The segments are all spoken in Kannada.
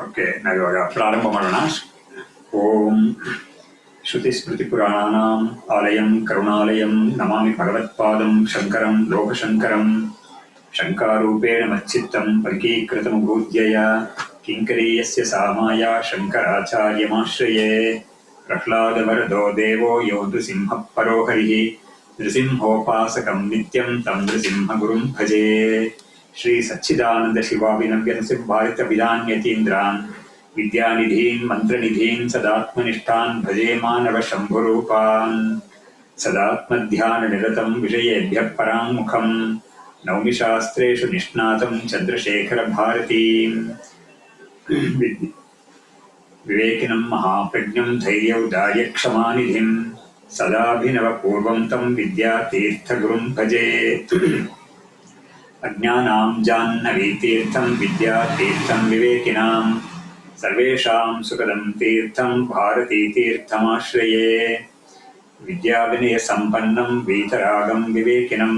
ಓಕೆ, ನಾವಿವಾಗ ಪ್ರಾರಂಭ ಮಾಡೋಣ. ಓಂ ಶ್ರುತಿಸ್ಮೃತಿಪುರಾಣಾನಾಂ ಆಲಯಂ ಕರುಣಾಲಯಂ ನಮಾಮಿ ಭಗವತ್ಪಾದಂ ಶಂಕರಂ ಲೋಕಶಂಕರಂ. ಶಂಕಾರೂಪೇಣ ಮಚ್ಚಿತ್ತಂ ಪಂಕೀಕೃತಮಭೂದ್ಯಯ ಕಿಂಕರೀಯಸ್ಯ ಸಾಮಾಯ ಶಂಕರಾಚಾರ್ಯಮಾಶ್ರಯೇ. ಪ್ರಹ್ಲಾದವರದೋ ದೇವೋ ಯೋ ನೃಸಿಂಹಃ ಪರೋ ಹರಿಃ ನೃಸಿಂಹೋಪಾಸಕಂ ನಿತ್ಯಂ ತಂ ನೃಸಿಂಹಗುರುಂ ಭಜೇ. ಶ್ರೀ ಸಚ್ಚಿದಾನಂದ ಶಿವಾಭಿನವ್ಯನಸಿಂಹಾರಿತ ವಿಧಾನ್ಯತೀಂದ್ರಾನ್ ವಿದ್ಯಾನಿಧೀನ್ ಮಂತ್ರನಿಧೀನ್ ಸದಾತ್ಮನಿಷ್ಠಾನ್ ಭಜೇ ಮಾನವ ಶಂಭುರೂಪಾನ್. ಸದಾತ್ಮಧ್ಯಾನ ನಿರತಂ ವಿಷಯೇಭ್ಯಃ ಪರಾಂಗುಖಂ ನೌಮಿ ಶಾಸ್ತ್ರೇಷು ನಿಷ್ಣಾತಂ ಚಂದ್ರಶೇಖರ ಭಾರತೀಂ. ವಿವೇಕಿನಂ ಮಹಾಪ್ರಜ್ಞಂ ಧೈರ್ಯೌದಾರ್ಯ ಕ್ಷಮಾನಿಧಿಂ ಸದಾಭಿನವ ಪೂರ್ವಂ ತಂ ವಿದ್ಯಾತೀರ್ಥಗುರುಂ ಭಜೇ. ಅಜ್ಞಾನಾಂ ಜಾಹ್ನವೀತೀರ್ಥಂ ವಿದ್ಯಾತೀರ್ಥಂ ವಿವೇಕಿನಾಂ ಸರ್ವೇಷಾಂ ಸುಖದಂ ತೀರ್ಥಂ ಭಾರತೀತೀರ್ಥಮಾಶ್ರಯೇ. ವಿದ್ಯಾವಿನಯ ಸಂಪನ್ನಂ ವೀತರಾಗಂ ವಿವೇಕಿನಂ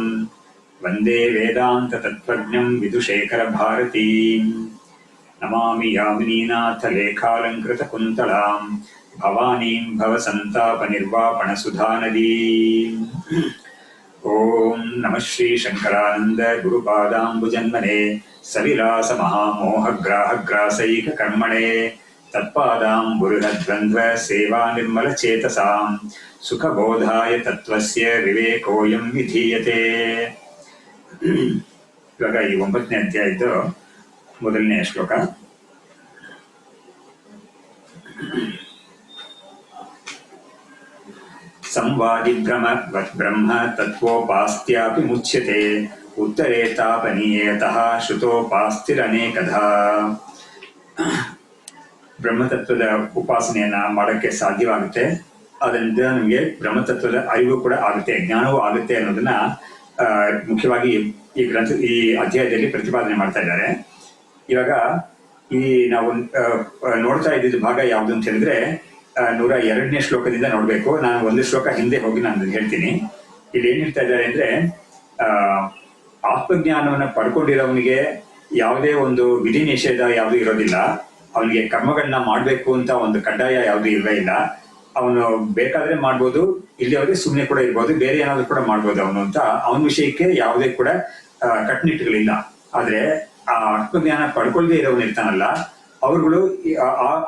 ವಂದೇ ವೇದಾಂತ ತತ್ವಜ್ಞಂ ವಿದುಶೇಖರ ಭಾರತೀಂ. ನಮಾಮಿ ಯಾಮಿನೀನಾಥ ಲೇಖಾಲಂಕೃತ ಕುಂತಳಾಂ ಭವಾನೀಂ ಭವಸಂತಾಪ ನಿರ್ವಾಪಣ ಸುಧಾನದೀಂ. ಓಂ ನಮಃ ಶ್ರೀ ಶಂಕರಾನಂದ ಗುರುಪಾದಾಂಬುಜನ್ಮನೆ ಸವಿಲಾಸ ಮಹಾಮೋಹಗ್ರಾಹಗ್ರಾಸೈಕ ಕರ್ಮಣೆ ತತ್ಪಾದಾಂಬುರುಹದ್ವಂದ್ವ ಸೇವಾ ನಿರ್ಮಲ ಚೇತಸಾಂ ಸುಖಬೋಧಾಯ ತತ್ವಸ್ಯ ವಿವೇಕೋಯಂ ವಿಧೀಯತೆ. ಇವಾಗ ಈ 9ನೇ ಅಧ್ಯಾಯದ್ದು ಮೊದಲನೇ ಶ್ಲೋಕ. ಸಂವಾದಿ ಬ್ರಹ್ಮ ತತ್ವೋಪಾಸ್ತ್ಯಾಪಿ ಮುಚ್ಯತೆ ಉತ್ತರೇ ತಾಪನೀಯತಃ ಶ್ರುತೋಪಾಸ್ತಿರನೇಕಧಾ. ಬ್ರಹ್ಮತತ್ವದ ಉಪಾಸನೆಯನ್ನ ಮಾಡೋಕ್ಕೆ ಸಾಧ್ಯವಾಗುತ್ತೆ, ಅದರಿಂದ ನಮಗೆ ಬ್ರಹ್ಮತತ್ವದ ಅರಿವು ಕೂಡ ಆಗುತ್ತೆ, ಜ್ಞಾನವೂ ಆಗುತ್ತೆ ಅನ್ನೋದನ್ನ ಮುಖ್ಯವಾಗಿ ಈ ಅಧ್ಯಾಯದಲ್ಲಿ ಪ್ರತಿಪಾದನೆ ಮಾಡ್ತಾ ಇದ್ದಾರೆ. ಇವಾಗ ಈ ನಾವು ನೋಡ್ತಾ ಇದ್ದಿದ್ದು ಭಾಗ ಯಾವುದು ಅಂತ ಹೇಳಿದ್ರೆ 102ನೇ ಶ್ಲೋಕದಿಂದ ನೋಡ್ಬೇಕು. ನಾನು ಒಂದು ಶ್ಲೋಕ ಹಿಂದೆ ಹೋಗಿ ನಾನು ಹೇಳ್ತೀನಿ. ಇಲ್ಲಿ ಏನ್ ಹೇಳ್ತಾ ಇದ್ದಾರೆ ಅಂದ್ರೆ, ಆತ್ಮಜ್ಞಾನವನ್ನ ಪಡ್ಕೊಂಡಿರೋವನಿಗೆ ಯಾವುದೇ ಒಂದು ವಿಧಿ ನಿಷೇಧ ಯಾವುದು ಇರೋದಿಲ್ಲ. ಅವನಿಗೆ ಕರ್ಮಗಳನ್ನ ಮಾಡ್ಬೇಕು ಅಂತ ಒಂದು ಕಡ್ಡಾಯ ಯಾವುದು ಇಲ್ಲವೇ ಇಲ್ಲ. ಅವನು ಬೇಕಾದ್ರೆ ಮಾಡ್ಬೋದು, ಇಲ್ಲಿಯವರೆಗೆ ಸುಮ್ಮನೆ ಕೂಡ ಇರ್ಬೋದು, ಬೇರೆ ಏನಾದ್ರು ಕೂಡ ಮಾಡ್ಬೋದು ಅವನು ಅಂತ ಅವನ ವಿಷಯಕ್ಕೆ ಯಾವುದೇ ಕೂಡ ಕಟ್ಟುನಿಟ್ಟುಗಳಿಲ್ಲ. ಆದ್ರೆ ಆ ಆತ್ಮಜ್ಞಾನ ಪಡ್ಕೊಳ್ದೇ ಇರೋವನು ಇರ್ತಾನಲ್ಲ, ಅವರುಗಳು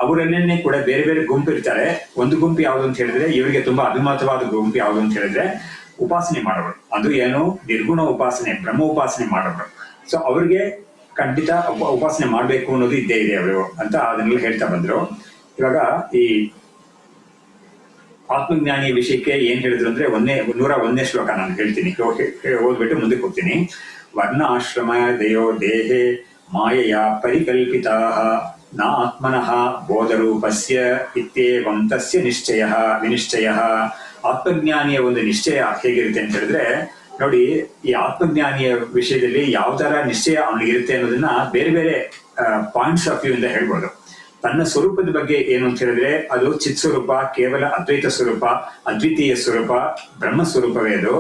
ಅವರನ್ನೇ ಕೂಡ ಬೇರೆ ಬೇರೆ ಗುಂಪು ಇರ್ತಾರೆ. ಒಂದು ಗುಂಪು ಯಾವುದು ಅಂತ ಹೇಳಿದ್ರೆ, ಇವರಿಗೆ ತುಂಬಾ ಅಭಿಮತವಾದ ಗುಂಪು ಯಾವುದು ಅಂತ ಹೇಳಿದ್ರೆ ಉಪಾಸನೆ ಮಾಡೋರು. ಅದು ಏನು ನಿರ್ಗುಣ ಉಪಾಸನೆ, ಬ್ರಹ್ಮ ಉಪಾಸನೆ ಮಾಡೋರು. ಸೊ ಅವ್ರಿಗೆ ಖಂಡಿತ ಉಪಾಸನೆ ಮಾಡ್ಬೇಕು ಅನ್ನೋದು ಇದ್ದೇ ಇದೆ ಅವರು ಅಂತ ಅದನ್ನೆಲ್ಲ ಹೇಳ್ತಾ ಬಂದ್ರು. ಇವಾಗ ಈ ಆತ್ಮಜ್ಞಾನಿಯ ವಿಷಯಕ್ಕೆ ಏನ್ ಹೇಳಿದ್ರು ಅಂದ್ರೆ 101ನೇ ಶ್ಲೋಕ ನಾನು ಹೇಳ್ತೀನಿ, ಓದ್ಬಿಟ್ಟು ಮುಂದಕ್ಕೆ ಹೋಗ್ತೀನಿ. ವರ್ಣ ಆಶ್ರಮ ದಯೋ ದೇಹೇ ಮಾಯೆಯ ಪರಿಕಲ್ಪಿತಾ ನ ಆತ್ಮನಃ ಬೋಧರೂಪಸ್ಯ ಇತ್ಯೇವಂ ತಸ್ಯ ವಿನಿಶ್ಚಯ. ಆತ್ಮಜ್ಞಾನಿಯ ಒಂದು ನಿಶ್ಚಯ ಹೇಗಿರುತ್ತೆ ಅಂತ ಹೇಳಿದ್ರೆ, ನೋಡಿ, ಈ ಆತ್ಮಜ್ಞಾನಿಯ ವಿಷಯದಲ್ಲಿ ಯಾವ ತರ ನಿಶ್ಚಯ ಅವನಿಗೆ ಇರುತ್ತೆ ಅನ್ನೋದನ್ನ ಬೇರೆ ಬೇರೆ ಪಾಯಿಂಟ್ಸ್ ಆಫ್ ವ್ಯೂ ಇಂದ ಹೇಳ್ಬೋದು. ತನ್ನ ಸ್ವರೂಪದ ಬಗ್ಗೆ ಏನು ಅಂತ ಹೇಳಿದ್ರೆ, ಅದು ಚಿತ್ ಸ್ವರೂಪ, ಕೇವಲ ಅದ್ವೈತ ಸ್ವರೂಪ, ಅದ್ವಿತೀಯ ಸ್ವರೂಪ, ಬ್ರಹ್ಮ ಸ್ವರೂಪವೇ ಅದು.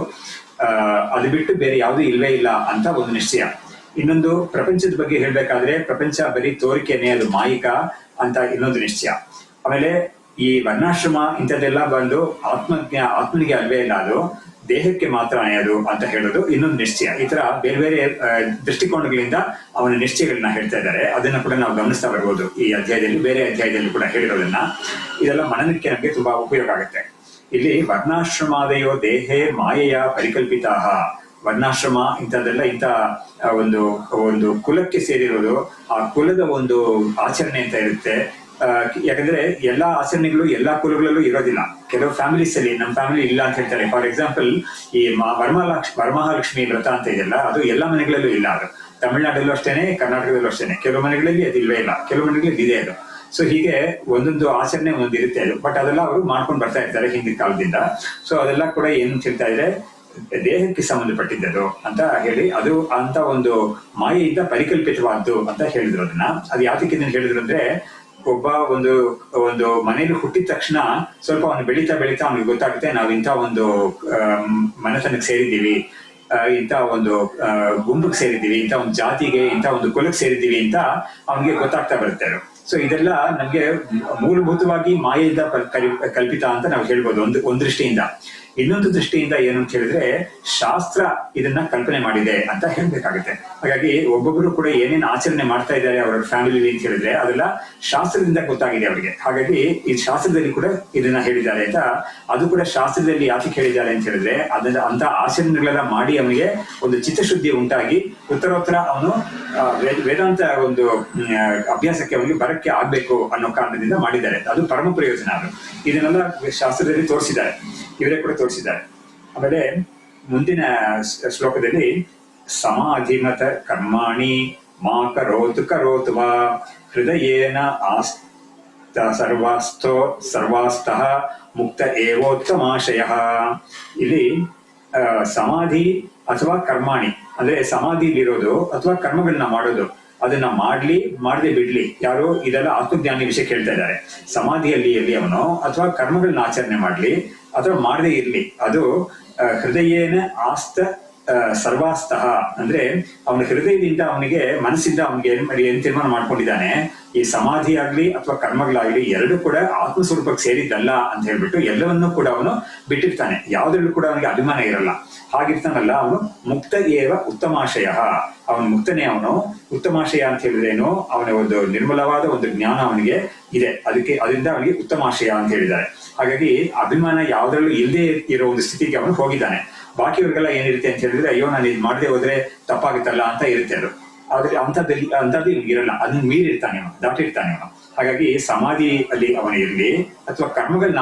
ಅದು ಬಿಟ್ಟು ಬೇರೆ ಯಾವುದೂ ಇಲ್ವೇ ಇಲ್ಲ ಅಂತ ಒಂದು ನಿಶ್ಚಯ. ಇನ್ನೊಂದು, ಪ್ರಪಂಚದ ಬಗ್ಗೆ ಹೇಳ್ಬೇಕಾದ್ರೆ ಪ್ರಪಂಚ ಬರೀ ತೋರಿಕೆನೆ, ಅದು ಮಾಯಿಕ ಅಂತ ಇನ್ನೊಂದು ನಿಶ್ಚಯ. ಆಮೇಲೆ ಈ ವರ್ಣಾಶ್ರಮ ಇಂಥದ್ದೆಲ್ಲ ಬಂದು ಆತ್ಮನಿಗೆ ಅಲ್ವೇ ಇಲ್ಲ, ಅದು ದೇಹಕ್ಕೆ ಮಾತ್ರ ಅದು ಅಂತ ಹೇಳೋದು ಇನ್ನೊಂದು ನಿಶ್ಚಯ. ಈ ತರ ಬೇರೆ ಬೇರೆ ದೃಷ್ಟಿಕೋನಗಳಿಂದ ಅವನ ನಿಶ್ಚಯಗಳನ್ನ ಹೇಳ್ತಾ ಇದ್ದಾರೆ. ಅದನ್ನ ಕೂಡ ನಾವು ಗಮನಿಸ್ತಾ ಬರ್ಬೋದು ಈ ಅಧ್ಯಾಯದಲ್ಲಿ, ಬೇರೆ ಅಧ್ಯಾಯದಲ್ಲಿ ಕೂಡ ಹೇಳಿರೋದನ್ನ. ಇದೆಲ್ಲ ಮನನಕ್ಕೆ ನಮಗೆ ತುಂಬಾ ಉಪಯೋಗ ಆಗುತ್ತೆ. ಇಲ್ಲಿ ವರ್ಣಾಶ್ರಮಾದಯೋ ದೇಹೇ ಮಾಯೆಯ ಪರಿಕಲ್ಪಿತಾ. ವರ್ಣಾಶ್ರಮ ಇಂಥದ್ದೆಲ್ಲ ಇಂಥ ಒಂದು ಕುಲಕ್ಕೆ ಸೇರಿರೋದು, ಆ ಕುಲದ ಒಂದು ಆಚರಣೆ ಅಂತ ಇರುತ್ತೆ. ಯಾಕಂದ್ರೆ ಎಲ್ಲಾ ಆಚರಣೆಗಳು ಎಲ್ಲಾ ಕುಲಗಳಲ್ಲೂ ಇರೋದಿಲ್ಲ. ಕೆಲವು ಫ್ಯಾಮಿಲೀಸ್ ಅಲ್ಲಿ, ನಮ್ಮ ಫ್ಯಾಮಿಲಿ ಇಲ್ಲ ಅಂತ ಹೇಳ್ತಾರೆ. ಫಾರ್ ಎಕ್ಸಾಂಪಲ್, ಈ ವರಮಹಾಲಕ್ಷ್ಮಿ ವ್ರತ ಅಂತ ಇದೆಯಲ್ಲ, ಅದು ಎಲ್ಲಾ ಮನೆಗಳಲ್ಲೂ ಇಲ್ಲ. ಅದು ತಮಿಳ್ನಾಡಲ್ಲೂ ಅಷ್ಟೇನೆ, ಕರ್ನಾಟಕದಲ್ಲೂ ಅಷ್ಟೇನೆ. ಕೆಲವು ಮನೆಗಳಲ್ಲಿ ಅದು ಇಲ್ವೇ ಇಲ್ಲ, ಕೆಲವು ಮನೆಗಳಲ್ಲಿ ಇದೆ ಅದು. ಸೊ ಹೀಗೆ ಒಂದೊಂದು ಆಚರಣೆ ಒಂದಿರುತ್ತೆ ಅದು. ಬಟ್ ಅದೆಲ್ಲ ಅವರು ಮಾಡ್ಕೊಂಡು ಬರ್ತಾ ಇರ್ತಾರೆ ಹಿಂದಿನ ಕಾಲದಿಂದ. ಸೊ ಅದೆಲ್ಲ ಕೂಡ ಏನ್ ಹೇಳ್ತಾ ಇದ್ರೆ, ದೇಹಕ್ಕೆ ಸಂಬಂಧಪಟ್ಟಿದ್ದದು ಅಂತ ಹೇಳಿ, ಅದು ಅಂತ ಒಂದು ಮಾಯೆಯಿಂದ ಪರಿಕಲ್ಪಿತವಾದ್ದು ಅಂತ ಹೇಳಿದ್ರು ಅದನ್ನ. ಅದು ಯಾತಕ್ಕೆ ಹೇಳಿದ್ರು ಅಂದ್ರೆ, ಒಬ್ಬ ಒಂದು ಮನೇಲಿ ಹುಟ್ಟಿದ ತಕ್ಷಣ ಸ್ವಲ್ಪ ಅವನು ಬೆಳೀತಾ ಅವನಿಗೆ ಗೊತ್ತಾಗುತ್ತೆ, ನಾವು ಇಂಥ ಒಂದು ಮನೆತನಕ್ಕೆ ಸೇರಿದ್ದೀವಿ, ಇಂಥ ಒಂದು ಗುಂಪಿಗೆ ಸೇರಿದ್ದೀವಿ, ಇಂಥ ಒಂದು ಜಾತಿಗೆ, ಇಂಥ ಒಂದು ಕುಲಕ್ಕೆ ಸೇರಿದ್ದೀವಿ ಅಂತ ಅವನಿಗೆ ಗೊತ್ತಾಗ್ತಾ ಬರುತ್ತೆ. ಸೊ ಇದೆಲ್ಲ ನಮ್ಗೆ ಮೂಲಭೂತವಾಗಿ ಮಾಯೆಯಿಂದ ಕಲ್ಪಿತ ಅಂತ ನಾವು ಹೇಳ್ಬೋದು ಒಂದ್ ದೃಷ್ಟಿಯಿಂದ. ಇನ್ನೊಂದು ದೃಷ್ಟಿಯಿಂದ ಏನು ಅಂತ ಹೇಳಿದ್ರೆ ಶಾಸ್ತ್ರ ಇದನ್ನ ಕಲ್ಪನೆ ಮಾಡಿದೆ ಅಂತ ಹೇಳ್ಬೇಕಾಗುತ್ತೆ. ಹಾಗಾಗಿ ಒಬ್ಬೊಬ್ರು ಕೂಡ ಏನೇನು ಆಚರಣೆ ಮಾಡ್ತಾ ಇದ್ದಾರೆ ಅವರ ಫ್ಯಾಮಿಲಿ ಅಂತ ಹೇಳಿದ್ರೆ ಅದೆಲ್ಲ ಶಾಸ್ತ್ರದಿಂದ ಗೊತ್ತಾಗಿದೆ ಅವರಿಗೆ. ಹಾಗಾಗಿ ಈ ಶಾಸ್ತ್ರದಲ್ಲಿ ಕೂಡ ಇದನ್ನ ಹೇಳಿದ್ದಾರೆ ಅಂತ. ಅದು ಕೂಡ ಶಾಸ್ತ್ರದಲ್ಲಿ ಯಾಕೆ ಹೇಳಿದ್ದಾರೆ ಅಂತ ಹೇಳಿದ್ರೆ ಅದನ್ನ ಅಂತ ಆಚರಣೆಗಳೆಲ್ಲ ಮಾಡಿ ಅವನಿಗೆ ಒಂದು ಚಿತ್ತಶುದ್ಧಿ ಉಂಟಾಗಿ ಉತ್ತರೋತ್ತರ ಅವನು ವೇದಾಂತ ಒಂದು ಅಭ್ಯಾಸಕ್ಕೆ ಅವನಿಗೆ ಬರಕ್ಕೆ ಆಗ್ಬೇಕು ಅನ್ನೋ ಕಾರಣದಿಂದ ಮಾಡಿದ್ದಾರೆ. ಅದು ಪರಮ ಪ್ರಯೋಜನ. ಅದು ಇದನ್ನೆಲ್ಲ ಶಾಸ್ತ್ರದಲ್ಲಿ ತೋರಿಸಿದ್ದಾರೆ, ಇವರೇ ಕೂಡ ತೋರಿಸಿದ್ದಾರೆ. ಆಮೇಲೆ ಮುಂದಿನ ಶ್ಲೋಕದಲ್ಲಿ ಸಮಾಧಿಮತ ಕರ್ಮಾಣಿ ಮಾ ಕರೋತು ವಾ ಹೃದಯೇನ ಆಸ್ತ ಸರ್ವಾಸ್ತಃ ಮುಕ್ತ ಏವೋತ್ತಮಾಶಯ. ಇಲ್ಲಿ ಸಮಾಧಿ ಅಥವಾ ಕರ್ಮಾಣಿ ಅಂದ್ರೆ ಸಮಾಧಿಲಿರೋದು ಅಥವಾ ಕರ್ಮಗಳನ್ನ ಮಾಡೋದು, ಅದನ್ನ ಮಾಡದೆ ಬಿಡ್ಲಿ ಯಾರು, ಇದೆಲ್ಲ ಆತ್ಮಜ್ಞಾನಿ ವಿಷಯ ಕೇಳ್ತಾ ಇದ್ದಾರೆ. ಸಮಾಧಿಯಲ್ಲಿ ಇರ್ಲಿ ಅವನು ಅಥವಾ ಕರ್ಮಗಳನ್ನ ಆಚರಣೆ ಮಾಡ್ಲಿ ಅಥವಾ ಮಾಡದೇ ಇರ್ಲಿ, ಅದು ಹೃದಯೇನ ಆಸ್ತ ಸರ್ವಾಸ್ತಃ ಅಂದ್ರೆ ಅವನ ಹೃದಯದಿಂದ ಅವನಿಗೆ ಮನಸ್ಸಿಂದ ಅವನಿಗೆ ಏನ್ ತೀರ್ಮಾನ ಮಾಡ್ಕೊಂಡಿದ್ದಾನೆ, ಈ ಸಮಾಧಿ ಆಗ್ಲಿ ಅಥವಾ ಕರ್ಮಗಳಾಗ್ಲಿ ಎರಡು ಕೂಡ ಆತ್ಮಸ್ವರೂಪಕ್ಕೆ ಸೇರಿದ್ದಲ್ಲ ಅಂತ ಹೇಳ್ಬಿಟ್ಟು ಎಲ್ಲವನ್ನೂ ಕೂಡ ಅವನು ಬಿಟ್ಟಿರ್ತಾನೆ. ಯಾವ್ದ್ರಲ್ಲೂ ಕೂಡ ಅವನಿಗೆ ಅಭಿಮಾನ ಇರಲ್ಲ. ಹಾಗಿರ್ತಾನಲ್ಲ ಅವನು ಮುಕ್ತ ಏವ ಉತ್ತಮಾಶಯ, ಅವನು ಮುಕ್ತನೇ. ಅವನು ಉತ್ತಮಾಶಯ ಅಂತ ಹೇಳಿದ್ರೇನು, ಅವನ ಒಂದು ನಿರ್ಮಲವಾದ ಒಂದು ಜ್ಞಾನ ಅವನಿಗೆ ಇದೆ, ಅದರಿಂದ ಅವನಿಗೆ ಉತ್ತಮಾಶಯ ಅಂತ ಹೇಳಿದ್ದಾರೆ. ಹಾಗಾಗಿ ಅಭಿಮಾನ ಯಾವ್ದ್ರಲ್ಲೂ ಇಲ್ಲದೆ ಇರೋ ಒಂದು ಸ್ಥಿತಿಗೆ ಅವನು ಹೋಗಿದ್ದಾನೆ. ಬಾಕಿಯವ್ರಿಗೆಲ್ಲ ಏನಿರುತ್ತೆ ಅಂತ ಹೇಳಿದ್ರೆ ಅಯ್ಯೋ ನಾನು ಇದು ಮಾಡದೆ ಹೋದ್ರೆ ತಪ್ಪಾಗುತ್ತಲ್ಲ ಅಂತ ಇರುತ್ತೆ ಅದು. ಆದ್ರೆ ಅಂಥದ್ದು ಇರಲ್ಲ, ಅದನ್ನ ಮೀರಿರ್ತಾನೆ ಅವನು, ದಾಟಿರ್ತಾನೆ ಅವನು. ಹಾಗಾಗಿ ಸಮಾಧಿ ಅಲ್ಲಿ ಅವನು ಇರ್ಲಿ ಅಥವಾ ಕರ್ಮಗಳನ್ನ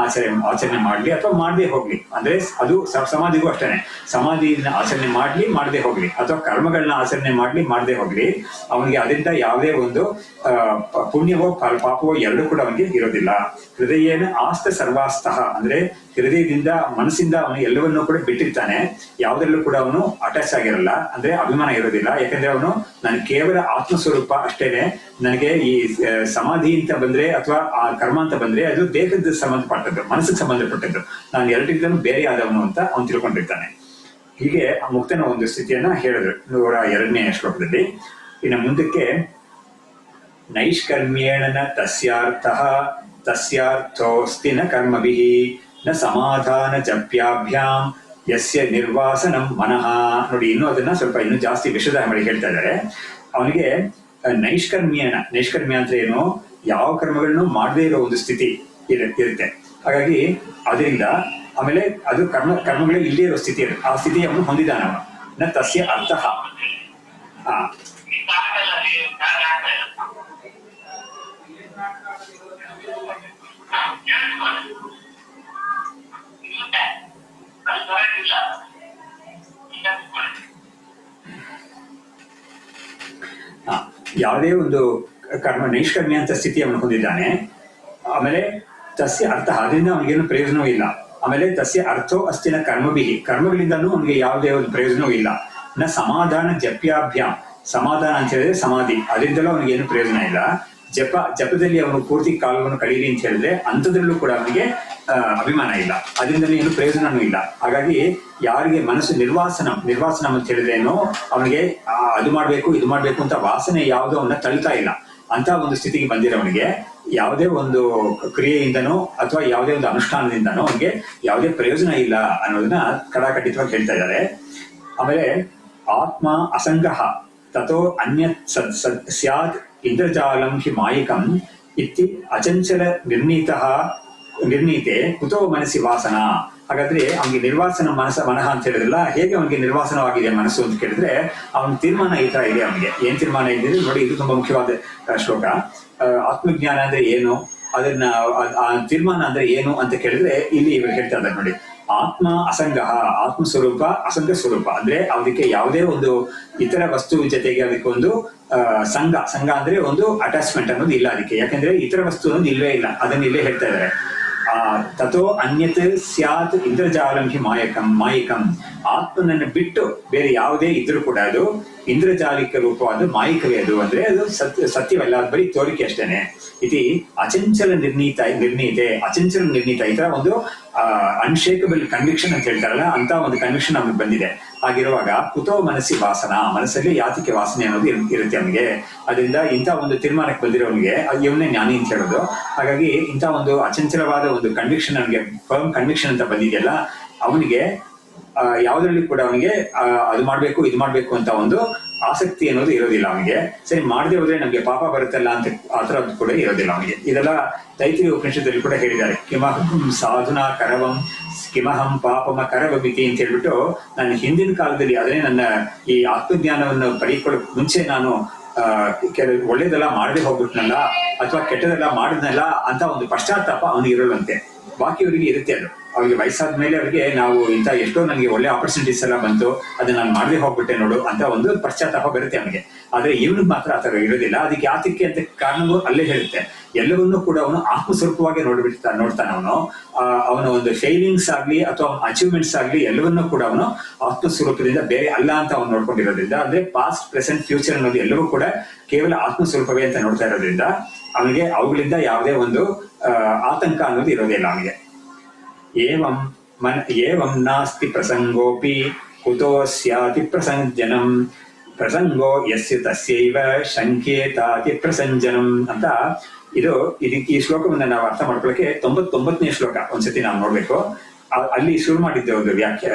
ಆಚರಣೆ ಮಾಡ್ಲಿ ಅಥವಾ ಮಾಡದೆ ಹೋಗ್ಲಿ, ಅಂದ್ರೆ ಅದು ಸಮಾಧಿಗೂ ಅಷ್ಟೇನೆ, ಸಮಾಧಿನ ಆಚರಣೆ ಮಾಡ್ಲಿ ಮಾಡದೆ ಹೋಗ್ಲಿ ಅಥವಾ ಕರ್ಮಗಳನ್ನ ಆಚರಣೆ ಮಾಡ್ಲಿ ಮಾಡದೆ ಹೋಗ್ಲಿ, ಅವನಿಗೆ ಅದರಿಂದ ಯಾವುದೇ ಒಂದು ಪುಣ್ಯವೋ ಪಾಪವೋ ಎರಡೂ ಕೂಡ ಅವನಿಗೆ ಇರೋದಿಲ್ಲ. ಹೃದಯೇನ ಆಸ್ತ ಸರ್ವಾಸ್ತಃ ಅಂದ್ರೆ ಹೃದಯದಿಂದ ಮನಸ್ಸಿಂದ ಅವನು ಎಲ್ಲವನ್ನೂ ಕೂಡ ಬಿಟ್ಟಿರ್ತಾನೆ, ಯಾವ್ದ್ರಲ್ಲೂ ಕೂಡ ಅವನು ಅಟ್ಯಾಚ್ ಆಗಿರಲ್ಲ, ಅಂದ್ರೆ ಅಭಿಮಾನ ಇರೋದಿಲ್ಲ. ಯಾಕಂದ್ರೆ ಅವನು ನಾನು ಕೇವಲ ಆತ್ಮಸ್ವರೂಪ ಅಷ್ಟೇನೆ, ನನಗೆ ಈ ಸಮಾಧಿ ಅಂತ ಬಂದ್ರೆ ಅಥವಾ ಆ ಕರ್ಮ ಅಂತ ಬಂದ್ರೆ ಅದು ದೇಹದ ಸಂಬಂಧಪಟ್ಟದ್ದು, ಮನಸ್ಸಿಗೆ ಸಂಬಂಧಪಟ್ಟದ್ದು, ನಾನು ಎರಡರಿಂದಲೂ ಬೇರೆ ಆದವನು ಅಂತ ಅವನು ತಿಳ್ಕೊಂಡಿರ್ತಾನೆ. ಹೀಗೆ ಆ ಮುಕ್ತನ ಒಂದು ಸ್ಥಿತಿಯನ್ನ ಹೇಳಿದ್ರು 102ನೇ ಶ್ಲೋಕದಲ್ಲಿ. ಇನ್ನು ಮುಂದಕ್ಕೆ ನೈಷ್ಕರ್ಮ್ಯೇಣ ತಸ್ಯಾರ್ಥೋಸ್ತಿ ನ ಕರ್ಮಭಿಃ ನ ಸಮಾಧಾನ ಜಪ್ಯಾಭ್ಯಾಂ ಯಸ್ಯ ನಿರ್ವಾಸನಂ ಮನಃ. ನೋಡಿ, ಇನ್ನೂ ಅದನ್ನ ಸ್ವಲ್ಪ ಇನ್ನೂ ಜಾಸ್ತಿ ವಿಷದ ಮಾಡಿ ಹೇಳ್ತಾ ಇದ್ದಾರೆ. ಅವನಿಗೆ ನೈಷ್ಕರ್ಮ್ಯ ಅಂದ್ರೆ ಏನು, ಯಾವ ಕರ್ಮಗಳನ್ನು ಮಾಡದೇ ಇರೋ ಒಂದು ಸ್ಥಿತಿ ಇರುತ್ತೆ. ಹಾಗಾಗಿ ಅದರಿಂದ ಆಮೇಲೆ ಅದು ಕರ್ಮಗಳೇ ಇಲ್ಲೇ ಇರೋ ಸ್ಥಿತಿ, ಆ ಸ್ಥಿತಿ ಅವನು ಹೊಂದಿದ್ದಾನೆ. ಅವನು ನ ತಸ್ಯ ಅರ್ಥ ಯಾವುದೇ ಒಂದು ನೈಷ್ಕರ್ಮ್ಯ ಅಂತ ಸ್ಥಿತಿ ಅವನು ಹೊಂದಿದ್ದಾನೆ. ಆಮೇಲೆ ತಸ್ಯ ಅರ್ಥ, ಅದರಿಂದ ಅವನಿಗೇನು ಪ್ರಯೋಜನವೂ ಇಲ್ಲ. ಆಮೇಲೆ ತಸ್ಯ ಅರ್ಥೋ ಅಸ್ತಿನ ಕರ್ಮಭಿಃ, ಕರ್ಮಗಳಿಂದನೂ ಅವನಿಗೆ ಯಾವುದೇ ಒಂದು ಪ್ರಯೋಜನವೂ ಇಲ್ಲ. ನ ಸಮಾಧಾನ ಜಪ್ಯಾಭ್ಯಾಂ, ಸಮಾಧಾನ ಅಂತ ಹೇಳಿದ್ರೆ ಸಮಾಧಿ, ಅದರಿಂದಲೂ ಅವನಿಗೇನು ಪ್ರಯೋಜನ ಇಲ್ಲ. ಜಪದಲ್ಲಿ ಅವನು ಪೂರ್ತಿ ಕಾಲವನ್ನು ಕಳೀಲಿ ಅಂತ ಹೇಳಿದ್ರೆ ಅಂಥದ್ರಲ್ಲೂ ಕೂಡ ಅವನಿಗೆ ಅಭಿಮಾನ ಇಲ್ಲ, ಅದರಿಂದಲೂ ಏನು ಪ್ರಯೋಜನವೂ ಇಲ್ಲ. ಹಾಗಾಗಿ ಯಾರಿಗೆ ಮನಸ್ಸು ನಿರ್ವಾಸನ ಅಂತ ಹೇಳಿದ್ರೇನು, ಅವನಿಗೆ ಅದು ಮಾಡ್ಬೇಕು ಇದು ಮಾಡ್ಬೇಕು ಅಂತ ವಾಸನೆ ಯಾವುದೋ ಅವನ್ನ ತಳ್ತಾ ಇಲ್ಲ. ಅಂತ ಒಂದು ಸ್ಥಿತಿಗೆ ಬಂದಿರೋವನಿಗೆ ಯಾವುದೇ ಒಂದು ಕ್ರಿಯೆಯಿಂದನೋ ಅಥವಾ ಯಾವುದೇ ಒಂದು ಅನುಷ್ಠಾನದಿಂದನೋ ಅವನಿಗೆ ಯಾವುದೇ ಪ್ರಯೋಜನ ಇಲ್ಲ ಅನ್ನೋದನ್ನ ಕಡಾಖಂಡಿತವಾಗಿ ಹೇಳ್ತಾ ಇದ್ದಾರೆ. ಆಮೇಲೆ ಆತ್ಮ ಅಸಂಗಃ ತಥೋ ಅನ್ಯತ್ ಸ್ಯಾತ್ ಇಂದ್ರಜಾಲಂ ಹಿ ಮಾಯಿಕಂ ಇತ್ತಿ ಅಚಂಚಲ ನಿರ್ಣೀತೆ ಕುತೋ ಮನಸ್ಸಿ ವಾಸನ. ಹಾಗಾದ್ರೆ ಅವನಿಗೆ ನಿರ್ವಾಸನ ಮನಃ ಅಂತ ಹೇಳಿದ್ರಲ್ಲ, ಹೇಗೆ ಅವನಿಗೆ ನಿರ್ವಾಸನವಾಗಿದೆ ಮನಸ್ಸು ಅಂತ ಕೇಳಿದ್ರೆ ಅವನ ತೀರ್ಮಾನ ಈ ತರ ಇದೆ. ಅವನಿಗೆ ಏನ್ ತೀರ್ಮಾನ ಇದೆ ನೋಡಿ, ಇದು ತುಂಬಾ ಮುಖ್ಯವಾದ ಶ್ಲೋಕ. ಆತ್ಮಜ್ಞಾನ ಅಂದ್ರೆ ಏನು, ಅದನ್ನ ಆ ತೀರ್ಮಾನ ಅಂದ್ರೆ ಏನು ಅಂತ ಕೇಳಿದ್ರೆ ಇಲ್ಲಿ ಇವರು ಹೇಳ್ತಾ ಇದ್ದಾರೆ ನೋಡಿ. ಆತ್ಮ ಅಸಂಗ, ಆತ್ಮಸ್ವರೂಪ ಅಸಂಗ ಸ್ವರೂಪ ಅಂದ್ರೆ ಅದಕ್ಕೆ ಯಾವುದೇ ಒಂದು ಇತರ ವಸ್ತು ಜೊತೆಗೆ ಅದಕ್ಕೆ ಒಂದು ಸಂಘ ಅಂದ್ರೆ ಒಂದು ಅಟ್ಯಾಚ್ಮೆಂಟ್ ಅನ್ನೋದು ಇಲ್ಲ ಅದಕ್ಕೆ. ಯಾಕಂದ್ರೆ ಇತರ ವಸ್ತು ಅನ್ನೋದು ಇಲ್ಲವೇ ಇಲ್ಲ, ಅದನ್ನ ಇಲ್ಲೇ ಹೇಳ್ತಾ ಇದ್ದಾರೆ. ತಥೋ ಅನ್ಯತ್ ಸ್ಯಾತ್ ಇಂದ್ರಜಾಲಂ ಹಿ ಮಾಯಿಕಂ, ಆತ್ಮನನ್ನು ಬಿಟ್ಟು ಬೇರೆ ಯಾವುದೇ ಇದ್ರೂ ಕೂಡ ಅದು ಇಂದ್ರಜಾಲಿಕ ರೂಪವಾದ ಮಾಯಿಕವೇ ಅದು. ಅಂದ್ರೆ ಅದು ಸತ್ಯವಲ್ಲ, ಅದು ಬರೀ ತೋರಿಕೆ ಅಷ್ಟೇನೆ. ಇತಿ ಅಚಂಚಲ ನಿರ್ಣೀತೆ ಅಚಂಚಲ ನಿರ್ಣೀತ ಈ ತರ ಒಂದು ಅನ್ಶೇಕಬಲ್ ಕನ್ವಿಕ್ಷನ್ ಅಂತ ಹೇಳ್ತಾರಲ್ಲ, ಅಂತ ಒಂದು ಕನ್ವಿಕ್ಷನ್ ನಮ್ಗೆ ಬಂದಿದೆ. ಆಗಿರುವಾಗ ಕುತೋ ಮನಸ್ಸಿ ವಾಸನ, ಮನಸ್ಸಲ್ಲಿ ಯಾತಕ್ಕೆ ವಾಸನೆ ಅನ್ನೋದು ಇರುತ್ತೆ ಅವನಿಗೆ. ಅದರಿಂದ ಇಂಥ ಒಂದು ತೀರ್ಮಾನಕ್ಕೆ ಬಂದಿರೋನಿಗೆ ಇವನೇ ಜ್ಞಾನಿ ಅಂತ ಹೇಳೋದು. ಹಾಗಾಗಿ ಇಂಥ ಒಂದು ಅಚಂಚಲವಾದ ಒಂದು ಕನ್ವಿಕ್ಷನ್, ಅವನಿಗೆ ಫರ್ಮ್ ಕನ್ವಿಕ್ಷನ್ ಅಂತ ಬಂದಿದೆಯಲ್ಲ, ಅವನಿಗೆ ಯಾವುದ್ರಲ್ಲಿ ಕೂಡ ಅವನಿಗೆ ಅದು ಮಾಡ್ಬೇಕು ಇದು ಮಾಡ್ಬೇಕು ಅಂತ ಒಂದು ಆಸಕ್ತಿ ಅನ್ನೋದು ಇರೋದಿಲ್ಲ ಅವನಿಗೆ. ಸರಿ ಮಾಡದೆ ಹೋದ್ರೆ ನಮ್ಗೆ ಪಾಪ ಬರುತ್ತಲ್ಲ ಅಂತ ಆತರ ಕೂಡ ಇರೋದಿಲ್ಲ ಅವನಿಗೆ. ಇದೆಲ್ಲ ತೈತ್ರಿಯ ಉಪನಿಷತ್ತಲ್ಲಿ ಕೂಡ ಹೇಳಿದ್ದಾರೆ. ಕಿಮಹಂ ಸಾಧುನಾ ಕರವಂ ಕಿಮಹಂ ಪಾಪಮ ಕರವಮಿತಿ ಅಂತ ಹೇಳ್ಬಿಟ್ಟು, ನಾನು ಹಿಂದಿನ ಕಾಲದಲ್ಲಿ ಅದೇ ನನ್ನ ಈ ಆತ್ಮಜ್ಞಾನವನ್ನು ಪಡೆದುಕೊಳ್ಳೋಕೆ ಮುಂಚೆ ನಾನು ಕೆಲವು ಒಳ್ಳೇದೆಲ್ಲ ಮಾಡದೆ ಹೋಗ್ಬಿಟ್ನಲ್ಲ ಅಥವಾ ಕೆಟ್ಟದೆಲ್ಲ ಮಾಡಿದ್ನಲ್ಲ ಅಂತ ಒಂದು ಪಶ್ಚಾತ್ತಾಪ ಅವನಿಗೆ ಇರೋಲ್ಲಂತೆ. ಬಾಕಿಯವರಿಗೆ ಇರುತ್ತೆ ಅದು. ಅವ್ರಿಗೆ ವಯಸ್ಸಾದ ಮೇಲೆ ಅವ್ರಿಗೆ ನಾವು ಇಂಥ ಎಷ್ಟೋ ನನಗೆ ಒಳ್ಳೆ ಆಪರ್ಚುನಿಟೀಸ್ ಎಲ್ಲ ಬಂತು, ಅದನ್ನ ನಾನು ಮಾಡದೆ ಹೋಗ್ಬಿಟ್ಟೆ ನೋಡು ಅಂತ ಒಂದು ಪಶ್ಚಾತ್ತಾಪ ಬರುತ್ತೆ ಅವನಿಗೆ. ಆದ್ರೆ ಇವನಿಗೆ ಮಾತ್ರ ಆ ಥರ ಇರೋದಿಲ್ಲ. ಅದಕ್ಕೆ ಯಾತಕ್ಕೆ ಅಂತ ಕಾರಣವೂ ಅಲ್ಲೇ ಹೇಳುತ್ತೆ. ಎಲ್ಲವನ್ನೂ ಕೂಡ ಅವನು ಆತ್ಮಸ್ವರೂಪವಾಗಿ ನೋಡ್ತಾನೆ ಅವನು. ಅವನ ಒಂದು ಫೇಲಿಂಗ್ಸ್ ಆಗ್ಲಿ ಅಥವಾ ಅಚೀವ್ಮೆಂಟ್ಸ್ ಆಗ್ಲಿ ಎಲ್ಲವನ್ನೂ ಕೂಡ ಅವನು ಆತ್ಮಸ್ವರೂಪದಿಂದ ಬೇರೆ ಅಲ್ಲ ಅಂತ ಅವನು ನೋಡ್ಕೊಂಡಿರೋದ್ರಿಂದ, ಅಂದ್ರೆ ಪಾಸ್ಟ್ ಪ್ರೆಸೆಂಟ್ ಫ್ಯೂಚರ್ ಅನ್ನೋದು ಎಲ್ಲವೂ ಕೂಡ ಕೇವಲ ಆತ್ಮಸ್ವರೂಪವೇ ಅಂತ ನೋಡ್ತಾ ಇರೋದ್ರಿಂದ ಅವನಿಗೆ ಅವುಗಳಿಂದ ಯಾವುದೇ ಒಂದು ಆತಂಕ ಅನ್ನೋದು ಇರೋದಿಲ್ಲ ಅವನಿಗೆ. ಏವಂ ನಾಸ್ತಿ ಪ್ರಸಂಗೋಪಿ ಕುತೋ ಸ್ಯಾತಿ ಪ್ರಸಂಜನಂ ಪ್ರಸಂಗೋ ಯಸ್ಯ ತಸ್ಯೈವ ಶಂಕೇತಾತಿ ಪ್ರಸಂಜನಂ ಅಂತ. ಇದಕ್ಕೆ ಈ ಶ್ಲೋಕವನ್ನು ನಾವು ಅರ್ಥ ಮಾಡ್ಕೊಳ್ಳೋಕೆ 99ನೇ ಶ್ಲೋಕ ಒಂದ್ಸತಿ ನಾವು ನೋಡ್ಬೇಕು. ಅಲ್ಲಿ ಶುರು ಮಾಡಿದ್ದೆ ಒಂದು ವ್ಯಾಖ್ಯಾ,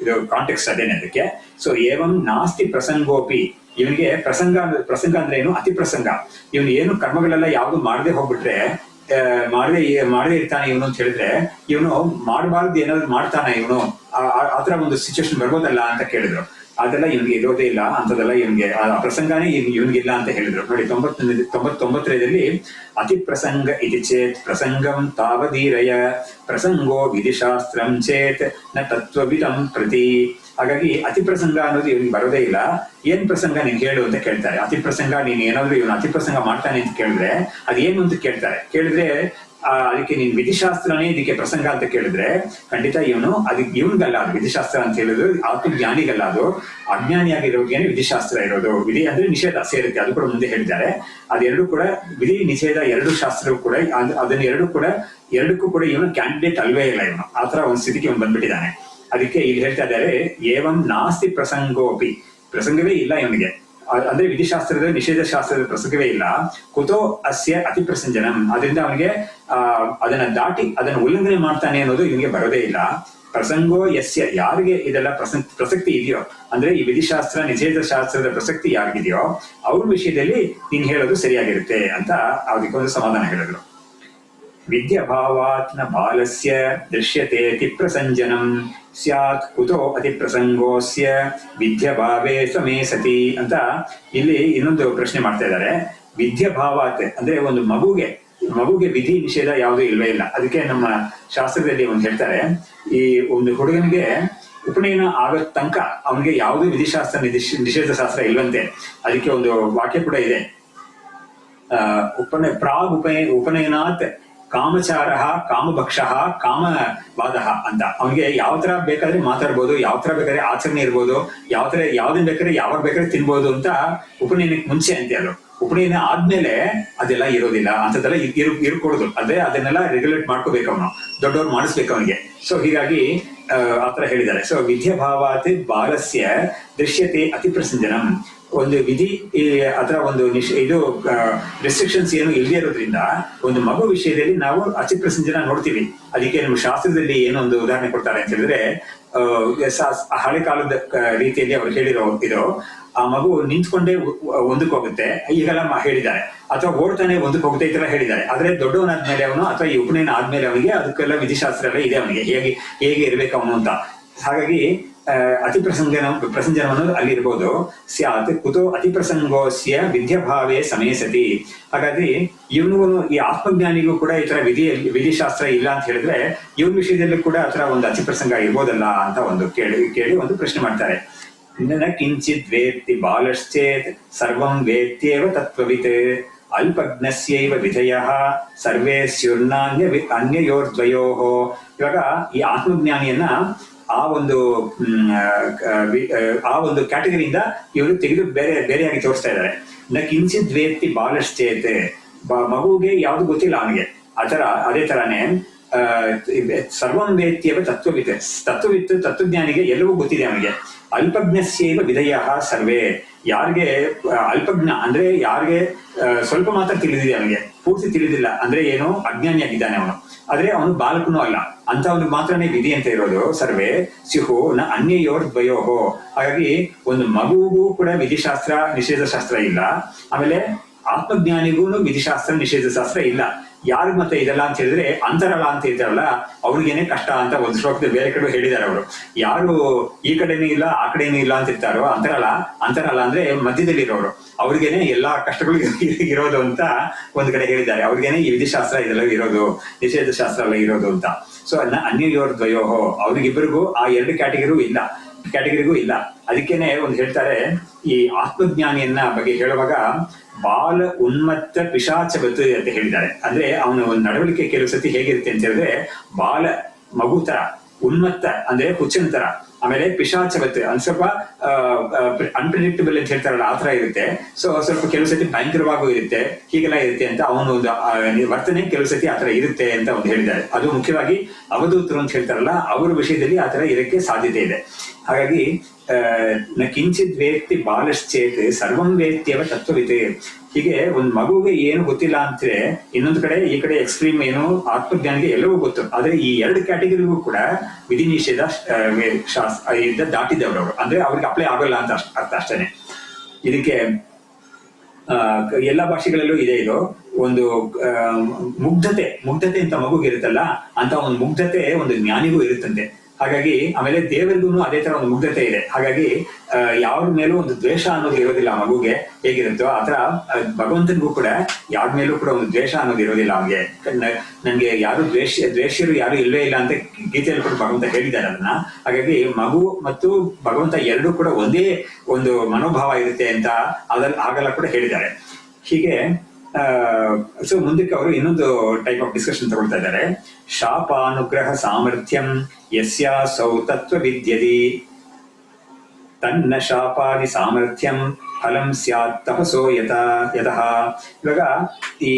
ಇದು ಕಾಂಟೆಕ್ಸ್ಟ್ ಅದೇನೆ ಅದಕ್ಕೆ. ಸೊ ಏವಂ ನಾಸ್ತಿ ಪ್ರಸಂಗೋಪಿ, ಇವನಿಗೆ ಪ್ರಸಂಗ ಅಂದ್ರೆ ಏನು? ಅತಿ ಪ್ರಸಂಗ. ಇವನು ಏನು ಕರ್ಮಗಳೆಲ್ಲ ಯಾವ್ದು ಮಾಡದೆ ಹೋಗ್ಬಿಟ್ರೆ ಮಾಡದೇ ಇರ್ತಾನೆ ಇವನು ಅಂತ ಹೇಳಿದ್ರೆ, ಇವನು ಮಾಡಬಾರ್ದು ಏನಾದ್ರು ಮಾಡ್ತಾನೆ ಇವನು, ಆತರ ಒಂದು ಸಿಚುವೇಶನ್ ಬರ್ಬೋದಲ್ಲ ಅಂತ ಕೇಳಿದ್ರು. ಅದೆಲ್ಲ ಇವನಿಗೆ ಇರೋದೇ ಇಲ್ಲ, ಅಂತದೆಲ್ಲ ಇವನಿಗೆ ಆ ಪ್ರಸಂಗನೇ ಇವನಿಗಿಲ್ಲ ಅಂತ ಹೇಳಿದ್ರು. ನೋಡಿ 99ರಲ್ಲಿ ಅತಿ ಪ್ರಸಂಗ ಇತಿ ಚೇತ್ ಪ್ರಸಂಗಂ ತಾವದೀರಯ ಪ್ರಸಂಗೋ ವಿಧಿಶಾಸ್ತ್ರಂ ಚೇತ್ ನ ತತ್ವವಿದಂ ಪ್ರತಿ. ಹಾಗಾಗಿ ಅತಿ ಪ್ರಸಂಗ ಅನ್ನೋದು ಇವನಿಗೆ ಬರೋದೇ ಇಲ್ಲ. ಏನ್ ಪ್ರಸಂಗ ನೀನ್ ಹೇಳು ಅಂತ ಕೇಳ್ತಾರೆ. ಅತಿ ಪ್ರಸಂಗ ನೀನ್ ಏನಾದ್ರು ಇವನು ಅತಿ ಪ್ರಸಂಗ ಮಾಡ್ತಾನೆ ಅಂತ ಕೇಳಿದ್ರೆ ಅದೇನು ಅಂತ ಕೇಳ್ತಾರೆ. ಕೇಳಿದ್ರೆ ಅದಕ್ಕೆ ನೀನ್ ವಿಧಿಶಾಸ್ತ್ರನೇ ಇದಕ್ಕೆ ಪ್ರಸಂಗ ಅಂತ ಕೇಳಿದ್ರೆ ಖಂಡಿತ ಅದಕ್ಕೆ ಇವನ್ಗಲ್ಲ ಅದು ವಿಧಿಶಾಸ್ತ್ರ ಅಂತ ಹೇಳಿದ್ರು. ಆತ್ಮಜ್ಞಾನಿಗಲ್ಲ, ಅದು ಅಜ್ಞಾನಿಯಾಗಿರೋಗೇನೆ ವಿಧಿಶಾಸ್ತ್ರ ಇರೋದು. ವಿಧಿ ಅಂದ್ರೆ ನಿಷೇಧ ಸೇರುತ್ತೆ, ಅದು ಕೂಡ ಮುಂದೆ ಹೇಳಿದ್ದಾರೆ. ಅದೆರಡು ಕೂಡ ವಿಧಿ ನಿಷೇಧ ಎರಡು ಶಾಸ್ತ್ರವೂ ಕೂಡ ಅದನ್ನ ಎರಡಕ್ಕೂ ಕೂಡ ಇವನು ಕ್ಯಾಂಡಿಡೇಟ್ ಅಲ್ವೇ ಇಲ್ಲ. ಇವನು ಆತರ ಒಂದು ಸ್ಥಿತಿಗೆ ಇವನು ಬಂದ್ಬಿಟ್ಟಿದ್ದಾನೆ. ಅದಕ್ಕೆ ಇಲ್ಲಿ ಹೇಳ್ತಾ ಇದ್ದಾರೆ, ಏವಂ ನಾಸ್ತಿ ಪ್ರಸಂಗೋಪಿ, ಪ್ರಸಂಗವೇ ಇಲ್ಲ ಇವನಿಗೆ. ಅಂದ್ರೆ ವಿಧಿಶಾಸ್ತ್ರದ ನಿಷೇಧ ಶಾಸ್ತ್ರದ ಪ್ರಸಂಗವೇ ಇಲ್ಲ. ಕುತೋ ಅಸ್ಯ ಅತಿ ಪ್ರಸಂಜನಂ, ಅದರಿಂದ ಅವನಿಗೆ ಅದನ್ನ ದಾಟಿ ಅದನ್ನ ಉಲ್ಲಂಘನೆ ಮಾಡ್ತಾನೆ ಅನ್ನೋದು ಇವನಿಗೆ ಬರೋದೇ ಇಲ್ಲ. ಪ್ರಸಂಗೋ ಯಸ್ಯ, ಯಾರಿಗೆ ಇದೆಲ್ಲ ಪ್ರಸಕ್ತಿ ಇದೆಯೋ, ಅಂದ್ರೆ ಈ ವಿಧಿಶಾಸ್ತ್ರ ನಿಷೇಧ ಶಾಸ್ತ್ರದ ಪ್ರಸಕ್ತಿ ಯಾರಿಗಿದೆಯೋ ಅವ್ರ ವಿಷಯದಲ್ಲಿ ನೀನ್ ಹೇಳೋದು ಸರಿಯಾಗಿರುತ್ತೆ ಅಂತ ಅದಕ್ಕೆ ಒಂದು ಸಮಾಧಾನ ಹೇಳಿದ್ರು. ವಿದ್ಯಾಭಾವಾತ್ ನ ಬಾಲಸ್ಯ ದೃಶ್ಯತೆ ಅತಿ ಪ್ರಸಂಜನಂ ಸ್ಯಾತ್ ಕುತೋ ಅತಿ ಪ್ರಸಂಗೋಸ್ಯ ವಿದ್ಯಾಭಾವೇ ಸಮೇ ಸತಿ ಅಂತ ಇಲ್ಲಿ ಇನ್ನೊಂದು ಪ್ರಶ್ನೆ ಮಾಡ್ತಾ ಇದ್ದಾರೆ. ವಿದ್ಯಾಭಾವಾತ್ ಅಂದ್ರೆ ಒಂದು ಮಗುಗೆ ವಿಧಿ ನಿಷೇಧ ಯಾವುದೂ ಇಲ್ವೇ ಇಲ್ಲ. ಅದಕ್ಕೆ ನಮ್ಮ ಶಾಸ್ತ್ರದಲ್ಲಿ ಒಂದು ಹೇಳ್ತಾರೆ, ಈ ಒಂದು ಹುಡುಗನಿಗೆ ಉಪನಯನ ಆಗೋ ತನಕ ಅವನಿಗೆ ಯಾವುದೇ ವಿಧಿಶಾಸ್ತ್ರ ನಿಷೇಧ ಶಾಸ್ತ್ರ ಇಲ್ವಂತೆ. ಅದಕ್ಕೆ ಒಂದು ವಾಕ್ಯ ಕೂಡ ಇದೆ, ಉಪನಯನಾತ್ ಕಾಮಚಾರ ಕಾಮಭಕ್ಷ ಕಾಮವಾದ ಅಂತ. ಅವನಿಗೆ ಯಾವ ತರ ಬೇಕಾದ್ರೆ ಮಾತಾಡ್ಬೋದು, ಯಾವ ತರ ಬೇಕಾದ್ರೆ ಆಚರಣೆ ಇರ್ಬೋದು, ಯಾವ್ದನ್ ಬೇಕಾದ್ರೆ ಯಾವಾಗ ಬೇಕಾದ್ರೆ ತಿನ್ಬೋದು ಅಂತ ಉಪನಯನಕ್ಕೆ ಮುಂಚೆ ಅಂತೆ. ಅದು ಉಪನಯನ ಆದ್ಮೇಲೆ ಅದೆಲ್ಲ ಇರೋದಿಲ್ಲ, ಅಂತದೆಲ್ಲ ಇರ್ಕೊಡುದು. ಅದೇ ಅದನ್ನೆಲ್ಲ ರೆಗ್ಯುಲೇಟ್ ಮಾಡ್ಕೋಬೇಕು, ಅವನು ದೊಡ್ಡವ್ರು ಮಾಡಿಸ್ಬೇಕು ಅವನಿಗೆ. ಸೊ ಹೀಗಾಗಿ ಆತರ ಹೇಳಿದ್ದಾರೆ. ಸೊ ವಿದ್ಯಾಭಾವಾತ್ ಬಾಲಸ್ಯ ದೃಶ್ಯತೆ ಅತಿ ಪ್ರಸಂಜನಂ, ಒಂದು ವಿಧಿ ಅಥವಾ ಒಂದು ಇದು ರೆಸ್ಟ್ರಿಕ್ಷನ್ಸ್ ಏನು ಇಲ್ಲದೆ ಇರೋದ್ರಿಂದ ಒಂದು ಮಗು ವಿಷಯದಲ್ಲಿ ನಾವು ಅತಿ ಪ್ರಸಂಜನ ನೋಡ್ತೀವಿ. ಅದಕ್ಕೆ ನಮ್ಮ ಶಾಸ್ತ್ರದಲ್ಲಿ ಏನೊಂದು ಉದಾಹರಣೆ ಕೊಡ್ತಾರೆ ಅಂತ ಹೇಳಿದ್ರೆ, ಹಳೆ ಕಾಲದ ರೀತಿಯಲ್ಲಿ ಅವ್ರು ಹೇಳಿರೋ ಆ ಮಗು ನಿಂತ್ಕೊಂಡೇ ಒಂದಕ್ಕೆ ಹೋಗುತ್ತೆ ಈಗೆಲ್ಲ ಹೇಳಿದ್ದಾರೆ, ಅಥವಾ ಓಡ್ತಾನೆ ಒಂದಕ್ಕೆ ಹೋಗುತ್ತೆ ಈ ತರ ಹೇಳಿದ್ದಾರೆ. ಆದ್ರೆ ದೊಡ್ಡವನಾದ್ಮೇಲೆ ಅವನು ಅಥವಾ ಈ ಉಪನಯನ ಆದ್ಮೇಲೆ ಅವನಿಗೆ ವಿಧಿಶಾಸ್ತ್ರ ಎಲ್ಲ ಇದೆ, ಅವನಿಗೆ ಹೇಗೆ ಇರ್ಬೇಕು ಅವನು ಅಂತ. ಹಾಗಾಗಿ ಅತಿ ಪ್ರಸಂಜನ ಅನ್ನೋದು ಅಲ್ಲಿ ಇರ್ಬೋದು. ಸ್ಯಾತ್ ಕುತೋ ಅತಿ ಪ್ರಸಂಗೋಸ್ಯ ವಿದ್ಯಾಭಾವೇ ಸಮೇ ಸತಿ. ಹಾಗಾಗಿ ಇವನು ಈ ಆತ್ಮಜ್ಞಾನಿಗೂ ಕೂಡ ಈ ತರ ವಿಧಿಶಾಸ್ತ್ರ ಇಲ್ಲ ಅಂತ ಹೇಳಿದ್ರೆ ಇವನ ವಿಷಯದಲ್ಲೂ ಕೂಡ ಆ ತರ ಒಂದು ಅತಿ ಪ್ರಸಂಗ ಇರ್ಬೋದಲ್ಲ ಅಂತ ಒಂದು ಕೇಳಿ ಒಂದು ಪ್ರಶ್ನೆ ಮಾಡ್ತಾರೆ. ನ ಕಿಂಚಿತ್ ವೇತ್ತಿ ಬಾಲಶ್ಚೇತ್ ಸರ್ವಂ ವೇತ್ಯೇವ ತತ್ವವಿತ್ ಅಲ್ಪಜ್ಞಸ್ಯೈವ ವಿಧಯಃ ಸರ್ವೇ ಸ್ಯುರ್ನಾನ್ಯ ಅನ್ಯಯೋರ್ದ್ವಯೋಃ. ಇವಾಗ ಈ ಆತ್ಮಜ್ಞಾನಿಯನ್ನ ಆ ಒಂದು ಕ್ಯಾಟಗರಿಯಿಂದ ಇವರು ತೆಗೆದು ಬೇರೆಯಾಗಿ ತೋರಿಸ್ತಾ ಇದ್ದಾರೆ. ನ ಕಿಂಚಿತ್ ವೇತ್ತಿ ಬಾಲಶ್ಚೇತ್, ಮಗುವಿಗೆ ಯಾವ್ದು ಗೊತ್ತಿಲ್ಲ ಅವನಿಗೆ. ಅದೇ ತರಾನೇ ಸರ್ವಂ ವೇತ್ಯವ ತತ್ವವಿತ್ ತತ್ವಜ್ಞಾನಿಗೆ ಎಲ್ಲವೂ ಗೊತ್ತಿದೆ ಅವನಿಗೆ. ಅಲ್ಪಜ್ಞಸ್ಯೇವ ವಿಧಯ ಸರ್ವೇ, ಯಾರಿಗೆ ಅಲ್ಪಜ್ಞ ಅಂದ್ರೆ ಯಾರಿಗೆ ಸ್ವಲ್ಪ ಮಾತ್ರ ತಿಳಿದಿದೆ, ಅವನಿಗೆ ಪೂರ್ತಿ ತಿಳಿದಿಲ್ಲ ಅಂದ್ರೆ ಏನು, ಅಜ್ಞಾನಿಯಾಗಿದ್ದಾನೆ ಅವನು. ಆದ್ರೆ ಅವನು ಬಾಲಕನೂ ಅಲ್ಲ, ಅಂತ ಅವನಿಗೆ ಮಾತ್ರನೇ ವಿಧಿ ಅಂತ ಇರೋದು. ಸರ್ವೇ ಸ್ಯುಹು ನ ಅನ್ಯಯೋರ್ ದ್ವಯೋಹೋ. ಹಾಗಾಗಿ ಒಂದು ಮಗುವಿಗೂ ಕೂಡ ವಿಧಿಶಾಸ್ತ್ರ ನಿಷೇಧ ಶಾಸ್ತ್ರ ಇಲ್ಲ, ಆಮೇಲೆ ಆತ್ಮಜ್ಞಾನಿಗೂ ವಿಧಿಶಾಸ್ತ್ರ ನಿಷೇಧ ಶಾಸ್ತ್ರ ಇಲ್ಲ. ಯಾರಿಗ್ ಮತ್ತೆ ಇದೆಲ್ಲ ಅಂತ ಹೇಳಿದ್ರೆ ಅಂತರಾಳ ಅಂತ ಇದ್ದಾರಲ್ಲ ಅವ್ರಿಗೇನೆ ಕಷ್ಟ ಅಂತ ಒಂದು ಶ್ಲೋಕದಲ್ಲಿ ಬೇರೆ ಕಡೆ ಹೇಳಿದ್ದಾರೆ ಅವರು. ಯಾರು ಈ ಕಡೆನೂ ಇಲ್ಲ ಆ ಕಡೆನೂ ಇಲ್ಲ ಅಂತ ಇರ್ತಾರೋ ಅಂತರಾಳ ಅಂದ್ರೆ ಮಧ್ಯದಲ್ಲಿ ಇರೋರು, ಅವ್ರಿಗೇನೆ ಎಲ್ಲಾ ಕಷ್ಟಗಳು ಇರೋದು ಅಂತ ಒಂದ್ ಕಡೆ ಹೇಳಿದ್ದಾರೆ. ಅವ್ರಿಗೇನೆ ಈ ವಿಧಿಶಾಸ್ತ್ರ ಇದೆಲ್ಲ ಇರೋದು, ನಿಷೇಧ ಶಾಸ್ತ್ರ ಎಲ್ಲ ಇರೋದು ಅಂತ. ಸೊ ಅನ್ಯಯೋರ್ ದ್ವಯೋಹೋ, ಅವ್ರಿಗಿಬ್ಬರಿಗೂ ಆ ಎರಡು ಕ್ಯಾಟಗರಿಗೂ ಇಲ್ಲ. ಅದಕ್ಕೇನೆ ಒಂದು ಹೇಳ್ತಾರೆ, ಈ ಆತ್ಮಜ್ಞಾನಿಯನ್ನ ಬಗ್ಗೆ ಹೇಳುವಾಗ ಬಾಲ ಉನ್ಮತ್ತ ಪಿಶಾಚವತ್ ಅಂತ ಹೇಳಿದ್ದಾರೆ. ಅಂದ್ರೆ ಅವನ ಒಂದು ನಡವಳಿಕೆ ಕೆಲವು ಸತಿ ಹೇಗಿರುತ್ತೆ ಅಂತ ಹೇಳಿದ್ರೆ ಬಾಲ ಮಗು ತರ, ಉನ್ಮತ್ತ ಅಂದ್ರೆ ಹುಚ್ಚನ ತರ, ಆಮೇಲೆ ಪಿಶಾಚವತ್ ಅಂದ್ರೆ ಸ್ವಲ್ಪ ಅನ್ಪ್ರಿಡಿಕ್ಟಬಲ್ ಅಂತ ಹೇಳ್ತಾರಲ್ಲ ಆ ತರ ಇರುತ್ತೆ. ಸೊ ಸ್ವಲ್ಪ ಕೆಲವು ಸತಿ ಭಯಂಕರವಾಗೂ ಇರುತ್ತೆ, ಹೀಗೆಲ್ಲ ಇರುತ್ತೆ ಅಂತ ಅವನು ಒಂದು ವರ್ತನೆ ಕೆಲವು ಸತಿ ಆತರ ಇರುತ್ತೆ ಅಂತ ಒಂದು ಹೇಳಿದ್ದಾರೆ. ಅದು ಮುಖ್ಯವಾಗಿ ಅವಧೂತರು ಅಂತ ಹೇಳ್ತಾರಲ್ಲ ಅವರ ವಿಷಯದಲ್ಲಿ ಆತರ ಇದಕ್ಕೆ ಸಾಧ್ಯತೆ ಇದೆ. ಹಾಗಾಗಿ ನ ಕಿಂಚಿತ್ ವೇತ್ತಿ ಬಾಲಶ್ಚೇತ್ ಸರ್ವಂ ವೇತ್ಯವ ತತ್ವವಿದೆ. ಹೀಗೆ ಒಂದ್ ಮಗುವಿಗೆ ಏನು ಗೊತ್ತಿಲ್ಲ ಅಂದ್ರೆ ಇನ್ನೊಂದು ಕಡೆ ಈ ಕಡೆ ಎಕ್ಸ್ಟ್ರೀಮ್ ಏನು ಆತ್ಮಜ್ಞಾನಿಗೆ ಎಲ್ಲವೂ ಗೊತ್ತು. ಆದ್ರೆ ಈ ಎರಡು ಕ್ಯಾಟಗರಿಗೂ ಕೂಡ ವಿಧಿ ನಿಷೇಧ ದಾಟಿದವರು ಅವರು, ಅಂದ್ರೆ ಅವ್ರಿಗೆ ಅಪ್ಲೈ ಆಗಲ್ಲ ಅಂತ ಅರ್ಥ ಅಷ್ಟೇನೆ. ಇದಕ್ಕೆ ಎಲ್ಲ ಭಾಷೆಗಳಲ್ಲೂ ಇದೆ. ಇದು ಒಂದು ಮುಗ್ಧತೆ ಅಂತ ಮಗುಗೆ ಇರುತ್ತಲ್ಲ, ಅಂತ ಒಂದು ಮುಗ್ಧತೆ ಒಂದು ಜ್ಞಾನಿಗೂ ಇರುತ್ತಂತೆ. ಹಾಗಾಗಿ ಆಮೇಲೆ ದೇವರಿಗೂ ಅದೇ ತರ ಒಂದು ಮುಗ್ಧತೆ ಇದೆ. ಹಾಗಾಗಿ ಯಾರ ಮೇಲೂ ಒಂದು ದ್ವೇಷ ಅನ್ನೋದು ಇರೋದಿಲ್ಲ ಆ ಮಗುಗೆ. ಹೇಗಿರುತ್ತೋ ಆತರ ಭಗವಂತನಿಗೂ ಕೂಡ ಯಾರ ಮೇಲೂ ಕೂಡ ಒಂದು ದ್ವೇಷ ಅನ್ನೋದು ಇರೋದಿಲ್ಲ ಅವನಿಗೆ. ನನ್ಗೆ ಯಾರು ದ್ವೇಷರು ಯಾರು ಇಲ್ಲವೇ ಇಲ್ಲ ಅಂತ ಗೀತೆಯಲ್ಲಿ ಕೂಡ ಭಗವಂತ ಹೇಳಿದ್ದಾರೆ ಅದನ್ನ. ಹಾಗಾಗಿ ಮಗು ಮತ್ತು ಭಗವಂತ ಎರಡೂ ಕೂಡ ಒಂದೇ ಒಂದು ಮನೋಭಾವ ಇರುತ್ತೆ ಅಂತ ಆಗಲ್ಲ ಕೂಡ ಹೇಳಿದ್ದಾರೆ. ಹೀಗೆ ಸೊ ಮುಂದಕ್ಕೆ ಅವರು ಇನ್ನೊಂದು ಟೈಪ್ ಆಫ್ ಡಿಸ್ಕಷನ್ ತಗೊಳ್ತಾ ಇದ್ದಾರೆ. ಶಾಪಾನುಗ್ರಹ ಸಾಮರ್ಥ್ಯಂ ಯಸ್ಯಾಸೌ ತತ್ವ ವಿದ್ಯದಿ ತನ್ನ ಶಾಪಾದಿ ಸಾಮರ್ಥ್ಯಂ ಫಲಂ ಸ್ಯಾತ್ ತಪಸೋ ಯತಃ. ಇವಾಗ ಈ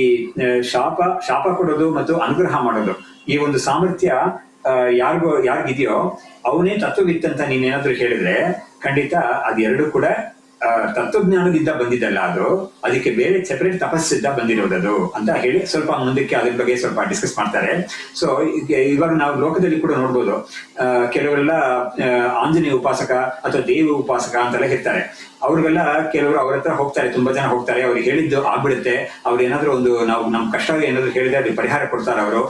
ಶಾಪ ಕೊಡೋದು ಮತ್ತು ಅನುಗ್ರಹ ಮಾಡೋದು ಈ ಒಂದು ಸಾಮರ್ಥ್ಯ ಯಾರಿಗಿದೆಯೋ ಅವನೇ ತತ್ವವಿತ್ ಅಂತ ನೀನೇನಾದ್ರೂ ಹೇಳಿದ್ರೆ ಖಂಡಿತ ಅದೆರಡು ಕೂಡ ತತ್ವಜ್ಞಾನದಿಂದ ಬಂದಿದ್ದಲ್ಲ, ಅದಕ್ಕೆ ಬೇರೆ ಸೆಪರೇಟ್ ತಪಸ್ಸಿಂದ ಬಂದಿರೋದದು ಅಂತ ಹೇಳಿ ಸ್ವಲ್ಪ ಮುಂದಕ್ಕೆ ಅದ್ರ ಬಗ್ಗೆ ಸ್ವಲ್ಪ ಡಿಸ್ಕಸ್ ಮಾಡ್ತಾರೆ. ಸೊ ಇವಾಗ ನಾವು ಲೋಕದಲ್ಲಿ ಕೂಡ ನೋಡ್ಬೋದು, ಕೆಲವರೆಲ್ಲ ಆಂಜನೇಯ ಉಪಾಸಕ ಅಥವಾ ದೇವಿ ಉಪಾಸಕ ಅಂತೆಲ್ಲ ಇರ್ತಾರೆ. ಅವ್ರಿಗೆಲ್ಲ ಕೆಲವರು ಅವ್ರ ಹತ್ರ ಹೋಗ್ತಾರೆ, ತುಂಬಾ ಜನ ಹೋಗ್ತಾರೆ, ಅವ್ರಿಗೆ ಹೇಳಿದ್ದು ಆಗ್ಬಿಡುತ್ತೆ, ಅವ್ರು ಏನಾದ್ರು ಒಂದು ನಾವು ನಮ್ ಕಷ್ಟ ಏನಾದ್ರು ಹೇಳಿದ್ರೆ ಅವ್ರಿಗೆ ಪರಿಹಾರ ಕೊಡ್ತಾರೆ ಅವರು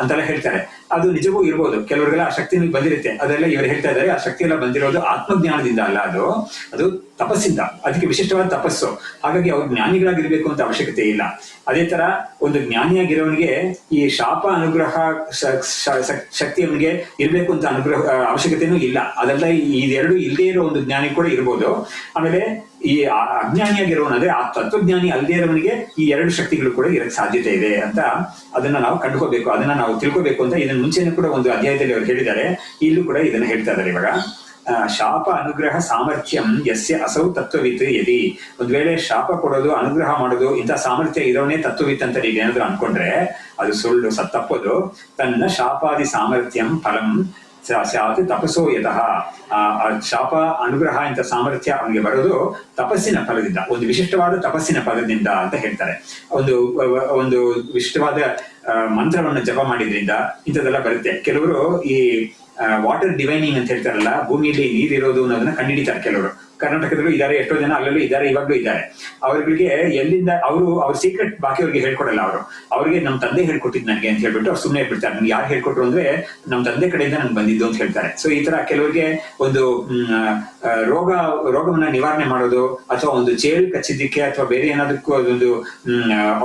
ಅಂತೆಲ್ಲ ಹೇಳ್ತಾರೆ. ಅದು ನಿಜವೂ ಇರ್ಬೋದು, ಕೆಲವರಿಗೆಲ್ಲ ಆ ಶಕ್ತಿ ಬಂದಿರುತ್ತೆ. ಅದೆಲ್ಲ ಇವರು ಹೇಳ್ತಾ ಇದ್ದಾರೆ, ಆ ಶಕ್ತಿ ಎಲ್ಲ ಬಂದಿರೋದು ಆತ್ಮಜ್ಞಾನದಿಂದ ಅಲ್ಲ, ಅದು ತಪಸ್ಸಿಂದ, ಅದಕ್ಕೆ ವಿಶಿಷ್ಟವಾದ ತಪಸ್ಸು. ಹಾಗಾಗಿ ಅವ್ರು ಜ್ಞಾನಿಗಳಾಗಿರ್ಬೇಕು ಅಂತ ಅವಶ್ಯಕತೆ ಇಲ್ಲ. ಅದೇ ತರ ಒಂದು ಜ್ಞಾನಿಯಾಗಿರೋನಿಗೆ ಈ ಶಾಪ ಅನುಗ್ರಹ ಶಕ್ತಿ ಅವನಿಗೆ ಇರ್ಬೇಕು ಅಂತ ಅವಶ್ಯಕತೆನೂ ಇಲ್ಲ. ಅದೆಲ್ಲ ಇದೆರಡು ಇಲ್ಲದೆ ಇರೋ ಒಂದು ಜ್ಞಾನಿ ಕೂಡ ಇರ್ಬೋದು. ಆಮೇಲೆ ಈ ಅಜ್ಞಾನಿಯಾಗಿರೋನು ಅಂದ್ರೆ ಆ ತತ್ವಜ್ಞಾನಿ ಅಲ್ಲದೆ ಇರೋವನಿಗೆ ಈ ಎರಡು ಶಕ್ತಿಗಳು ಕೂಡ ಇರಕ್ಕೆ ಸಾಧ್ಯತೆ ಇದೆ ಅಂತ ಅದನ್ನ ನಾವು ಕಂಡುಕೋಬೇಕು, ಅದನ್ನ ನಾವು ತಿಳ್ಕೋಬೇಕು ಅಂತ ಇದನ್ನ ಮುಂಚೆನೂ ಕೂಡ ಒಂದು ಅಧ್ಯಾಯದಲ್ಲಿ ಅವರು ಹೇಳಿದ್ದಾರೆ. ಇಲ್ಲೂ ಕೂಡ ಇದನ್ನ ಹೇಳ್ತಾ ಇದ್ದಾರೆ. ಇವಾಗ ಶಾಪ ಅನುಗ್ರಹ ಸಾಮರ್ಥ್ಯಂ ಯಸ್ಯ ಅಸೌ ತತ್ವವಿತ್ ಯದಿ, ಒಂದ್ ವೇಳೆ ಶಾಪ ಕೊಡೋದು ಅನುಗ್ರಹ ಮಾಡೋದು ಇಂಥ ಸಾಮರ್ಥ್ಯ ಇರೋನೇ ತತ್ವವಿತ್ ಅಂತ ನೀವೇನಾದ್ರೂ ಅನ್ಕೊಂಡ್ರೆ ಅದು ಸುಳ್ಳು, ತಪ್ಪದು. ತನ್ನ ಶಾಪಾದಿ ಸಾಮರ್ಥ್ಯಂ ಫಲಂ ಸ್ಯಾತ್ ತಪಸ್ಸೋ ಯತಃ. ಶಾಪ ಅನುಗ್ರಹ ಇಂಥ ಸಾಮರ್ಥ್ಯ ಅವನಿಗೆ ಬರೋದು ತಪಸ್ಸಿನ ಫಲದಿಂದ, ಒಂದು ವಿಶಿಷ್ಟವಾದ ತಪಸ್ಸಿನ ಫಲದಿಂದ ಅಂತ ಹೇಳ್ತಾರೆ. ಒಂದು ವಿಶಿಷ್ಟವಾದ ಮಂತ್ರವನ್ನು ಜಪ ಮಾಡಿದ್ರಿಂದ ಇಂಥದ್ದೆಲ್ಲ ಬರುತ್ತೆ. ಕೆಲವರು ಈ ವಾಟರ್ ಡಿವೈನಿಂಗ್ ಅಂತ ಹೇಳ್ತಾರಲ್ಲ, ಭೂಮಿಯಲ್ಲಿ ನೀರಿರೋದು ಅನ್ನೋದನ್ನ ಕಂಡುಹಿಡಿತಾರೆ ಕೆಲವರು. ಕರ್ನಾಟಕದಲ್ಲೂ ಇದ್ದಾರೆ, ಎಷ್ಟೋ ಜನ ಅಲ್ಲಲ್ಲೂ ಇದ್ದಾರೆ, ಇವಾಗ್ಲೂ ಇದ್ದಾರೆ. ಅವರಿಗೆ ಎಲ್ಲಿಂದ ಅವ್ರ ಸೀಕ್ರೆಟ್ ಬಾಕಿಯವ್ರಿಗೆ ಹೇಳ್ಕೊಡಲ್ಲ. ಅವ್ರಿಗೆ ನಮ್ಮ ತಂದೆ ಹೇಳ್ಕೊಟ್ಟಿದ್ ನನಗೆ ಅಂತ ಹೇಳ್ಬಿಟ್ಟು ಅವ್ರು ಸುಮ್ಮನೆ ಬಿಡ್ತಾರೆ. ನಮ್ಗೆ ಯಾರು ಹೇಳ್ಕೊಟ್ರು ಅಂದ್ರೆ ನಮ್ಮ ತಂದೆ ಕಡೆಯಿಂದ ನನ್ಗೆ ಬಂದಿದ್ದು ಅಂತ ಹೇಳ್ತಾರೆ. ಸೊ ಈ ತರ ಕೆಲವರಿಗೆ ಒಂದು ರೋಗವನ್ನ ನಿವಾರಣೆ ಮಾಡೋದು ಅಥವಾ ಒಂದು ಚೇಳು ಕಚ್ಚಿದ್ದಕ್ಕೆ ಅಥವಾ ಬೇರೆ ಏನಾದಕ್ಕೂ ಅದೊಂದು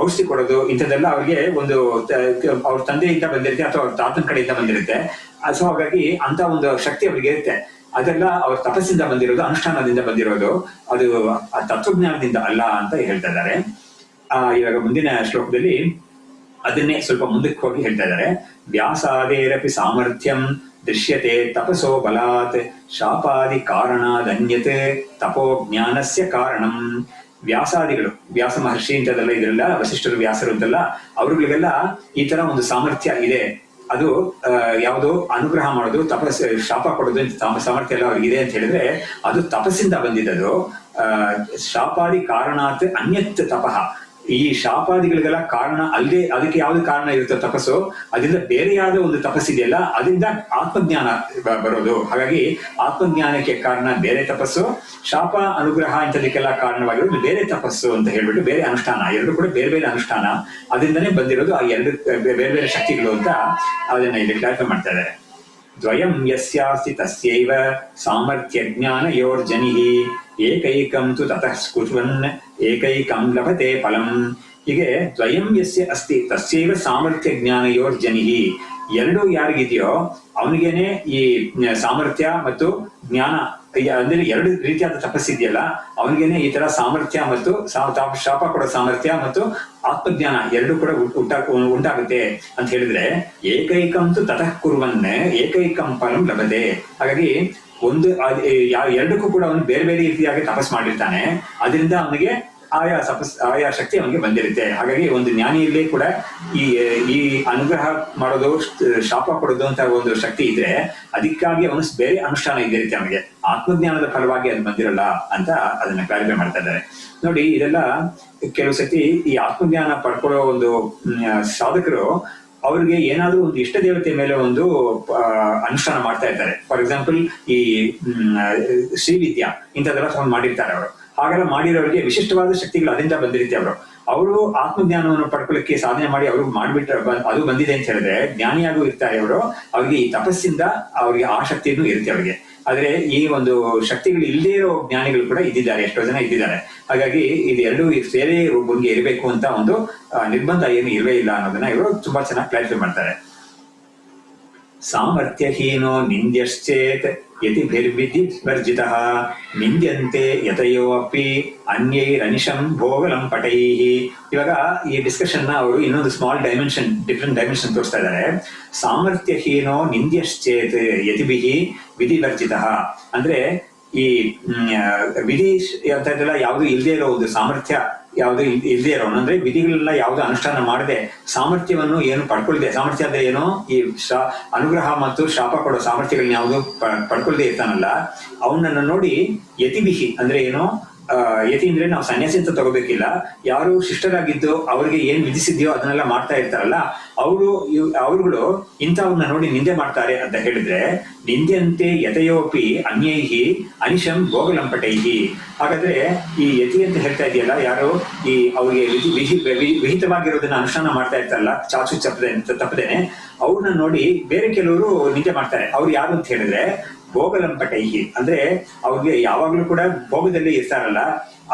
ಔಷಧಿ ಕೊಡೋದು ಇಂಥದ್ದೆಲ್ಲ ಅವ್ರಿಗೆ ಒಂದು ಅವ್ರ ತಂದೆಯಿಂದ ಬಂದಿರುತ್ತೆ ಅಥವಾ ಅವ್ರ ತಾತನ ಕಡೆಯಿಂದ ಬಂದಿರುತ್ತೆ. ಸೊ ಹಾಗಾಗಿ ಅಂತ ಒಂದು ಶಕ್ತಿ ಅವ್ರಿಗೆ ಇರುತ್ತೆ. ಅದೆಲ್ಲ ಅವ್ರ ತಪಸ್ಸಿಂದ ಬಂದಿರೋದು, ಅನುಷ್ಠಾನದಿಂದ ಬಂದಿರೋದು, ಅದು ತತ್ವಜ್ಞಾನದಿಂದ ಅಲ್ಲ ಅಂತ ಹೇಳ್ತಾ ಇದ್ದಾರೆ. ಇವಾಗ ಮುಂದಿನ ಶ್ಲೋಕದಲ್ಲಿ ಅದನ್ನೇ ಸ್ವಲ್ಪ ಮುಂದಕ್ಕೆ ಹೋಗಿ ಹೇಳ್ತಾ ಇದ್ದಾರೆ. ವ್ಯಾಸಾದೇರಪಿ ಸಾಮರ್ಥ್ಯಂ ದೃಶ್ಯತೆ ತಪಸೋ ಬಲಾತ್ ಶಾಪಾದಿ ಕಾರಣಾದನ್ಯತ್ ತಪೋ ಜ್ಞಾನಸ್ಯ ಕಾರಣಂ. ವ್ಯಾಸಾದಿಗಳು, ವ್ಯಾಸ ಮಹರ್ಷಿ ಇಂಥದೆಲ್ಲ ಇದೆಲ್ಲ, ವಸಿಷ್ಠರು ವ್ಯಾಸರು ಅಂತೆಲ್ಲ ಅವ್ರಗಳಿಗೆಲ್ಲ ಈ ತರ ಒಂದು ಸಾಮರ್ಥ್ಯ ಇದೆ. ಅದು ಯಾವುದೋ ಅನುಗ್ರಹ ಮಾಡೋದು, ಶಾಪ ಕೊಡೋದು ಸಾಮರ್ಥ್ಯ ಎಲ್ಲ ಅವ್ರಿಗಿದೆ ಅಂತ ಹೇಳಿದ್ರೆ ಅದು ತಪಸ್ಸಿಂದ ಬಂದಿದ್ದದು. ಶಾಪಾದಿ ಕಾರಣಾತ್ ಅನ್ಯತ್ ತಪಃ. ಈ ಶಾಪಾದಿಗಳಿಗೆಲ್ಲ ಕಾರಣ ಅಲ್ಲದೆ, ಅದಕ್ಕೆ ಯಾವ್ದು ಕಾರಣ ಇರುತ್ತೋ ತಪಸ್ಸು, ಅದರಿಂದ ಬೇರೆಯಾದ ಒಂದು ತಪಸ್ಸಿದೆಯಲ್ಲ, ಅದರಿಂದ ಆತ್ಮಜ್ಞಾನ ಬರೋದು. ಹಾಗಾಗಿ ಆತ್ಮಜ್ಞಾನಕ್ಕೆ ಕಾರಣ ಬೇರೆ ತಪಸ್ಸು, ಶಾಪ ಅನುಗ್ರಹ ಇಂಥದಕ್ಕೆಲ್ಲ ಕಾರಣವಾಗಿರೋದು ಬೇರೆ ತಪಸ್ಸು ಅಂತ ಹೇಳ್ಬಿಟ್ಟು ಬೇರೆ ಅನುಷ್ಠಾನ, ಎರಡು ಕೂಡ ಬೇರೆ ಬೇರೆ ಅನುಷ್ಠಾನ, ಅದರಿಂದನೇ ಬಂದಿರೋದು ಆ ಎರಡು ಬೇರೆ ಬೇರೆ ಶಕ್ತಿಗಳು ಅಂತ ಅದನ್ನ ಇಲ್ಲಿ ಕ್ಲಾರಿಫೈ ಮಾಡ್ತಾ ಇದ್ದಾರೆ. ದ್ವಯಂ ಯಸ್ಯಾಸ್ತಿ ತಸ್ಯೈವ ಸಾಮರ್ಥ್ಯ ಜ್ಞಾನಯೋರ್ಜನಿಃ ಏಕೈಕಂ ತು ತತಃ ಕುರ್ವನ್ ಏಕೈಕಂ ಲಭತೆ ಫಲಂ. ಹೀಗೆ ದ್ವಯಂ ಯಸ್ಯ ಅಸ್ತಿ ತಸ್ಯೈವ ಸಾಮರ್ಥ್ಯ ಜ್ಞಾನಯೋರ್ಜನಿಃ, ಎರಡು ಯಾರಿಗಿದೆಯೋ ಅವನಿಗೇನೆ ಈ ಸಾಮರ್ಥ್ಯ ಮತ್ತು ಜ್ಞಾನ, ಅಂದ್ರೆ ಎರಡು ರೀತಿಯಾದ ತಪಸ್ಸಿದೆಯಲ್ಲ ಅವನಿಗೇನೆ ಈ ತರ ಸಾಮರ್ಥ್ಯ ಮತ್ತು ಶಾಪ ಕೊಡೋ ಸಾಮರ್ಥ್ಯ ಮತ್ತು ಆತ್ಮಜ್ಞಾನ ಎರಡು ಕೂಡ ಉಂಟಾಗುತ್ತೆ ಅಂತ ಹೇಳಿದ್ರೆ, ಏಕೈಕಂತು ತತಃ ಕುರ್ವನ್ ಏಕೈಕಂ ಫಲಂ ಲಭತೆ. ಹಾಗಾಗಿ ಒಂದು ಎರಡಕ್ಕೂ ಕೂಡ ಅವನು ಬೇರೆ ಬೇರೆ ರೀತಿಯಾಗಿ ತಪಸ್ ಮಾಡಿರ್ತಾನೆ, ಅದರಿಂದ ಅವನಿಗೆ ಆಯಾ ಶಕ್ತಿ ಅವನಿಗೆ ಬಂದಿರುತ್ತೆ. ಹಾಗಾಗಿ ಒಂದು ಜ್ಞಾನಿಯಲ್ಲಿ ಕೂಡ ಈ ಅನುಗ್ರಹ ಮಾಡೋದು, ಶಾಪ ಕೊಡೋದು ಅಂತ ಒಂದು ಶಕ್ತಿ ಇದ್ರೆ ಅದಕ್ಕಾಗಿ ಅವನು ಬೇರೆ ಅನುಷ್ಠಾನ ಇದ್ದಿರುತ್ತೆ, ಅವನಿಗೆ ಆತ್ಮಜ್ಞಾನದ ಫಲವಾಗಿ ಅದು ಬಂದಿರಲ್ಲ ಅಂತ ಅದನ್ನ ಕ್ಲಾರಿಫೈ ಮಾಡ್ತಾ ಇದ್ದಾರೆ. ನೋಡಿ, ಇದೆಲ್ಲ ಕೆಲವು ಸತಿ ಈ ಆತ್ಮಜ್ಞಾನ ಪಡ್ಕೊಳ್ಳೋ ಒಂದು ಸಾಧಕರು ಅವ್ರಿಗೆ ಏನಾದ್ರೂ ಒಂದು ಇಷ್ಟ ದೇವತೆ ಮೇಲೆ ಒಂದು ಅನುಷ್ಠಾನ ಮಾಡ್ತಾ ಇರ್ತಾರೆ. ಫಾರ್ ಎಕ್ಸಾಂಪಲ್ ಈ ಶ್ರೀವಿದ್ಯಾ ಇಂಥದ್ದೆಲ್ಲ ತಗೊಂಡು ಮಾಡಿರ್ತಾರೆ ಅವರು. ಹಾಗೆಲ್ಲ ಮಾಡಿರೋರಿಗೆ ವಿಶಿಷ್ಟವಾದ ಶಕ್ತಿಗಳು ಅದರಿಂದ ಬಂದಿರುತ್ತೆ. ಅವರು ಆತ್ಮಜ್ಞಾನವನ್ನು ಪಡ್ಕೊಳ್ಳಿಕ್ಕೆ ಸಾಧನೆ ಮಾಡಿ ಅವ್ರಿಗೆ ಮಾಡ್ಬಿಟ್ರೆ ಅದು ಬಂದಿದೆ ಅಂತ ಹೇಳಿದ್ರೆ ಜ್ಞಾನಿಯಾಗೂ ಇರ್ತಾರೆ ಅವರು. ಅವ್ರಿಗೆ ಈ ತಪಸ್ಸಿಂದ ಅವ್ರಿಗೆ ಆ ಶಕ್ತಿಯನ್ನು ಇರುತ್ತೆ ಅವ್ರಿಗೆ. ಆದ್ರೆ ಈ ಒಂದು ಶಕ್ತಿಗಳು ಇಲ್ಲದೇ ಇರೋ ಜ್ಞಾನಿಗಳು ಕೂಡ ಇದ್ದಿದ್ದಾರೆ, ಎಷ್ಟೋ ಜನ ಇದ್ದಿದ್ದಾರೆ. ಹಾಗಾಗಿ ಇದು ಎರಡೂ ಸೇರಿ ಒಬ್ಬನಿಗೆ ಇರಬೇಕು ಅಂತ ಒಂದು ನಿರ್ಬಂಧ ಏನು ಇರವೇ ಇಲ್ಲ ಅನ್ನೋದನ್ನ ಇವರು ತುಂಬಾ ಚೆನ್ನಾಗಿ ಕ್ಲಾರಿಫೈ ಮಾಡ್ತಾರೆ. ಸಾಮರ್ಥ್ಯಹೀನೋ ನಿಂದ್ಯಶ್ಚೇತ್ ಯತಿಭಿರ್ವಿಧಿ ವರ್ಜಿತಃ ನಿಂದ್ಯಂತೆ ಯತಯೋ ಅಪಿ ಅನ್ಯೈರನಿಶಂ ಭೋಗಲಂ ಪಟೈಃ. ಇವಾಗ ಈ ಡಿಸ್ಕಷನ್ ನ ಅವರು ಇನ್ನೊಂದು ಸ್ಮಾಲ್ ಡೈಮೆನ್ಷನ್, ಡಿಫ್ರೆಂಟ್ ಡೈಮೆನ್ಷನ್ ತೋರಿಸ್ತಾ ಇದ್ದಾರೆ. ಸಾಮರ್ಥ್ಯಹೀನೋ ನಿಂದ್ಯಶ್ಚೇತ್ ಯತಿಭಿಃ ವಿಧಿ ವರ್ಜಿತಃ ಅಂದ್ರೆ ಈ ವಿಧಿ ಅಂತ ಯಾವುದು ಇಲ್ಲದೆ ಇರೋ ಒಂದು ಸಾಮರ್ಥ್ಯ, ಯಾವುದು ಇಲ್ಲದೆ ಇರೋನು ಅಂದ್ರೆ ವಿಧಿಗಳನ್ನ ಯಾವುದು ಅನುಷ್ಠಾನ ಮಾಡದೆ ಸಾಮರ್ಥ್ಯವನ್ನು ಏನು ಪಡ್ಕೊಳ್ದೆ, ಸಾಮರ್ಥ್ಯ ಅಂದ್ರೆ ಏನು ಈ ಅನುಗ್ರಹ ಮತ್ತು ಶಾಪ ಕೊಡೋ ಸಾಮರ್ಥ್ಯಗಳನ್ನ ಯಾವುದು ಪಡ್ಕೊಳ್ದೆ ಇರ್ತಾನಲ್ಲ ಅವನನ್ನ ನೋಡಿ ಯತಿಬಿಹಿ ಅಂದ್ರೆ ಏನು, ಯತಿ ಅಂದ್ರೆ ನಾವು ಸನ್ಯಾಸಿ ಅಂತ ತಗೋಬೇಕಿಲ್ಲ, ಯಾರು ಶಿಷ್ಟರಾಗಿದ್ದು ಅವ್ರಿಗೆ ಏನ್ ವಿಧಿಸಿದ್ಯೋ ಅದನ್ನೆಲ್ಲ ಮಾಡ್ತಾ ಇರ್ತಾರಲ್ಲ ಅವರುಗಳು ಇಂಥವನ್ನ ನೋಡಿ ನಿಂದೆ ಮಾಡ್ತಾರೆ ಅಂತ ಹೇಳಿದ್ರೆ, ನಿಂದ್ಯಂತೆ ಯತಯೋಪಿ ಅನ್ಯೈಹಿ ಅನಿಶಂ ಭೋಗಲಂಪಟೈಹಿ. ಹಾಗಾದ್ರೆ ಈ ಯತಿ ಅಂತ ಹೇಳ್ತಾ ಇದೆಯಲ್ಲ, ಯಾರು ಈ ಅವ್ರಿಗೆ ವಿಹಿತವಾಗಿರೋದನ್ನ ಅನುಷ್ಠಾನ ಮಾಡ್ತಾ ಇರ್ತಾರಲ್ಲ ಚಾಚು ತಪ್ಪದೇನೆ, ಅವ್ರನ್ನ ನೋಡಿ ಬೇರೆ ಕೆಲವರು ನಿಂದೆ ಮಾಡ್ತಾರೆ. ಅವ್ರು ಯಾರು ಅಂತ ಹೇಳಿದ್ರೆ ಭೋಗಲಂಪಟೈಹಿ ಅಂದ್ರೆ ಅವ್ರಿಗೆ ಯಾವಾಗ್ಲೂ ಕೂಡ ಭೋಗದಲ್ಲಿ ಇರ್ತಾರಲ್ಲ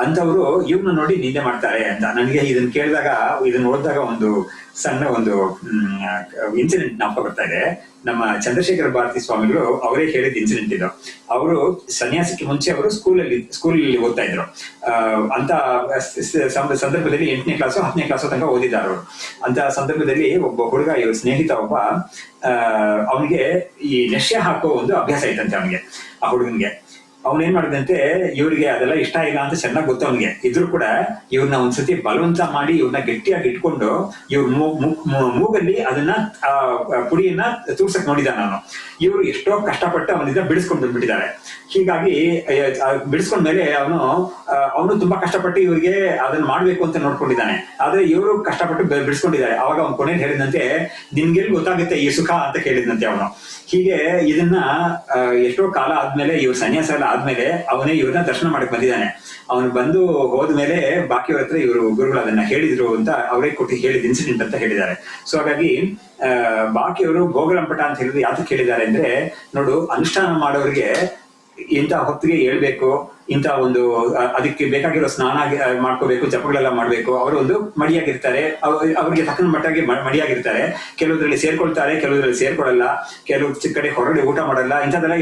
ಅಂತವ್ರು ಇವ್ರನ್ನ ನೋಡಿ ನಿಂದೆ ಮಾಡ್ತಾರೆ ಅಂತ. ನನಗೆ ಇದನ್ನ ಕೇಳಿದಾಗ, ಇದನ್ನ ಓದಿದಾಗ ಒಂದು ಸಣ್ಣ ಒಂದು ಇನ್ಸಿಡೆಂಟ್ ಜ್ಞಾಪಕ ಬರ್ತಾ ಇದೆ. ನಮ್ಮ ಚಂದ್ರಶೇಖರ ಭಾರತಿ ಸ್ವಾಮಿಗಳು ಅವರೇ ಹೇಳಿದ ಇನ್ಸಿಡೆಂಟ್ ಇದು. ಅವರು ಸನ್ಯಾಸಕ್ಕೆ ಮುಂಚೆ ಅವರು ಸ್ಕೂಲಲ್ಲಿ ಓದ್ತಾ ಇದ್ರು. ಅಂತ ಸಂದರ್ಭದಲ್ಲಿ 8ನೇ ಕ್ಲಾಸು 10ನೇ ಕ್ಲಾಸು ತನಕ ಓದಿದ್ದಾರೆ ಅವರು. ಅಂತ ಸಂದರ್ಭದಲ್ಲಿ ಒಬ್ಬ ಹುಡುಗ, ಇವ್ರ ಸ್ನೇಹಿತ ಒಬ್ಬ, ಅವನಿಗೆ ಈ ನಶ್ಯ ಹಾಕೋ ಒಂದು ಅಭ್ಯಾಸ ಐತಂತೆ ಅವನಿಗೆ, ಆ ಹುಡುಗನ್ಗೆ. ಅವನೇನ್ ಮಾಡಿದಂತೆ, ಇವ್ರಿಗೆ ಅದೆಲ್ಲ ಇಷ್ಟ ಇಲ್ಲ ಅಂತ ಚೆನ್ನಾಗಿ ಗೊತ್ತು ಅವನಿಗೆ. ಇದ್ರು ಕೂಡ ಇವ್ರನ್ನ ಒಂದ್ಸತಿ ಬಲವಂತ ಮಾಡಿ ಇವ್ರನ್ನ ಗಟ್ಟಿಯಾಗಿ ಇಟ್ಕೊಂಡು ಇವ್ರ ಮೂಗಲ್ಲಿ ಅದನ್ನ ಪುಡಿಯನ್ನ ತೂರ್ಸಕ್ ನೋಡಿದ ನಾನು. ಇವ್ರು ಎಷ್ಟೋ ಕಷ್ಟಪಟ್ಟು ಅವನಿಂದ ಬಿಡಿಸ್ಕೊಂಡು ಬಂದ್ಬಿಟ್ಟಿದ್ದಾರೆ. ಹೀಗಾಗಿ ಬಿಡಿಸ್ಕೊಂಡ್ಮೇಲೆ ಅವನು ತುಂಬಾ ಕಷ್ಟಪಟ್ಟು ಇವ್ರಿಗೆ ಅದನ್ನ ಮಾಡ್ಬೇಕು ಅಂತ ನೋಡ್ಕೊಂಡಿದ್ದಾನೆ. ಆದ್ರೆ ಇವರು ಕಷ್ಟಪಟ್ಟು ಬಿಡಿಸ್ಕೊಂಡಿದ್ದಾರೆ. ಅವಾಗ ಅವ್ನು ಕೊನೆಯಲ್ಲಿ ಹೇಳಿದಂತೆ, ನಿನ್ಗೆಲ್ಲಿ ಗೊತ್ತಾಗುತ್ತೆ ಈ ಸುಖ ಅಂತ ಕೇಳಿದಂತೆ ಅವನು. ಹೀಗೆ ಇದನ್ನ ಎಷ್ಟೋ ಕಾಲ ಆದ್ಮೇಲೆ, ಇವ್ರ ಸನ್ಯಾಸ ಎಲ್ಲ ಆದ್ಮೇಲೆ ಅವನೇ ಇವ್ರನ್ನ ದರ್ಶನ ಮಾಡಕ್ ಬಂದಿದ್ದಾನೆ. ಅವನು ಬಂದು ಹೋದ್ಮೇಲೆ ಬಾಕಿಯವ್ರ ಹತ್ರ ಇವರು ಗುರುಗಳು ಅದನ್ನ ಹೇಳಿದ್ರು ಅಂತ ಅವರೇ ಕೊಟ್ಟು ಹೇಳಿದ ಇನ್ಸಿಡೆಂಟ್ ಅಂತ ಹೇಳಿದ್ದಾರೆ. ಸೊ ಹಾಗಾಗಿ ಬಾಕಿಯವರು ಭೋಗಲಂಪಟ ಅಂತ ಹೇಳಿದ್ರು ಯಾವ್ದಕ್ಕೆ ಹೇಳಿದ್ದಾರೆ ಅಂದ್ರೆ, ನೋಡು, ಅನುಷ್ಠಾನ ಮಾಡೋರಿಗೆ ಇಂಥ ಹೊತ್ತಿಗೆ ಹೇಳ್ಬೇಕು, ಇಂಥ ಒಂದು ಅದಕ್ಕೆ ಬೇಕಾಗಿರೋ ಸ್ನಾನ ಮಾಡ್ಕೋಬೇಕು, ಜಪಗಳೆಲ್ಲ ಮಾಡ್ಬೇಕು. ಅವರು ಒಂದು ಮಡಿಯಾಗಿರ್ತಾರೆ, ಅವ್ರಿಗೆ ತಕ್ಕನ ಮಟ್ಟಾಗಿ ಮಡಿಯಾಗಿರ್ತಾರೆ. ಕೆಲವುದ್ರಲ್ಲಿ ಸೇರ್ಕೊಳ್ತಾರೆ, ಕೆಲವುದ್ರಲ್ಲಿ ಸೇರ್ಕೊಳಲ್ಲ, ಕೆಲವು ಚಿಕ್ಕ ಕಡೆ ಹೊರಗಡೆ ಊಟ ಮಾಡಲ್ಲ, ಇಂಥದ್ದೆಲ್ಲ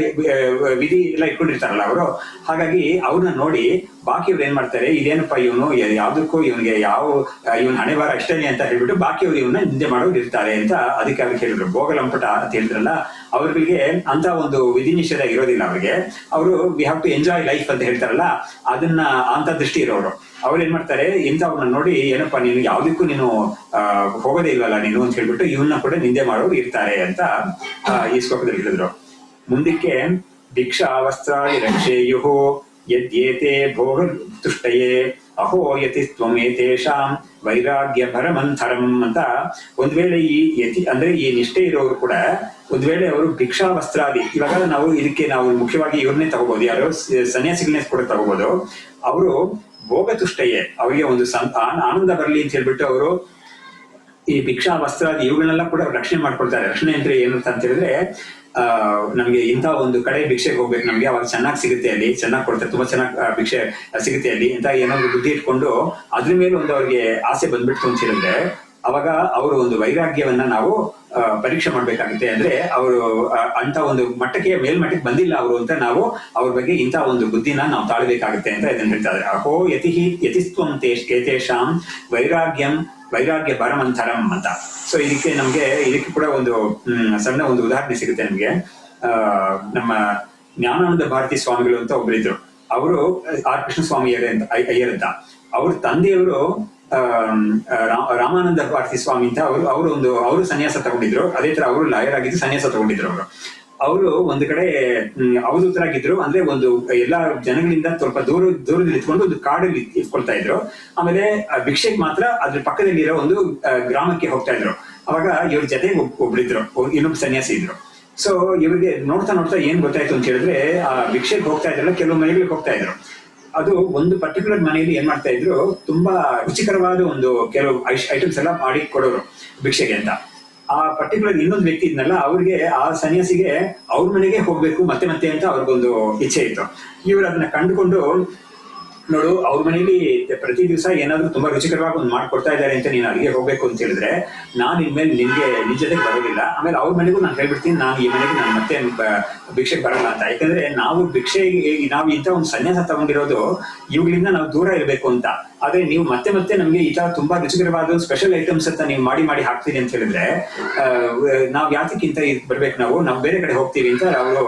ವಿಧಿ ಎಲ್ಲ ಇಟ್ಕೊಂಡಿರ್ತಾರಲ್ಲ ಅವರು. ಹಾಗಾಗಿ ಅವ್ರನ್ನ ನೋಡಿ ಬಾಕಿಯವ್ರು ಏನ್ ಮಾಡ್ತಾರೆ, ಇದೇನಪ್ಪ ಇವನು ಯಾವ್ದಕ್ಕೂ ಇವನಿಗೆ ಇವನ್ ಹಣೆ ಬಾರ ಇಷ್ಟನೇ ಅಂತ ಹೇಳ್ಬಿಟ್ಟು ಬಾಕಿಯವ್ರು ಇವನ್ನ ನಿಂದೆ ಮಾಡೋರು ಇರ್ತಾರೆ ಅಂತ ಅದಕ್ಕೆ ಹೇಳಿದ್ರು. ಭೋಗಲಂಪಟ ಅಂತ ಹೇಳಿದ್ರಲ್ಲ, ಅವ್ರಿಗೆ ಅಂತ ಒಂದು ವಿಧಿ ನಿಷೇಧ ಇರೋದಿಲ್ಲ ಅವ್ರಿಗೆ. ಅವರು we have to enjoy life ಅಂತ ಹೇಳ್ತಾರಲ್ಲ, ಅದನ್ನ ಅಂತ ದೃಷ್ಟಿ ಇರೋರು. ಅವ್ರು ಏನ್ ಮಾಡ್ತಾರೆ, ಇಂಥವ್ರನ್ನ ನೋಡಿ ಏನಪ್ಪಾ ನೀನು ಯಾವ್ದಕ್ಕೂ ನೀನು ಹೋಗೋದೇ ಇಲ್ವಲ್ಲ ನೀನು ಅಂತ ಹೇಳ್ಬಿಟ್ಟು ಇವನ್ನ ಕೂಡ ನಿಂದೆ ಮಾಡೋರು ಇರ್ತಾರೆ ಅಂತ ಈ ಶ್ಲೋಕದಲ್ಲಿ ಹೇಳಿದ್ರು. ಮುಂದಕ್ಕೆ ಭಿಕ್ಷಾ ವಸ್ತ್ರಾಣಿ ರಕ್ಷೇಯುಹು ಯದ್ಯೇತೆ ಭೋಗ ತುಷ್ಟಯೇ ಅಹೋ ಯತಿ ತ್ವಮೇತೇಷಾಂ ವೈರಾಗ್ಯ ಭರಮಂಥರಂ ಅಂತ. ಒಂದ್ ವೇಳೆ ಈ ಯತಿ ಅಂದ್ರೆ ಈ ನಿಷ್ಠೆ ಇರೋರು ಕೂಡ ಒಂದ್ ವೇಳೆ ಅವರು ಭಿಕ್ಷಾ ವಸ್ತ್ರಾದಿ, ಇವಾಗ ನಾವು ಇದಕ್ಕೆ ನಾವು ಮುಖ್ಯವಾಗಿ ಇವ್ರನ್ನೇ ತಗೋಬಹುದು, ಯಾರು ಸನ್ಯಾಸಿಗಳನ್ನೇ ಕೂಡ ತಗೋಬಹುದು. ಅವರು ಭೋಗ ತುಷ್ಟಯೇ, ಅವರಿಗೆ ಒಂದು ಆನಂದ ಬರಲಿ ಅಂತ ಹೇಳ್ಬಿಟ್ಟು ಅವರು ಈ ಭಿಕ್ಷಾ ವಸ್ತ್ರಾದಿ ಇವುಗಳನ್ನೆಲ್ಲ ಕೂಡ ರಕ್ಷಣೆ ಮಾಡ್ಕೊಳ್ತಾರೆ. ರಕ್ಷಣೆ ಅಂದ್ರೆ ಏನು ಅಂತ ಹೇಳಿದ್ರೆ, ನಮ್ಗೆ ಇಂಥ ಒಂದು ಕಡೆ ಭಿಕ್ಷೆಗೆ ಹೋಗ್ಬೇಕು, ನಮ್ಗೆ ಅವಾಗ ಚೆನ್ನಾಗಿ ಸಿಗುತ್ತೆ, ಅಲ್ಲಿ ಚೆನ್ನಾಗಿ ಕೊಡ್ತಾರೆ, ತುಂಬಾ ಚೆನ್ನಾಗಿ ಭಿಕ್ಷೆ ಸಿಗುತ್ತೆ ಅಲ್ಲಿ ಅಂತ ಏನಾದ್ರು ಬುದ್ಧಿ ಇಟ್ಕೊಂಡು ಅದ್ರ ಮೇಲೆ ಒಂದು ಅವ್ರಿಗೆ ಆಸೆ ಬಂದ್ಬಿಡ್ತು ಅಂತ ಹೇಳಿದ್ರೆ, ಅವಾಗ ಅವರು ಒಂದು ವೈರಾಗ್ಯವನ್ನ ನಾವು ಪರೀಕ್ಷೆ ಮಾಡ್ಬೇಕಾಗುತ್ತೆ. ಅಂದ್ರೆ ಅವರು ಅಂತ ಒಂದು ಮಟ್ಟಕ್ಕೆ ಮೇಲ್ಮಟ್ಟಕ್ಕೆ ಬಂದಿಲ್ಲ ಅವರು ಅಂತ ನಾವು ಅವ್ರ ಬಗ್ಗೆ ಇಂಥ ಒಂದು ಬುದ್ಧಿನ ನಾವು ತಾಳ್ಬೇಕಾಗುತ್ತೆ ಅಂತ ಇದನ್ನ ಹೇಳ್ತಾ ಇದ್ದಾರೆ. ಅಹೋ ಯತಿಸ್ತ್ವಂ ಏತೇಷಾಂ ವೈರಾಗ್ಯ ಭರಮಂಥರಂ ಅಂತ. ಸೊ ಇದಕ್ಕೆ ಕೂಡ ಒಂದು ಸಣ್ಣ ಒಂದು ಉದಾಹರಣೆ ಸಿಗುತ್ತೆ ನಮ್ಗೆ. ನಮ್ಮ ಜ್ಞಾನಾನಂದ ಭಾರತಿ ಸ್ವಾಮಿಗಳು ಅಂತ ಒಬ್ಬರಿದ್ರು. ಅವರು ಆರ್ ಕೃಷ್ಣ ಸ್ವಾಮಿ ಅಯ್ಯರ್ ಅಂತ. ಅವ್ರ ತಂದೆಯವರು ರಾಮಾನಂದ ಭಾರತಿ ಸ್ವಾಮಿ ಅಂತ ಅವರು ಸನ್ಯಾಸ ತಗೊಂಡಿದ್ರು. ಅದೇ ತರ ಅವರು ಲಾಯರ್ ಆಗಿದ್ದು ಸನ್ಯಾಸ ತಗೊಂಡಿದ್ರು. ಅವರು ಒಂದು ಕಡೆ ಅವಧೂತರಾಗಿದ್ರು. ಅಂದ್ರೆ ಒಂದು ಎಲ್ಲಾ ಜನಗಳಿಂದ ಸ್ವಲ್ಪ ದೂರದಲ್ಲಿ ಇಟ್ಕೊಂಡು ಒಂದು ಕಾಡಲ್ಲಿ ಇಟ್ಕೊಳ್ತಾ ಇದ್ರು. ಆಮೇಲೆ ಭಿಕ್ಷೆಗೆ ಮಾತ್ರ ಅದ್ರ ಪಕ್ಕದಲ್ಲಿರೋ ಒಂದು ಗ್ರಾಮಕ್ಕೆ ಹೋಗ್ತಾ ಇದ್ರು. ಅವಾಗ ಇವ್ರ ಜೊತೆಗೆ ಒಬ್ರಿದ್ರು, ಇನ್ನೊಬ್ಬ ಸನ್ಯಾಸಿ ಇದ್ರು. ಸೊ ಇವ್ರಿಗೆ ನೋಡ್ತಾ ಏನ್ ಗೊತ್ತಾಯ್ತು ಅಂತ ಹೇಳಿದ್ರೆ, ಆ ಭಿಕ್ಷೆಗೆ ಹೋಗ್ತಾ ಇದ್ರಲ್ಲ, ಕೆಲವು ಮನೆಗಳಿಗೆ ಹೋಗ್ತಾ ಇದ್ರು. ಅದು ಒಂದು ಪರ್ಟಿಕ್ಯುಲರ್ ಮನೆಯಲ್ಲಿ ಏನ್ ಮಾಡ್ತಾ ಇದ್ರು, ತುಂಬಾ ರುಚಿಕರವಾದ ಒಂದು ಕೆಲವು ಐಟಮ್ಸ್ ಎಲ್ಲ ಮಾಡಿ ಕೊಡೋರು ಭಿಕ್ಷೆಗೆ ಅಂತ. ಆ ಪರ್ಟಿಕ್ಯುಲರ್ ಇನ್ನೊಂದು ವ್ಯಕ್ತಿ ಇದ್ನಲ್ಲ, ಅವ್ರಿಗೆ ಆ ಸನ್ಯಾಸಿಗೆ ಅವ್ರ ಮನೆಗೆ ಹೋಗ್ಬೇಕು ಮತ್ತೆ ಅಂತ ಅವ್ರಿಗೊಂದು ಇಚ್ಛೆ ಇತ್ತು. ಇವ್ರು ಅದನ್ನ ಕಂಡುಕೊಂಡು, ನೋಡು ಅವ್ರ ಮನೇಲಿ ಪ್ರತಿ ದಿವಸ ಏನಾದ್ರು ತುಂಬಾ ರುಚಿಕರವಾಗಿ ಒಂದು ಮಾಡ್ಕೊಡ್ತಾ ಇದ್ದಾರೆ ಅಂತ ನೀನು ಅಲ್ಲಿಗೆ ಹೋಗ್ಬೇಕು ಅಂತ ಹೇಳಿದ್ರೆ, ನಾನು ಇನ್ಮೇಲೆ ನಿನ್ ಜೊತೆಗೆ ಬರೋದಿಲ್ಲ. ಆಮೇಲೆ ಅವ್ರ ಮನೆಗೂ ನಾನು ಹೇಳ್ಬಿಡ್ತೀನಿ, ನಾನು ಈ ಮನೆಗೆ ನಾನು ಮತ್ತೆ ಭಿಕ್ಷೆಗೆ ಬರಲ್ಲ ಅಂತ. ಯಾಕಂದ್ರೆ ನಾವು ನಾವು ಇಂಥ ಒಂದು ಸನ್ಯಾಸ ತಗೊಂಡಿರೋದು ಇವುಗಳಿಂದ ನಾವು ದೂರ ಇರಬೇಕು ಅಂತ. ಆದ್ರೆ ನೀವು ಮತ್ತೆ ನಮ್ಗೆ ಈ ತರ ತುಂಬಾ ರುಚಿಕರವಾದ ಸ್ಪೆಷಲ್ ಐಟಮ್ಸ್ ಅಂತ ನೀವು ಮಾಡಿ ಹಾಕ್ತೀರಿ ಅಂತ ಹೇಳಿದ್ರೆ, ನಾವ್ ಯಾತಕ್ಕಿಂತ ಬರ್ಬೇಕು, ನಾವು ಬೇರೆ ಕಡೆ ಹೋಗ್ತೀವಿ ಅಂತ ಅವರು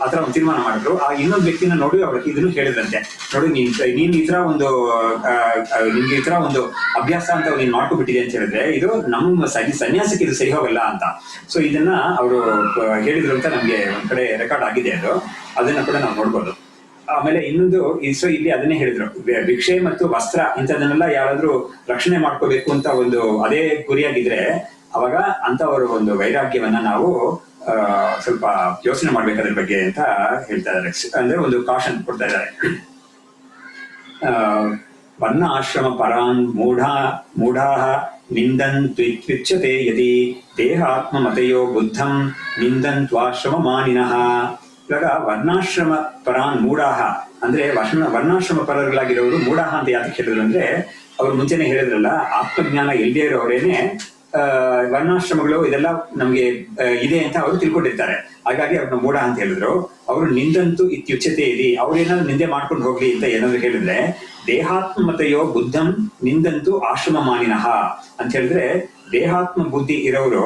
ಆತರ ಒಂದು ತೀರ್ಮಾನ ಮಾಡಿದ್ರು. ಆ ಇನ್ನೊಂದು ವ್ಯಕ್ತಿನ ನೋಡಿ ಅವ್ರಿಗೆ ಇದನ್ನು ಹೇಳಿದ್ರಂತೆ, ನೋಡಿ ನೀನ್ ಈ ತರ ಒಂದು ನಿಮ್ಗೆ ಈ ತರ ಒಂದು ಅಭ್ಯಾಸ ಅಂತ ನೀನ್ ಮಾಡ್ಕೊಬಿಟ್ಟಿದೆ ಅಂತ ಹೇಳಿದ್ರೆ, ಇದು ನಮ್ಮ ಸನ್ಯಾಸಕ್ಕೆ ಇದು ಸರಿ ಹೋಗಲ್ಲ ಅಂತ. ಸೊ ಇದನ್ನ ಅವರು ಹೇಳಿದ್ರು ಅಂತ ನಮ್ಗೆ ಒಂದ್ ಕಡೆ ರೆಕಾರ್ಡ್ ಆಗಿದೆ. ಅದನ್ನ ಕೂಡ ನಾವು ನೋಡ್ಬೋದು. ಆಮೇಲೆ ಇನ್ನೊಂದು ಸೊ ಇಲ್ಲಿ ಅದನ್ನೇ ಹೇಳಿದ್ರು, ಭಿಕ್ಷೆ ಮತ್ತು ವಸ್ತ್ರ ಇಂಥದನ್ನೆಲ್ಲ ಯಾರಾದ್ರೂ ರಕ್ಷಣೆ ಮಾಡ್ಕೋಬೇಕು ಅಂತ ಒಂದು ಅದೇ ಗುರಿಯಾಗಿದ್ರೆ, ಅವಾಗ ಅಂತವರ ಒಂದು ವೈರಾಗ್ಯವನ್ನ ನಾವು ಸ್ವಲ್ಪ ಯೋಚನೆ ಮಾಡ್ಬೇಕು ಅದ್ರ ಬಗ್ಗೆ ಅಂತ ಹೇಳ್ತಾ ಇದ್ದಾರೆ. ಅಂದ್ರೆ ಒಂದು ಕಾಷನ್ ಕೊಡ್ತಾ ಇದ್ದಾರೆ. ವರ್ಣ ಆಶ್ರಮ ಪರಾನ್ ಮೂಢಾಃ ನಿಂದಂತ್ವಿಚ್ಯತೆ ಯದಿ ದೇಹಾತ್ಮ ಮತಯೋ ಬುದ್ಧಂ ನಿಂದಂತ್ವಾಶ್ರಮ ಮಾನಿನಃ. ಇವಾಗ ವರ್ಣಾಶ್ರಮ ಪರಾನ್ ಮೂಢಾಹ ಅಂದ್ರೆ ವರ್ಣಾಶ್ರಮ ಪರர்களಾಗಿರೋರು ಮೂಢಾಹ ಅಂತ ಯಾಕೆ ಹೇಳಿದ್ರು ಅಂದ್ರೆ, ಅವ್ರು ಮುಂಚೆನೆ ಹೇಳಿದ್ರಲ್ಲ, ಆತ್ಮಜ್ಞಾನ ಇಲ್ಲದೆ ಇರೋರೇನೆ ವರ್ಣಾಶ್ರಮಗಳು ಇದೆಲ್ಲ ನಮ್ಗೆ ಇದೆ ಅಂತ ಅವರು ತಿಳ್ಕೊಂಡಿರ್ತಾರೆ. ಹಾಗಾಗಿ ಅವ್ರನ್ನ ಮೂಢ ಅಂತ ಹೇಳಿದ್ರು. ಅವರು ನಿಂದಂತೂ ಇತ್ಯುಚ್ಯತೆ ಇದೆ, ಅವ್ರೇನಾದ್ರು ನಿಂದೆ ಮಾಡ್ಕೊಂಡು ಹೋಗ್ಲಿ ಅಂತ ಏನಾದ್ರು ಹೇಳಿದ್ರೆ, ದೇಹಾತ್ಮತೆಯೋ ಬುದ್ಧಂ ನಿಂದಂತೂ ಆಶ್ರಮ ಮಾನಿನಃ ಅಂತ ಹೇಳಿದ್ರೆ, ದೇಹಾತ್ಮ ಬುದ್ಧಿ ಇರೋರು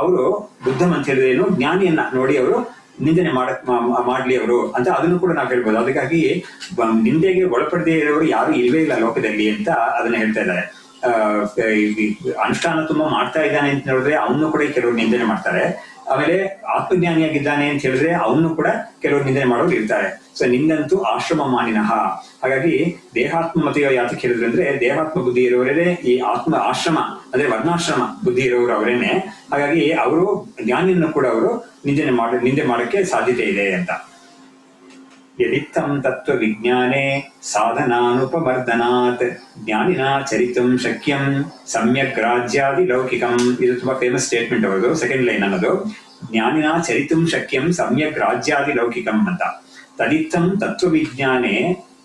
ಅವರು ಬುದ್ಧಂ ಅಂತ ಹೇಳಿದ್ರೆ ಏನು, ಜ್ಞಾನಿಯನ್ನ ನೋಡಿ ಅವರು ನಿಂದನೆ ಮಾಡ್ಲಿ ಅವರು ಅಂತ ಅದನ್ನು ಕೂಡ ನಾವು ಹೇಳ್ಬೋದು. ಅದಕ್ಕಾಗಿ ನಿಂದೆಗೆ ಒಳಪಡದೇ ಇರೋರು ಯಾರು ಇಲ್ವೇ ಇಲ್ಲ ಲೋಕದಲ್ಲಿ ಅಂತ ಅದನ್ನ ಹೇಳ್ತಾ ಇದ್ದಾರೆ. ಅನುಷ್ಠಾನ ತುಂಬಾ ಮಾಡ್ತಾ ಇದ್ದಾನೆ ಅಂತ ಹೇಳಿದ್ರೆ ಅವನು ಕೂಡ ಕೆಲವರು ನಿಂದನೆ ಮಾಡ್ತಾರೆ. ಆಮೇಲೆ ಆತ್ಮಜ್ಞಾನಿಯಾಗಿದ್ದಾನೆ ಅಂತ ಹೇಳಿದ್ರೆ ಅವನು ಕೂಡ ಕೆಲವರು ನಿಂದನೆ ಮಾಡೋರು ಇರ್ತಾರೆ. ಸೊ ನಿಂದಂತೂ ಆಶ್ರಮ ಮಾನಿನಃ. ಹಾಗಾಗಿ ದೇಹಾತ್ಮ ಮತೆಯೋ ಯಾತಕ್ಕೆ ಹೇಳಿದ್ರು ಅಂದ್ರೆ, ದೇಹಾತ್ಮ ಬುದ್ಧಿ ಇರೋರೇ ಈ ಆಶ್ರಮ ಅಂದ್ರೆ ವರ್ಣಾಶ್ರಮ ಬುದ್ಧಿ ಇರೋರು ಅವರೇನೆ. ಹಾಗಾಗಿ ಅವರು ಜ್ಞಾನಿಯನ್ನು ಕೂಡ ಅವರು ನಿಂದೆ ಮಾಡಕ್ಕೆ ಸಾಧ್ಯತೆ ಇದೆ ಅಂತ. ಯದಿತ್ತಂ ತತ್ವ ವಿಜ್ಞಾನೇ ಸಾಧನಾನುಪಮರ್ದನಾತ್ ಜ್ಞಾನಿನ ಚರಿತಂ ಶಕ್ಯಂ ಸಮ್ಯಕ್ ರಾಜ್ಯಾದಿ ಲೌಕಿಕಂ. ಇದು ತುಂಬಾ ಫೇಮಸ್ ಸ್ಟೇಟ್ಮೆಂಟ್ ಅವರದು, ಸೆಕೆಂಡ್ ಲೈನ್ ಅನ್ನೋದು. ಜ್ಞಾನಿನ ಚರಿತಂ ಶಕ್ಯಂ ಸಮ್ಯಕ್ ರಾಜ್ಯಾದಿ ಲೌಕಿಕಂ ಅಂತ. ತದಿತ್ತಂ ತತ್ವ ವಿಜ್ಞಾನೇ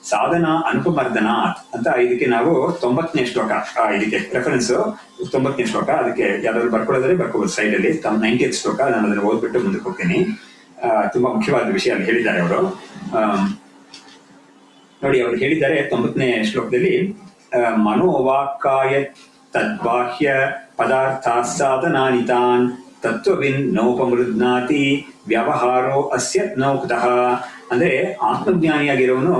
ಸಾಧನ ಅನುಪಮರ್ದನಾತ್ ಅಂತ. ಇದಕ್ಕೆ ನಾವು 90ನೇ ಶ್ಲೋಕ, ಇದಕ್ಕೆ ರೆಫರೆನ್ಸ್ 90ನೇ ಶ್ಲೋಕ. ಅದಕ್ಕೆ ಯಾರಾದ್ರೂ ಬರ್ಕೊಳ್ಳೋದ್ರೆ ಬರ್ಕೋಬಹುದು ಸೈಡ್ ಅಲ್ಲಿ. 90th ಶ್ಲೋಕ, ನಾನು ಅದನ್ನ ಓದ್ಬಿಟ್ಟು ಮುಂದಕ್ಕೆ ಹೋಗ್ತೀನಿ. ತುಂಬಾ ಮುಖ್ಯವಾದ ವಿಷಯ ಅಲ್ಲಿ ಹೇಳಿದ್ದಾರೆ ಅವರು. ನೋಡಿ, ಅವ್ರು ಹೇಳಿದ್ದಾರೆ 90ನೇ ಶ್ಲೋಕದಲ್ಲಿ, ಮನೋವಾಕ್ಕಾಯ ತದ್ಬಾಹ್ಯ ಪದಾರ್ಥ ಸಾಧನಾನಿತಾನ್ ತತ್ವವಿನ್ ನೌಪಮೃದ್ನಾತಿ ವ್ಯವಹಾರೋ ಅಸ್ಯ ನೌಕತಃ. ಅಂದ್ರೆ ಆತ್ಮಜ್ಞಾನಿಯಾಗಿರೋನು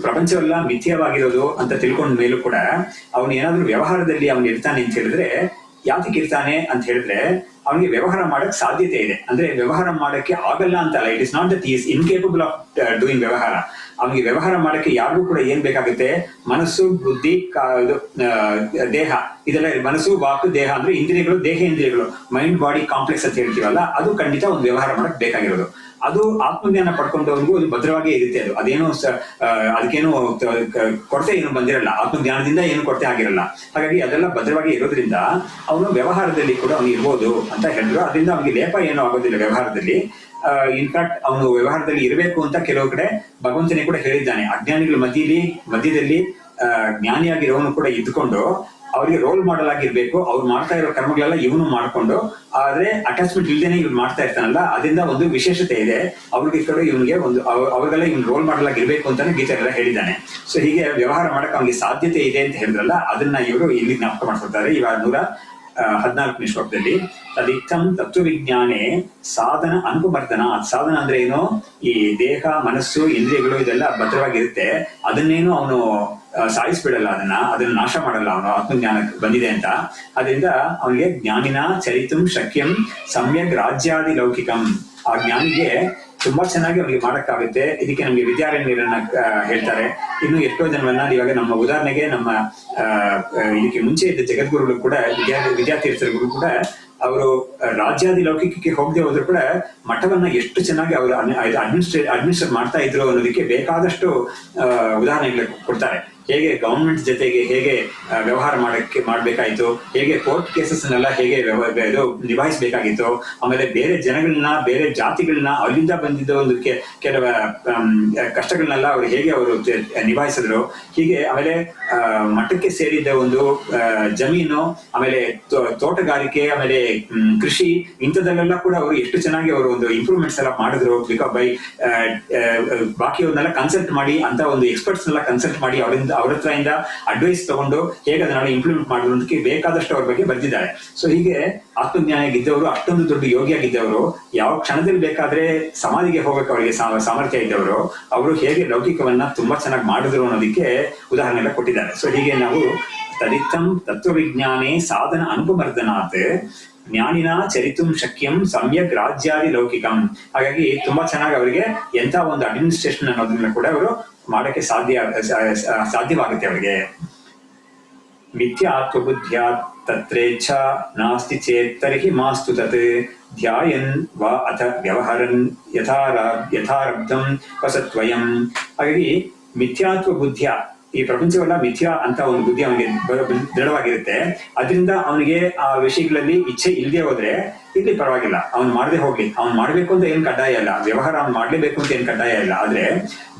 ಪ್ರಪಂಚವೆಲ್ಲ ಮಿಥ್ಯವಾಗಿರೋದು ಅಂತ ತಿಳ್ಕೊಂಡ ಮೇಲೂ ಕೂಡ ಅವನು ಏನಾದ್ರೂ ವ್ಯವಹಾರದಲ್ಲಿ ಅವನು ಇರ್ತಾನೆ ಅಂತ ಹೇಳಿದ್ರೆ, ಯಾತಕ್ಕೆ ಇರ್ತಾನೆ ಅಂತ ಹೇಳಿದ್ರೆ ಅವನಿಗೆ ವ್ಯವಹಾರ ಮಾಡಕ್ ಸಾಧ್ಯತೆ ಇದೆ. ಅಂದ್ರೆ ವ್ಯವಹಾರ ಮಾಡಕ್ಕೆ ಆಗಲ್ಲ ಅಂತಲ್ಲ, it is not that is incapable of doing ವ್ಯವಹಾರ. ಅವನಿಗೆ ವ್ಯವಹಾರ ಮಾಡಕ್ಕೆ ಯಾರಿಗೂ ಕೂಡ ಏನ್ ಬೇಕಾಗುತ್ತೆ, ಮನಸ್ಸು, ಬುದ್ಧಿ, ದೇಹ, ಇದೆಲ್ಲ ಮನಸ್ಸು, ವಾಕು, ದೇಹ ಅಂದ್ರೆ ಇಂದ್ರಿಯಗಳು, ದೇಹೇಂದ್ರಿಯಗಳು, ಮೈಂಡ್ ಬಾಡಿ ಕಾಂಪ್ಲೆಕ್ಸ್ ಅಂತ ಹೇಳ್ತೀವಲ್ಲ, ಅದು ಖಂಡಿತ ಒಂದು ವ್ಯವಹಾರ ಮಾಡಕ್ ಬೇಕಾಗಿರೋದು. ಅದು ಆತ್ಮಜ್ಞಾನ ಪಡ್ಕೊಂಡವನಿಗೂ ಅದು ಭದ್ರವಾಗಿ ಇರುತ್ತೆ. ಅದೇನು ಅದಕ್ಕೇನು ಕೊರತೆ ಏನು ಬಂದಿರಲ್ಲ, ಆತ್ಮಜ್ಞಾನದಿಂದ ಏನು ಕೊರತೆ ಆಗಿರಲ್ಲ. ಹಾಗಾಗಿ ಅದೆಲ್ಲ ಭದ್ರವಾಗಿ ಇರೋದ್ರಿಂದ ಅವನು ವ್ಯವಹಾರದಲ್ಲಿ ಕೂಡ ಅವನು ಇರ್ಬೋದು ಅಂತ ಹೇಳಿದ್ರು. ಅದರಿಂದ ಅವನಿಗೆ ಲೇಪ ಏನೂ ಆಗೋದಿಲ್ಲ ವ್ಯವಹಾರದಲ್ಲಿ. ಇನ್ಫ್ಯಾಕ್ಟ್ ಅವನು ವ್ಯವಹಾರದಲ್ಲಿ ಇರಬೇಕು ಅಂತ ಕೆಲವು ಕಡೆ ಭಗವಂತನೇ ಕೂಡ ಹೇಳಿದ್ದಾನೆ. ಅಜ್ಞಾನಿಗಳ ಮಧ್ಯದಲ್ಲಿ ಜ್ಞಾನಿಯಾಗಿರೋನು ಕೂಡ ಇದ್ದುಕೊಂಡು ಅವ್ರಿಗೆ ರೋಲ್ ಮಾಡೆಲ್ ಆಗಿರ್ಬೇಕು. ಅವ್ರು ಮಾಡ್ತಾ ಇರೋ ಕರ್ಮಗಳೆಲ್ಲ ಇವನು ಮಾಡ್ಕೊಂಡು, ಆದ್ರೆ ಅಟ್ಯಾಚ್ಮೆಂಟ್ ಇಲ್ದೇನೆ ಇವ್ನು ಮಾಡ್ತಾ ಇರ್ತಾನಲ್ಲ, ಅದರಿಂದ ಒಂದು ವಿಶೇಷತೆ ಇದೆ ಅವ್ರಿಗೆ ಕಡೆ. ಇವನಿಗೆ ಒಂದು ಅವ್ರಿಗೆಲ್ಲ ಇವ್ನು ರೋಲ್ ಮಾಡೆಲ್ ಆಗಿರ್ಬೇಕು ಅಂತಾನೆ ಗೀತೆಲ್ಲ ಹೇಳಿದ್ದಾನೆ. ಸೊ ಹೀಗೆ ವ್ಯವಹಾರ ಮಾಡಕ್ ಅವ್ನಿಗೆ ಸಾಧ್ಯತೆ ಇದೆ ಅಂತ ಹೇಳಿದ್ರಲ್ಲ, ಅದನ್ನ ಇವರು ಇಲ್ಲಿ ಜ್ಞಾಪಕ ಮಾಡ್ಕೊಳ್ತಾರೆ ಇವಾಗ 114ನೇ ಶ್ಲೋಕದಲ್ಲಿ. ತದಿತ್ತಂ ತತ್ವವಿಜ್ಞಾನೇ ಸಾಧನ ಅನುಪಮರ್ದನ. ಸಾಧನ ಅಂದ್ರೆ ಏನು, ಈ ದೇಹ, ಮನಸ್ಸು, ಇಂದ್ರಿಯಗಳು ಇದೆಲ್ಲ ಭದ್ರವಾಗಿರುತ್ತೆ. ಅದನ್ನೇನು ಅವನು ಸಾಯಿಸ್ಬಿಡಲ್ಲ, ಅದನ್ನ ನಾಶ ಮಾಡಲ್ಲ ಅವನು ಆತ್ಮಜ್ಞಾನಕ್ಕೆ ಬಂದಿದೆ ಅಂತ. ಅದರಿಂದ ಅವನಿಗೆ ಜ್ಞಾನಿನ ಚರಿತಂ ಶಕ್ಯಂ ಸಮ್ಯಕ್ ರಾಜ್ಯಾದಿ ಲೌಕಿಕಂ. ಆ ಜ್ಞಾನಿಗೆ ತುಂಬಾ ಚೆನ್ನಾಗಿ ಅವನಿಗೆ ಮಾಡಕ್ಕಾಗುತ್ತೆ. ಇದಕ್ಕೆ ನಮ್ಗೆ ವಿದ್ಯಾರಣ್ಯರನ್ನ ಹೇಳ್ತಾರೆ. ಇನ್ನು ಎಷ್ಟೋ ಜನವನ್ನ ಇವಾಗ ನಮ್ಮ ಉದಾಹರಣೆಗೆ ನಮ್ಮ ಇದಕ್ಕೆ ಮುಂಚೆ ಇದ್ದ ಜಗದ್ಗುರುಗಳು ಕೂಡ, ವಿದ್ಯಾತೀರ್ಥರುಗಳು ಕೂಡ, ಅವರು ರಾಜ್ಯಾದಿ ಲೌಕಿಕಕ್ಕೆ ಹೋಗದೆ ಹೋದ್ರು ಕೂಡ ಮಠವನ್ನ ಎಷ್ಟು ಚೆನ್ನಾಗಿ ಅವರು ಅಡ್ಮಿನಿಸ್ಟ್ರೇಟ್ ಮಾಡ್ತಾ ಇದ್ರು ಅನ್ನೋದಕ್ಕೆ ಬೇಕಾದಷ್ಟು ಉದಾಹರಣೆಗಳು ಕೊಡ್ತಾರೆ. ಹೇಗೆ ಗವರ್ಮೆಂಟ್ ಜೊತೆಗೆ ಹೇಗೆ ವ್ಯವಹಾರ ಮಾಡ್ಬೇಕಾಯ್ತು, ಹೇಗೆ ಕೋರ್ಟ್ ಕೇಸಸ್ನೆಲ್ಲ ಹೇಗೆ ನಿಭಾಯಿಸಬೇಕಾಗಿತ್ತು, ಆಮೇಲೆ ಬೇರೆ ಜನಗಳನ್ನ, ಬೇರೆ ಜಾತಿಗಳನ್ನ, ಅಲ್ಲಿಂದ ಬಂದಿದ್ದ ಒಂದು ಕೆಲವ ಕಷ್ಟಗಳನ್ನೆಲ್ಲ ಅವರು ಹೇಗೆ ಅವರು ನಿಭಾಯಿಸಿದ್ರು. ಹೀಗೆ ಆಮೇಲೆ ಮಠಕ್ಕೆ ಸೇರಿದ್ದ ಒಂದು ಜಮೀನು, ಆಮೇಲೆ ತೋಟಗಾರಿಕೆ, ಆಮೇಲೆ ಕೃಷಿ, ಇಂಥದಲ್ಲೆಲ್ಲ ಕೂಡ ಅವರು ಎಷ್ಟು ಚೆನ್ನಾಗಿ ಅವರು ಒಂದು ಇಂಪ್ರೂವ್ಮೆಂಟ್ಸ್ ಎಲ್ಲ ಮಾಡಿದ್ರು. ಬೈ ಬಾಕಿಯವ್ರನ್ನೆಲ್ಲ ಕನ್ಸಲ್ಟ್ ಮಾಡಿ, ಅಂತ ಒಂದು ಎಕ್ಸ್ಪರ್ಟ್ಸ್ ನೆಲ್ಲ ಕನ್ಸಲ್ಟ್ ಮಾಡಿ ಅವ್ರ ಹತ್ರ ಇಂದ ಅಡ್ವೈಸ್ ತಗೊಂಡು ಹೇಗೆ ಅದನ್ನ ಇಂಪ್ಲಿಮೆಂಟ್ ಮಾಡೋದಕ್ಕೆ ಬೇಕಾದಷ್ಟು ಅವ್ರ ಬಗ್ಗೆ ಬರ್ದಿದ್ದಾರೆ. ಸೊ ಹೀಗೆ ಆತ್ಮಜ್ಞಾನಿಯಾಗಿದ್ದವರು, ಅಷ್ಟೊಂದು ದೊಡ್ಡ ಯೋಗಿಯಾಗಿದ್ದವರು, ಯಾವ ಕ್ಷಣದಲ್ಲಿ ಬೇಕಾದ್ರೆ ಸಮಾಧಿಗೆ ಹೋಗಕ್ಕೆ ಅವರಿಗೆ ಸಾಮರ್ಥ್ಯ ಇದ್ದವರು, ಅವರು ಹೇಗೆ ಲೌಕಿಕವನ್ನ ತುಂಬಾ ಚೆನ್ನಾಗಿ ಮಾಡಿದ್ರು ಅನ್ನೋದಕ್ಕೆ ಉದಾಹರಣೆ ಎಲ್ಲ ಕೊಟ್ಟಿದ್ದಾರೆ. ಸೊ ಹೀಗೆ ನಾವು ತದಿತ್ತಂ ತತ್ವವಿಜ್ಞಾನೇ ಸಾಧನ ಅನುಪಮರ್ದನಾತ್ ಜ್ಞಾನಿನ ಚರಿತುಂ ಶಕ್ಯಂ ಸಮ್ಯಕ್ ರಾಜ್ಯಾದಿ ಲೌಕಿಕಂ. ಹಾಗಾಗಿ ತುಂಬಾ ಚೆನ್ನಾಗಿ ಅವರಿಗೆ ಎಂತ ಒಂದು ಅಡ್ಮಿನಿಸ್ಟ್ರೇಷನ್ ಅನ್ನೋದನ್ನ ಕೂಡ ಅವರು ಮಾಡಕ್ಕೆ ಸಾಧ್ಯವಾಗುತ್ತೆ ಅವರಿಗೆ. ಮಿಥ್ಯಾತ್ವಬುದ್ಧ್ಯಾ ತತ್ರೇಚ್ಛ ನಾಸ್ತಿ ಚೇತ್ ತರ್ಹಿ ಮಾಸ್ತು ತತ್ ಧ್ಯಾಯನ್ ವಾ ಅಥ ವ್ಯವಹರನ್ ಯಥಾರಬ್ಧಂ ವಸತ್ವಯಂ. ಹಾಗಾಗಿ ಮಿಥ್ಯಾತ್ವ ಬುದ್ಧಿಯ, ಈ ಪ್ರಪಂಚವೆಲ್ಲ ಮಿಥ್ಯಾ ಅಂತ ಒಂದು ಬುದ್ಧಿ ಅವನಿಗೆ ದೃಢವಾಗಿರುತ್ತೆ. ಅದರಿಂದ ಅವನಿಗೆ ಆ ವಿಷಯಗಳಲ್ಲಿ ಇಚ್ಛೆ ಇಲ್ಲದೆ ಹೋದ್ರೆ ಇಲ್ಲಿ ಪರವಾಗಿಲ್ಲ, ಅವ್ನು ಮಾಡದೆ ಹೋಗ್ಲಿ, ಅವ್ನು ಮಾಡ್ಬೇಕು ಅಂತ ಏನ್ ಕಡ್ಡಾಯ ಇಲ್ಲ, ವ್ಯವಹಾರ ಅವ್ನು ಮಾಡ್ಲೇಬೇಕು ಅಂತ ಏನ್ ಕಡ್ಡಾಯ ಇಲ್ಲ. ಆದ್ರೆ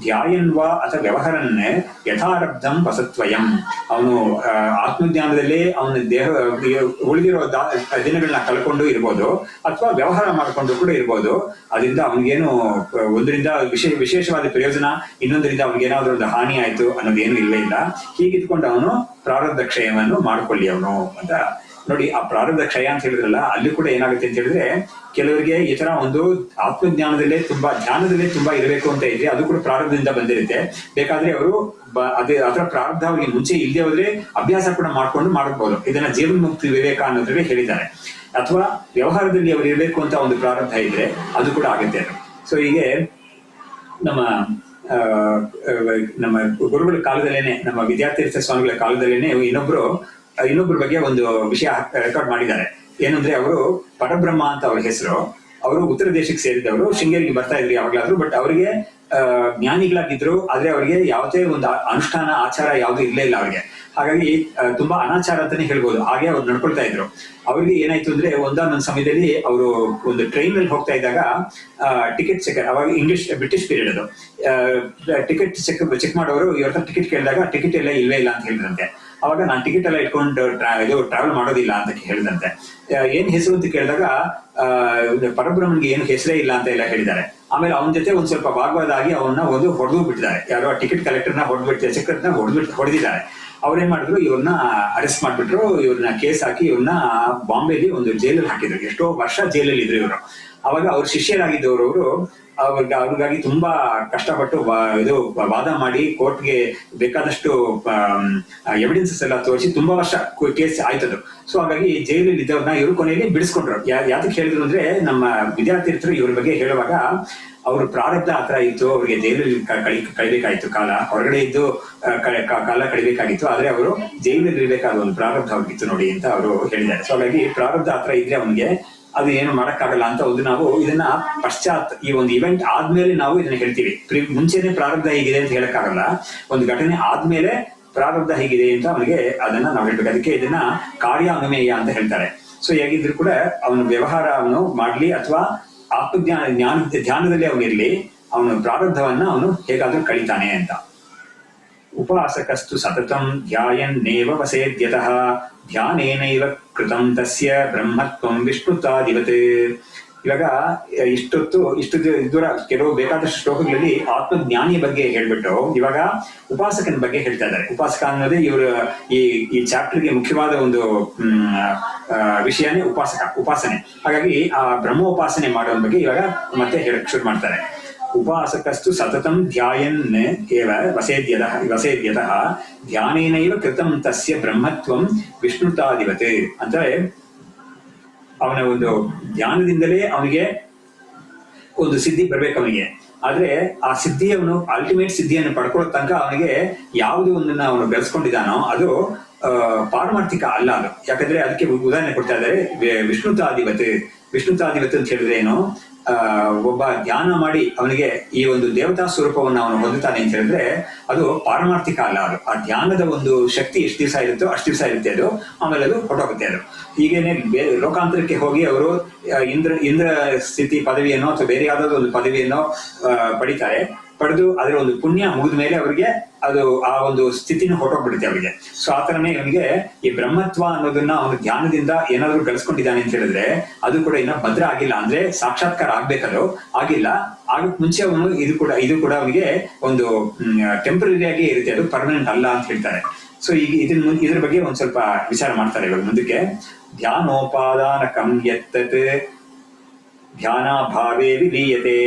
ಧ್ಯಾಯನ್ವಾ ಅಥವಾ ವ್ಯವಹಾರನ್ನೇ ಯಥಾರಬ್ಧಂ ವಸತ್ವಯಂ. ಅವನು ಆತ್ಮಜ್ಞಾನದಲ್ಲಿ ಅವನ ದೇಹ ಉಳಿದಿರೋ ದಿನಗಳನ್ನ ಕಳ್ಕೊಂಡು ಇರ್ಬೋದು, ಅಥವಾ ವ್ಯವಹಾರ ಮಾಡಿಕೊಂಡು ಕೂಡ ಇರ್ಬೋದು. ಅದರಿಂದ ಅವನಿಗೇನು ಒಂದರಿಂದ ವಿಶೇಷವಾದ ಪ್ರಯೋಜನ, ಇನ್ನೊಂದರಿಂದ ಅವನಿಗೇನಾದ್ರೂ ಒಂದು ಹಾನಿ ಆಯ್ತು ಅನ್ನೋದೇನು ಇಲ್ಲವೇ ಇಲ್ಲ. ಹೀಗಿದ್ಕೊಂಡು ಅವನು ಪ್ರಾರಬ್ಧ ಕ್ಷಯವನ್ನು ಮಾಡ್ಕೊಳ್ಳಿ ಅವನು ಅಂತ ನೋಡಿ. ಆ ಪ್ರಾರಬ್ಧ ಕ್ಷಯ ಅಂತ ಹೇಳಿದ್ರಲ್ಲ, ಅಲ್ಲಿ ಕೂಡ ಏನಾಗುತ್ತೆ ಅಂತ ಹೇಳಿದ್ರೆ, ಕೆಲವರಿಗೆ ಈ ತರ ಒಂದು ಆತ್ಮಜ್ಞಾನದಲ್ಲೇ ತುಂಬಾ, ಧ್ಯಾನದಲ್ಲೇ ತುಂಬಾ ಇರಬೇಕು ಅಂತ ಇದ್ರೆ ಅದು ಕೂಡ ಪ್ರಾರಬ್ಧದಿಂದ ಬಂದಿರುತ್ತೆ. ಬೇಕಾದ್ರೆ ಅವರು ಅದರ ಪ್ರಾರಬ್ಧ ಅವರಿಗೆ ಮುಂಚೆ ಇಲ್ಲದೆ ಹೋದ್ರೆ ಅಭ್ಯಾಸ ಕೂಡ ಮಾಡ್ಕೊಂಡು ಮಾಡಬಹುದು. ಇದನ್ನ ಜೀವನ ಮುಕ್ತಿ ವಿವೇಕ ಅನ್ನೋದ್ರಲ್ಲಿ ಹೇಳಿದ್ದಾರೆ. ಅಥವಾ ವ್ಯವಹಾರದಲ್ಲಿ ಅವರು ಇರಬೇಕು ಅಂತ ಒಂದು ಪ್ರಾರಬ್ಧ ಇದ್ರೆ ಅದು ಕೂಡ ಆಗುತ್ತೆ. ಸೊ ಹೀಗೆ ನಮ್ಮ ಗುರುಗಳ ಕಾಲದಲ್ಲೇನೆ, ನಮ್ಮ ವಿದ್ಯಾತೀರ್ಥ ಸ್ವಾಮಿಗಳ ಕಾಲದಲ್ಲೇನೆ ಇನ್ನೊಬ್ಬರ ಬಗ್ಗೆ ಒಂದು ವಿಷಯ ರೆಕಾರ್ಡ್ ಮಾಡಿದ್ದಾರೆ. ಏನಂದ್ರೆ ಅವರು ಪರಬ್ರಹ್ಮ ಅಂತ ಅವ್ರ ಹೆಸರು. ಅವರು ಉತ್ತರ ದೇಶಕ್ಕೆ ಸೇರಿದವರು, ಶೃಂಗೇರಿಗೆ ಬರ್ತಾ ಇದ್ರು ಯಾವಾಗ್ಲಾದ್ರು. ಬಟ್ ಅವರಿಗೆ ಜ್ಞಾನಿಗಳಾಗಿದ್ರು, ಆದ್ರೆ ಅವರಿಗೆ ಯಾವುದೇ ಒಂದು ಅನುಷ್ಠಾನ ಆಚಾರ ಯಾವ್ದು ಇರ್ಲೇ ಇಲ್ಲ ಅವ್ರಿಗೆ. ಹಾಗಾಗಿ ತುಂಬಾ ಅನಾಚಾರ ಅಂತಾನೆ ಹೇಳ್ಬೋದು. ಹಾಗೆ ಅವ್ರು ನಡ್ಕೊಳ್ತಾ ಇದ್ರು. ಅವ್ರಿಗೆ ಏನಾಯ್ತು ಅಂದ್ರೆ, ಒಂದಾನೊಂದು ಸಮಯದಲ್ಲಿ ಅವರು ಒಂದು ಟ್ರೈನ್ ಅಲ್ಲಿ ಹೋಗ್ತಾ ಇದ್ದಾಗ ಟಿಕೆಟ್ ಚೆಕ್, ಅವಾಗ ಬ್ರಿಟಿಷ್ ಪೀರಿಯಡ್ ಅದು, ಟಿಕೆಟ್ ಚೆಕ್ ಮಾಡೋರು ಇವ್ರ ಹತ್ರ ಟಿಕೆಟ್ ಕೇಳಿದಾಗ ಟಿಕೆಟ್ ಎಲ್ಲ ಇಲ್ವೇ ಇಲ್ಲ ಅಂತ ಹೇಳಿದ್ರಂತೆ. ಅವಾಗ ನಾನು ಟಿಕೆಟ್ ಎಲ್ಲ ಇಟ್ಕೊಂಡು ಟ್ರಾವೆಲ್ ಮಾಡೋದಿಲ್ಲ ಅಂತ ಹೇಳಿದಂತೆ. ಏನ್ ಹೆಸರು ಅಂತ ಕೇಳಿದಾಗ ಪರಬ್ರಹ್ಮನ್ಗೆ ಏನು ಹೆಸರೇ ಇಲ್ಲ ಅಂತ ಎಲ್ಲ ಹೇಳಿದ್ದಾರೆ. ಆಮೇಲೆ ಅವನ ಜೊತೆ ಒಂದ್ ಸ್ವಲ್ಪ ಭಾಗವಾದಾಗಿ ಅವನ್ನ ಹೊಡೆದು ಬಿಟ್ಟಿದ್ದಾರೆ. ಯಾರೋ ಟಿಕೆಟ್ ಕಲೆಕ್ಟರ್ನ ಹೊಡೆದ್ಬಿಟ್ಟಿದ್ದಾರೆ, ಚಕ್ರನ ಹೊಡೆದಿದ್ದಾರೆ. ಅವ್ರೇನ್ ಮಾಡಿದ್ರು, ಇವ್ರನ್ನ ಅರೆಸ್ಟ್ ಮಾಡ್ಬಿಟ್ರು, ಇವ್ರನ್ನ ಕೇಸ್ ಹಾಕಿ ಇವ್ರನ್ನ ಬಾಂಬೆಲಿ ಒಂದು ಜೈಲಲ್ಲಿ ಹಾಕಿದ್ರು. ಎಷ್ಟೋ ವರ್ಷ ಜೈಲಲ್ಲಿ ಇದ್ರು ಇವರು. ಅವಾಗ ಅವ್ರ ಶಿಷ್ಯರಾಗಿದ್ದವರು ಅವ್ರಿಗಾಗಿ ತುಂಬಾ ಕಷ್ಟಪಟ್ಟು ಇದು ವಾದ ಮಾಡಿ ಕೋರ್ಟ್ಗೆ ಬೇಕಾದಷ್ಟು ಎವಿಡೆನ್ಸಸ್ ಎಲ್ಲ ತೋರಿಸಿ ತುಂಬಾ ವರ್ಷ ಕೇಸ್ ಆಯ್ತದು. ಸೊ ಹಾಗಾಗಿ ಜೈಲಲ್ಲಿ ಇದ್ದವ್ರನ್ನ ಇವರು ಕೊನೆಯಲ್ಲಿ ಬಿಡಿಸ್ಕೊಂಡ್ರು. ಯಾತಕ್ಕೆ ಹೇಳಿದ್ರು ಅಂದ್ರೆ, ನಮ್ಮ ವಿದ್ಯಾರ್ಥಿಗಳು ಇವ್ರ ಬಗ್ಗೆ ಹೇಳುವಾಗ ಅವ್ರ ಪ್ರಾರಬ್ಧ ಆತರ ಇತ್ತು, ಅವ್ರಿಗೆ ಜೈಲಲ್ಲಿ ಕಳಿಬೇಕಾಯ್ತು ಕಾಲ, ಹೊರಗಡೆ ಇದ್ದು ಕಾಲ ಕಳಿಬೇಕಾಗಿತ್ತು, ಆದ್ರೆ ಅವರು ಜೈಲಲ್ಲಿ ಇರ್ಬೇಕಾದ ಒಂದು ಪ್ರಾರಬ್ಧ ಅವ್ರಿಗಿತ್ತು ನೋಡಿ ಅಂತ ಅವರು ಹೇಳಿದ್ದಾರೆ. ಸೊ ಹಾಗಾಗಿ ಪ್ರಾರಬ್ಧ ಆತರ ಇದ್ರೆ ಅವನಿಗೆ ಅದು ಏನು ಮಾಡಕ್ಕಾಗಲ್ಲ ಅಂತ ಒಂದು ನಾವು ಇದನ್ನ ಪಶ್ಚಾತ್ ಈ ಒಂದು ಇವೆಂಟ್ ಆದ್ಮೇಲೆ ನಾವು ಇದನ್ನ ಹೇಳ್ತೀವಿ. ಮುಂಚೆನೆ ಪ್ರಾರಬ್ಧ ಹೀಗಿದೆ ಅಂತ ಹೇಳಕ್ಕಾಗಲ್ಲ, ಒಂದು ಘಟನೆ ಆದ್ಮೇಲೆ ಪ್ರಾರಬ್ಧ ಹೀಗಿದೆ ಅಂತ ಅವನಿಗೆ ಅದನ್ನ ನಾವು ಹೇಳ್ಬೇಕು. ಅದಕ್ಕೆ ಇದನ್ನ ಕಾರ್ಯ ಅನುಮೇಯ ಅಂತ ಹೇಳ್ತಾರೆ. ಸೊ ಹೇಗಿದ್ರು ಕೂಡ ಅವನ ವ್ಯವಹಾರವನ್ನು ಮಾಡ್ಲಿ ಅಥವಾ ಧ್ಯಾನದಲ್ಲಿ ಅವನಿರ್ಲಿ, ಅವನು ಪ್ರಾರಬ್ಧವನ್ನ ಅವನು ಹೇಗಾದ್ರೂ ಕಳಿತಾನೆ ಅಂತ. ಉಪಾಸಕಸ್ತು ಸತತಂ ಧ್ಯಾಯನ್ನೇವ ವಸೇದ್ಯತಃ ಧ್ಯಾನೇನೈವ ಕೃತಂ ತಸ್ಯ ಬ್ರಹ್ಮತ್ವಂ ವಿಷ್ಣುತಾದಿವತ್. ಇವಾಗ ಇಷ್ಟು ದೂರ ಕೆಲವು ಬೇಕಾದಷ್ಟು ಶ್ಲೋಕಗಳಲ್ಲಿ ಆತ್ಮಜ್ಞಾನಿಯ ಬಗ್ಗೆ ಹೇಳ್ಬಿಟ್ಟು ಇವಾಗ ಉಪಾಸಕನ ಬಗ್ಗೆ ಹೇಳ್ತಾ ಇದ್ದಾರೆ. ಉಪಾಸಕ ಅನ್ನೋದೇ ಇವರು ಈ ಚಾಪ್ಟರ್ಗೆ ಮುಖ್ಯವಾದ ಒಂದು ವಿಷಯನೇ ಉಪಾಸನೆ. ಹಾಗಾಗಿ ಆ ಬ್ರಹ್ಮೋಪಾಸನೆ ಮಾಡೋದ್ರ ಬಗ್ಗೆ ಇವಾಗ ಮತ್ತೆ ಹೇಳಕ್ ಶುರು ಮಾಡ್ತಾರೆ. ಉಪಾಸಕಸ್ತು ಸತತಂ ಧ್ಯಾಯನ್ ಏವ ವಸೇದ್ಯತಃ ಧ್ಯಾನೇನೈವ ಕೃತಂ ತಸ್ಯ ಬ್ರಹ್ಮತ್ವಂ ವಿಷ್ಣುತಾದಿವತ್. ಅಂದ್ರೆ ಅವನ ಒಂದು ಧ್ಯಾನದಿಂದಲೇ ಅವನಿಗೆ ಒಂದು ಸಿದ್ಧಿ ಬರ್ಬೇಕು ಅವನಿಗೆ. ಆದ್ರೆ ಆ ಸಿದ್ಧಿಯವನು ಅಲ್ಟಿಮೇಟ್ ಸಿದ್ಧಿಯನ್ನು ಪಡ್ಕೊಳ್ಳೋ ತನಕ ಅವನಿಗೆ ಯಾವುದು ಒಂದನ್ನ ಅವನು ಬೆಳೆಸ್ಕೊಂಡಿದ್ದಾನೋ ಅದು ಪಾರಮಾರ್ಥಿಕ ಅಲ್ಲ ಅದು. ಯಾಕಂದ್ರೆ ಅದಕ್ಕೆ ಉದಾಹರಣೆ ಕೊಡ್ತಾ ಇದ್ದಾರೆ, ವಿಷ್ಣುತಾದಿವತ್ ಅಂತ ಹೇಳಿದ್ರೆ ಏನು, ಒಬ್ಬ ಧ್ಯಾನ ಮಾಡಿ ಅವನಿಗೆ ಈ ಒಂದು ದೇವತಾ ಸ್ವರೂಪವನ್ನು ಅವನು ಹೊಂದುತ್ತಾನೆ ಅಂತ ಹೇಳಿದ್ರೆ ಅದು ಪಾರಮಾರ್ಥಿಕ ಅಲ್ಲ. ಅದು ಆ ಧ್ಯಾನದ ಒಂದು ಶಕ್ತಿ ಎಷ್ಟು ದಿವಸ ಇರುತ್ತೋ ಅಷ್ಟು ದಿವಸ ಇರುತ್ತೆ ಅದು, ಆಮೇಲೆ ಅದು ಹೊರಟೋಗುತ್ತೆ ಅದು. ಹೀಗೇನೆ ಲೋಕಾಂತರಕ್ಕೆ ಹೋಗಿ ಅವರು ಇಂದ್ರ ಸ್ಥಿತಿ ಪದವಿಯನ್ನು ಅಥವಾ ಬೇರೆ ಯಾವ್ದಾದ್ರು ಒಂದು ಪದವಿಯನ್ನು ಪಡೆದು ಅದರ ಒಂದು ಪುಣ್ಯ ಮುಗಿದ ಮೇಲೆ ಅವರಿಗೆ ಅದು ಆ ಒಂದು ಸ್ಥಿತಿನ ಹೊರಟೋಗ್ಬಿಡುತ್ತೆ ಅವರಿಗೆ. ಸೊ ಆ ತರನೇ ಇವನಿಗೆ ಈ ಬ್ರಹ್ಮತ್ವ ಅನ್ನೋದನ್ನ ಅವನು ಧ್ಯಾನದಿಂದ ಏನಾದ್ರು ಗಳಿಸ್ಕೊಂಡಿದ್ದಾನೆ ಅಂತ ಹೇಳಿದ್ರೆ ಅದು ಕೂಡ ಇನ್ನ ಭದ್ರ ಆಗಿಲ್ಲ. ಅಂದ್ರೆ ಸಾಕ್ಷಾತ್ಕಾರ ಆಗ್ಬೇಕದು, ಆಗಿಲ್ಲ. ಆಗಕ್ ಮುಂಚೆ ಅವನು ಇದು ಕೂಡ ಅವನಿಗೆ ಒಂದು ಟೆಂಪರರಿಯಾಗಿ ಇರುತ್ತೆ, ಅದು ಪರ್ಮನೆಂಟ್ ಅಲ್ಲ ಅಂತ ಹೇಳ್ತಾರೆ. ಸೊ ಈಗ ಇದ್ರ ಬಗ್ಗೆ ಒಂದ್ ಸ್ವಲ್ಪ ವಿಚಾರ ಮಾಡ್ತಾರೆ ಇವಾಗ ಮುಂದಕ್ಕೆ. ಧ್ಯಾನೋಪಾದಾನಕಂ ಯತ್ತತ್ ಧ್ಯಾನಾಭಾವೇ ವಿಲೀಯತೆ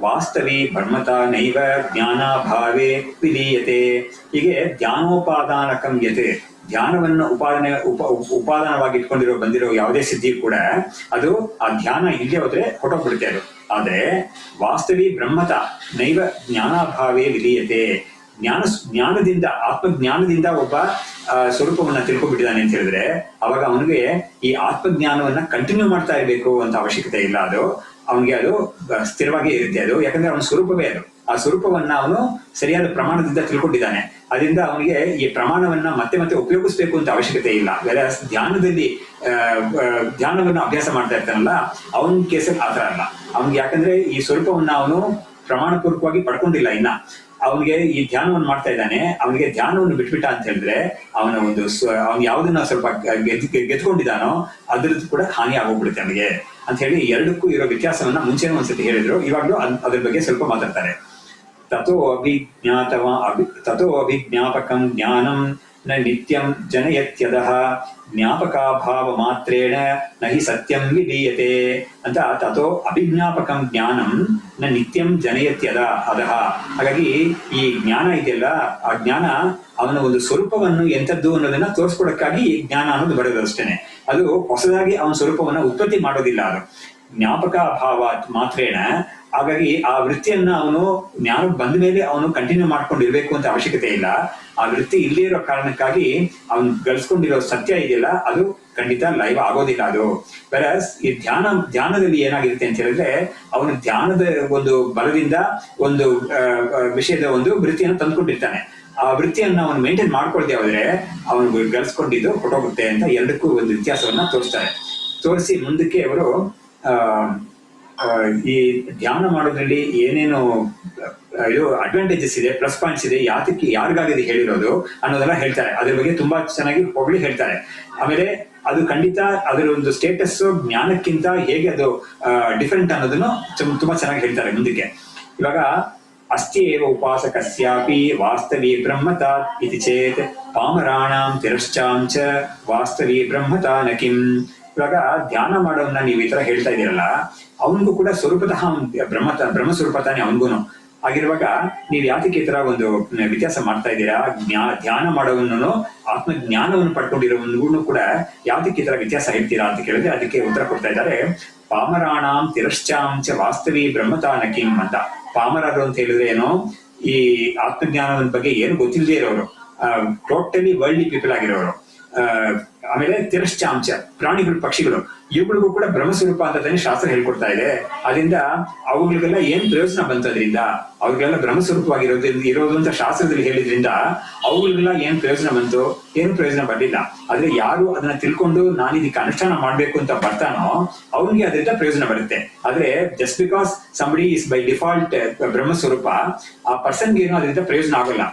ವಾಸ್ತವಿ ಬ್ರಹ್ಮತಾ ನೈವ ಜ್ಞಾನಾಭಾವೇ ವಿಲೀಯತೆ. ಹೀಗೆ ಧ್ಯಾನೋಪಾದಾನಕಂ ಯತ್, ಧ್ಯಾನವನ್ನು ಉಪಾದಾನವಾಗಿ ಇಟ್ಕೊಂಡಿರೋ ಬಂದಿರೋ ಯಾವುದೇ ಸಿದ್ಧಿ ಕೂಡ ಅದು ಆ ಧ್ಯಾನ ಇಲ್ಲದೆ ಹೋದ್ರೆ ಹೊರಟೋಗ್ಬಿಡುತ್ತೆ ಅದು. ಆದ್ರೆ ವಾಸ್ತವಿ ಬ್ರಹ್ಮತ ನೈವ ಜ್ಞಾನಾಭಾವೇ ವಿಲೀಯತೆ, ಜ್ಞಾನದಿಂದ ಆತ್ಮಜ್ಞಾನದಿಂದ ಒಬ್ಬ ಸ್ವರೂಪವನ್ನ ತಿಳ್ಕೊಂಡ್ಬಿಟ್ಟಿದ್ದಾನೆ ಅಂತ ಹೇಳಿದ್ರೆ ಅವಾಗ ಅವನಿಗೆ ಈ ಆತ್ಮಜ್ಞಾನವನ್ನ ಕಂಟಿನ್ಯೂ ಮಾಡ್ತಾ ಇರ್ಬೇಕು ಅಂತ ಅವಶ್ಯಕತೆ ಇಲ್ಲ. ಅದು ಅವನಿಗೆ ಅದು ಸ್ಥಿರವಾಗಿ ಇರುತ್ತೆ ಅದು. ಯಾಕಂದ್ರೆ ಅವನ ಸ್ವರೂಪವೇ ಅದು. ಆ ಸ್ವರೂಪವನ್ನ ಅವನು ಸರಿಯಾದ ಪ್ರಮಾಣದಿಂದ ತಿಳ್ಕೊಂಡಿದ್ದಾನೆ. ಅದರಿಂದ ಅವನಿಗೆ ಈ ಪ್ರಮಾಣವನ್ನ ಮತ್ತೆ ಮತ್ತೆ ಉಪಯೋಗಿಸ್ಬೇಕು ಅಂತ ಅವಶ್ಯಕತೆ ಇಲ್ಲ. ಬೇರೆ ಧ್ಯಾನವನ್ನು ಅಭ್ಯಾಸ ಮಾಡ್ತಾ ಇರ್ತಾನಲ್ಲ ಅವನ ಕೇಸಲ್ಲಿ ಆತರ ಅಲ್ಲ. ಅವನಿಗೆ ಯಾಕಂದ್ರೆ ಈ ಸ್ವರೂಪವನ್ನ ಅವನು ಪ್ರಮಾಣ ಪೂರ್ವಕವಾಗಿ ಪಡ್ಕೊಂಡಿಲ್ಲ ಇನ್ನ. ಅವನಿಗೆ ಈ ಧ್ಯಾನವನ್ನು ಮಾಡ್ತಾ ಇದ್ದಾನೆ, ಅವನಿಗೆ ಧ್ಯಾನವನ್ನು ಬಿಟ್ಬಿಟ್ಟ ಅಂತ ಹೇಳಿದ್ರೆ ಅವ್ನು ಯಾವ್ದನ್ನ ಸ್ವಲ್ಪ ಗೆದ್ಕೊಂಡಿದ್ದಾನೋ ಅದ್ರದ್ದು ಕೂಡ ಹಾನಿ ಆಗೋಗ್ಬಿಡುತ್ತೆ ಅವನಿಗೆ ಅಂತ ಹೇಳಿ ಎರಡಕ್ಕೂ ಇರೋ ವ್ಯತ್ಯಾಸವನ್ನ ಮುಂಚೆನೂ ಒಂದ್ಸತಿ ಹೇಳಿದ್ರು. ಇವಾಗ್ಲೂ ಅದ್ರ ಬಗ್ಗೆ ಸ್ವಲ್ಪ ಮಾತಾಡ್ತಾರೆ. ತಥೋ ಅಭಿಜ್ಞಾಪಕಂ ಜ್ಞಾನಂ ನ ನಿತ್ಯಂ ಜನಯತ್ಯದಃ ಜ್ಞಾಪಕಾಭಾವ ಮಾತ್ರೇಣ ನ ಹಿ ಸತ್ಯಂ ವಿಲೀಯತೆ ಅಂತ. ತಥೋ ಅಭಿಜ್ಞಾಪಕಂ ಜ್ಞಾನಂ ನ ನಿತ್ಯಂ ಜನಯತ್ಯದ ಅದಹ. ಹಾಗಾಗಿ ಈ ಜ್ಞಾನ ಇದೆಯಲ್ಲ, ಆ ಜ್ಞಾನ ಅವನ ಒಂದು ಸ್ವರೂಪವನ್ನು ಎಂಥದ್ದು ಅನ್ನೋದನ್ನ ತೋರಿಸ್ಕೊಡಕ್ಕಾಗಿ ಜ್ಞಾನ ಅನ್ನೋದು ಬರೋದು ಅಷ್ಟೇನೆ. ಅದು ಹೊಸದಾಗಿ ಅವನ ಸ್ವರೂಪವನ್ನ ಉತ್ಪತ್ತಿ ಮಾಡೋದಿಲ್ಲ. ಅದು ಜ್ಞಾಪಕ ಅಭಾವ ಮಾತ್ರೇಣ. ಹಾಗಾಗಿ ಆ ವೃತ್ತಿಯನ್ನ ಅವನು ಜ್ಞಾನ ಬಂದ ಮೇಲೆ ಅವನು ಕಂಟಿನ್ಯೂ ಮಾಡ್ಕೊಂಡಿರ್ಬೇಕು ಅಂತ ಅವಶ್ಯಕತೆ ಇಲ್ಲ. ಆ ವೃತ್ತಿ ಇಲ್ಲೇ ಇರೋ ಕಾರಣಕ್ಕಾಗಿ ಅವನು ಗಳಿಸ್ಕೊಂಡಿರೋ ಸತ್ಯ ಇದೆಯಲ್ಲ ಅದು ಖಂಡಿತ ಲೈವ್ ಆಗೋದಿಲ್ಲ ಅದು. ವೆರಸ್ ಈ ಧ್ಯಾನದಲ್ಲಿ ಏನಾಗಿರುತ್ತೆ ಅಂತ ಹೇಳಿದ್ರೆ ಅವನು ಧ್ಯಾನದ ಒಂದು ಬಲದಿಂದ ಒಂದು ವಿಷಯದ ಒಂದು ವೃತ್ತಿಯನ್ನು ತಂದ್ಕೊಂಡಿರ್ತಾನೆ. ಆ ವೃತ್ತಿಯನ್ನ ಅವನು ಮೇಂಟೈನ್ ಮಾಡ್ಕೊಳ್ತೇ ಹೋದ್ರೆ ಅವನು ಗಳಿಸ್ಕೊಂಡಿದ್ದು ಹೊರಟೋಗುತ್ತೆ ಅಂತ ಎರಡಕ್ಕೂ ಒಂದು ವ್ಯತ್ಯಾಸವನ್ನ ತೋರಿಸಿ ಮುಂದಕ್ಕೆ ಅವರು ಈ ಧ್ಯಾನ ಮಾಡೋದ್ರಲ್ಲಿ ಏನೇನು ಇದು ಅಡ್ವಾಂಟೇಜಸ್ ಇದೆ, ಪ್ಲಸ್ ಪಾಯಿಂಟ್ಸ್ ಇದೆ, ಯಾರಿಗಾಗಿದೆ ಹೇಳಿರೋದು ಅನ್ನೋದೆಲ್ಲ ಹೇಳ್ತಾರೆ. ಅದ್ರ ಬಗ್ಗೆ ತುಂಬಾ ಚೆನ್ನಾಗಿ ಹೊಗಳಿ ಹೇಳ್ತಾರೆ. ಆಮೇಲೆ ಅದು ಖಂಡಿತ ಅದರ ಒಂದು ಸ್ಟೇಟಸ್ ಜ್ಞಾನಕ್ಕಿಂತ ಹೇಗೆ ಅದು ಡಿಫರೆಂಟ್ ಅನ್ನೋದನ್ನು ತುಂಬಾ ಚೆನ್ನಾಗಿ ಹೇಳ್ತಾರೆ ಮುಂದಕ್ಕೆ. ಇವಾಗ ಅಸ್ತ್ಯೇವ ಉಪಾಸಕಸ್ಯಾಪಿ ವಾಸ್ತವಿ ಬ್ರಹ್ಮತಾ ಇತಿ ಚೇತ್ ಪಾಮರಾಣಾಂ ತಿರಶ್ಚಾಂಚ ವಾಸ್ತವಿ ಬ್ರಹ್ಮತಾ ನ ಕಿಂ. ಇವಾಗ ಧ್ಯಾನ ಮಾಡೋನ್ನ ನೀವು ಈ ತರ ಹೇಳ್ತಾ ಇದೀರಲ್ಲ, ಅವನಿಗೂ ಕೂಡ ಸ್ವರೂಪತಃ ಬ್ರಹ್ಮ ಸ್ವರೂಪ ತಾನೆ ಅವನಿಗೂನು. ಆಗಿರುವಾಗ ನೀವು ಯಾತಕ್ಕೆ ಈ ತರ ಒಂದು ವ್ಯತ್ಯಾಸ ಮಾಡ್ತಾ ಇದ್ದೀರಾ? ಧ್ಯಾನ ಮಾಡೋವನ್ನೂ ಆತ್ಮಜ್ಞಾನವನ್ನು ಪಡ್ಕೊಂಡಿರೋವನ್ಗೂ ಕೂಡ ಯಾತಕ್ಕೆ ಈ ತರ ವ್ಯತ್ಯಾಸ ಹೇಳ್ತೀರಾ ಅಂತ ಕೇಳಿದ್ರೆ ಅದಕ್ಕೆ ಉತ್ತರ ಕೊಡ್ತಾ ಇದ್ದಾರೆ. ಪಾಮರಾಣಾಂ ತಿರಶ್ಚಾಂಚ ವಾಸ್ತವಿ ಬ್ರಹ್ಮತಾ ನ ಕಿಂ ಅಂತ. ಪಾಮರರು ಅಂತ ಹೇಳಿದ್ರೆ ಏನೋ ಈ ಆತ್ಮಜ್ಞಾನದ ಬಗ್ಗೆ ಏನು ಗೊತ್ತಿಲ್ಲದೆ ಇರೋರು, ಟೋಟಲಿ ವರ್ಲ್ಡ್ಲಿ ಪೀಪಲ್ ಆಗಿರೋರು. ಆಮೇಲೆ ತಿರಶ್ಚಾಂಶ ಪ್ರಾಣಿಗಳು, ಪಕ್ಷಿಗಳು, ಇವುಗಳಿಗೂ ಕೂಡ ಬ್ರಹ್ಮಸ್ವರೂಪ ಅಂತ ತಾನೇ ಶಾಸ್ತ್ರ ಹೇಳ್ಕೊಡ್ತಾ ಇದೆ. ಅದರಿಂದ ಅವುಗಳಿಗೆಲ್ಲ ಏನ್ ಪ್ರಯೋಜನ ಬಂತದ್ರಿಂದ, ಅವ್ರಿಗೆಲ್ಲ ಬ್ರಹ್ಮಸ್ವರೂಪವಾಗಿರೋದು ಅಂತ ಶಾಸ್ತ್ರದಲ್ಲಿ ಹೇಳಿದ್ರಿಂದ ಅವುಗಳಿಗೆಲ್ಲ ಏನ್ ಪ್ರಯೋಜನ ಬಂತು? ಏನು ಪ್ರಯೋಜನ ಬರ್ಲಿಲ್ಲ. ಆದ್ರೆ ಯಾರು ಅದನ್ನ ತಿಳ್ಕೊಂಡು ನಾನು ಇದಕ್ಕೆ ಅನುಷ್ಠಾನ ಮಾಡ್ಬೇಕು ಅಂತ ಬರ್ತಾನೋ ಅವ್ನಿಗೆ ಅದರಿಂದ ಪ್ರಯೋಜನ ಬರುತ್ತೆ. ಆದ್ರೆ just because somebody is by default ಬ್ರಹ್ಮಸ್ವರೂಪ, ಆ ಪರ್ಸನ್ಗೆ ಏನೋ ಅದರಿಂದ ಪ್ರಯೋಜನ ಆಗೋಲ್ಲ.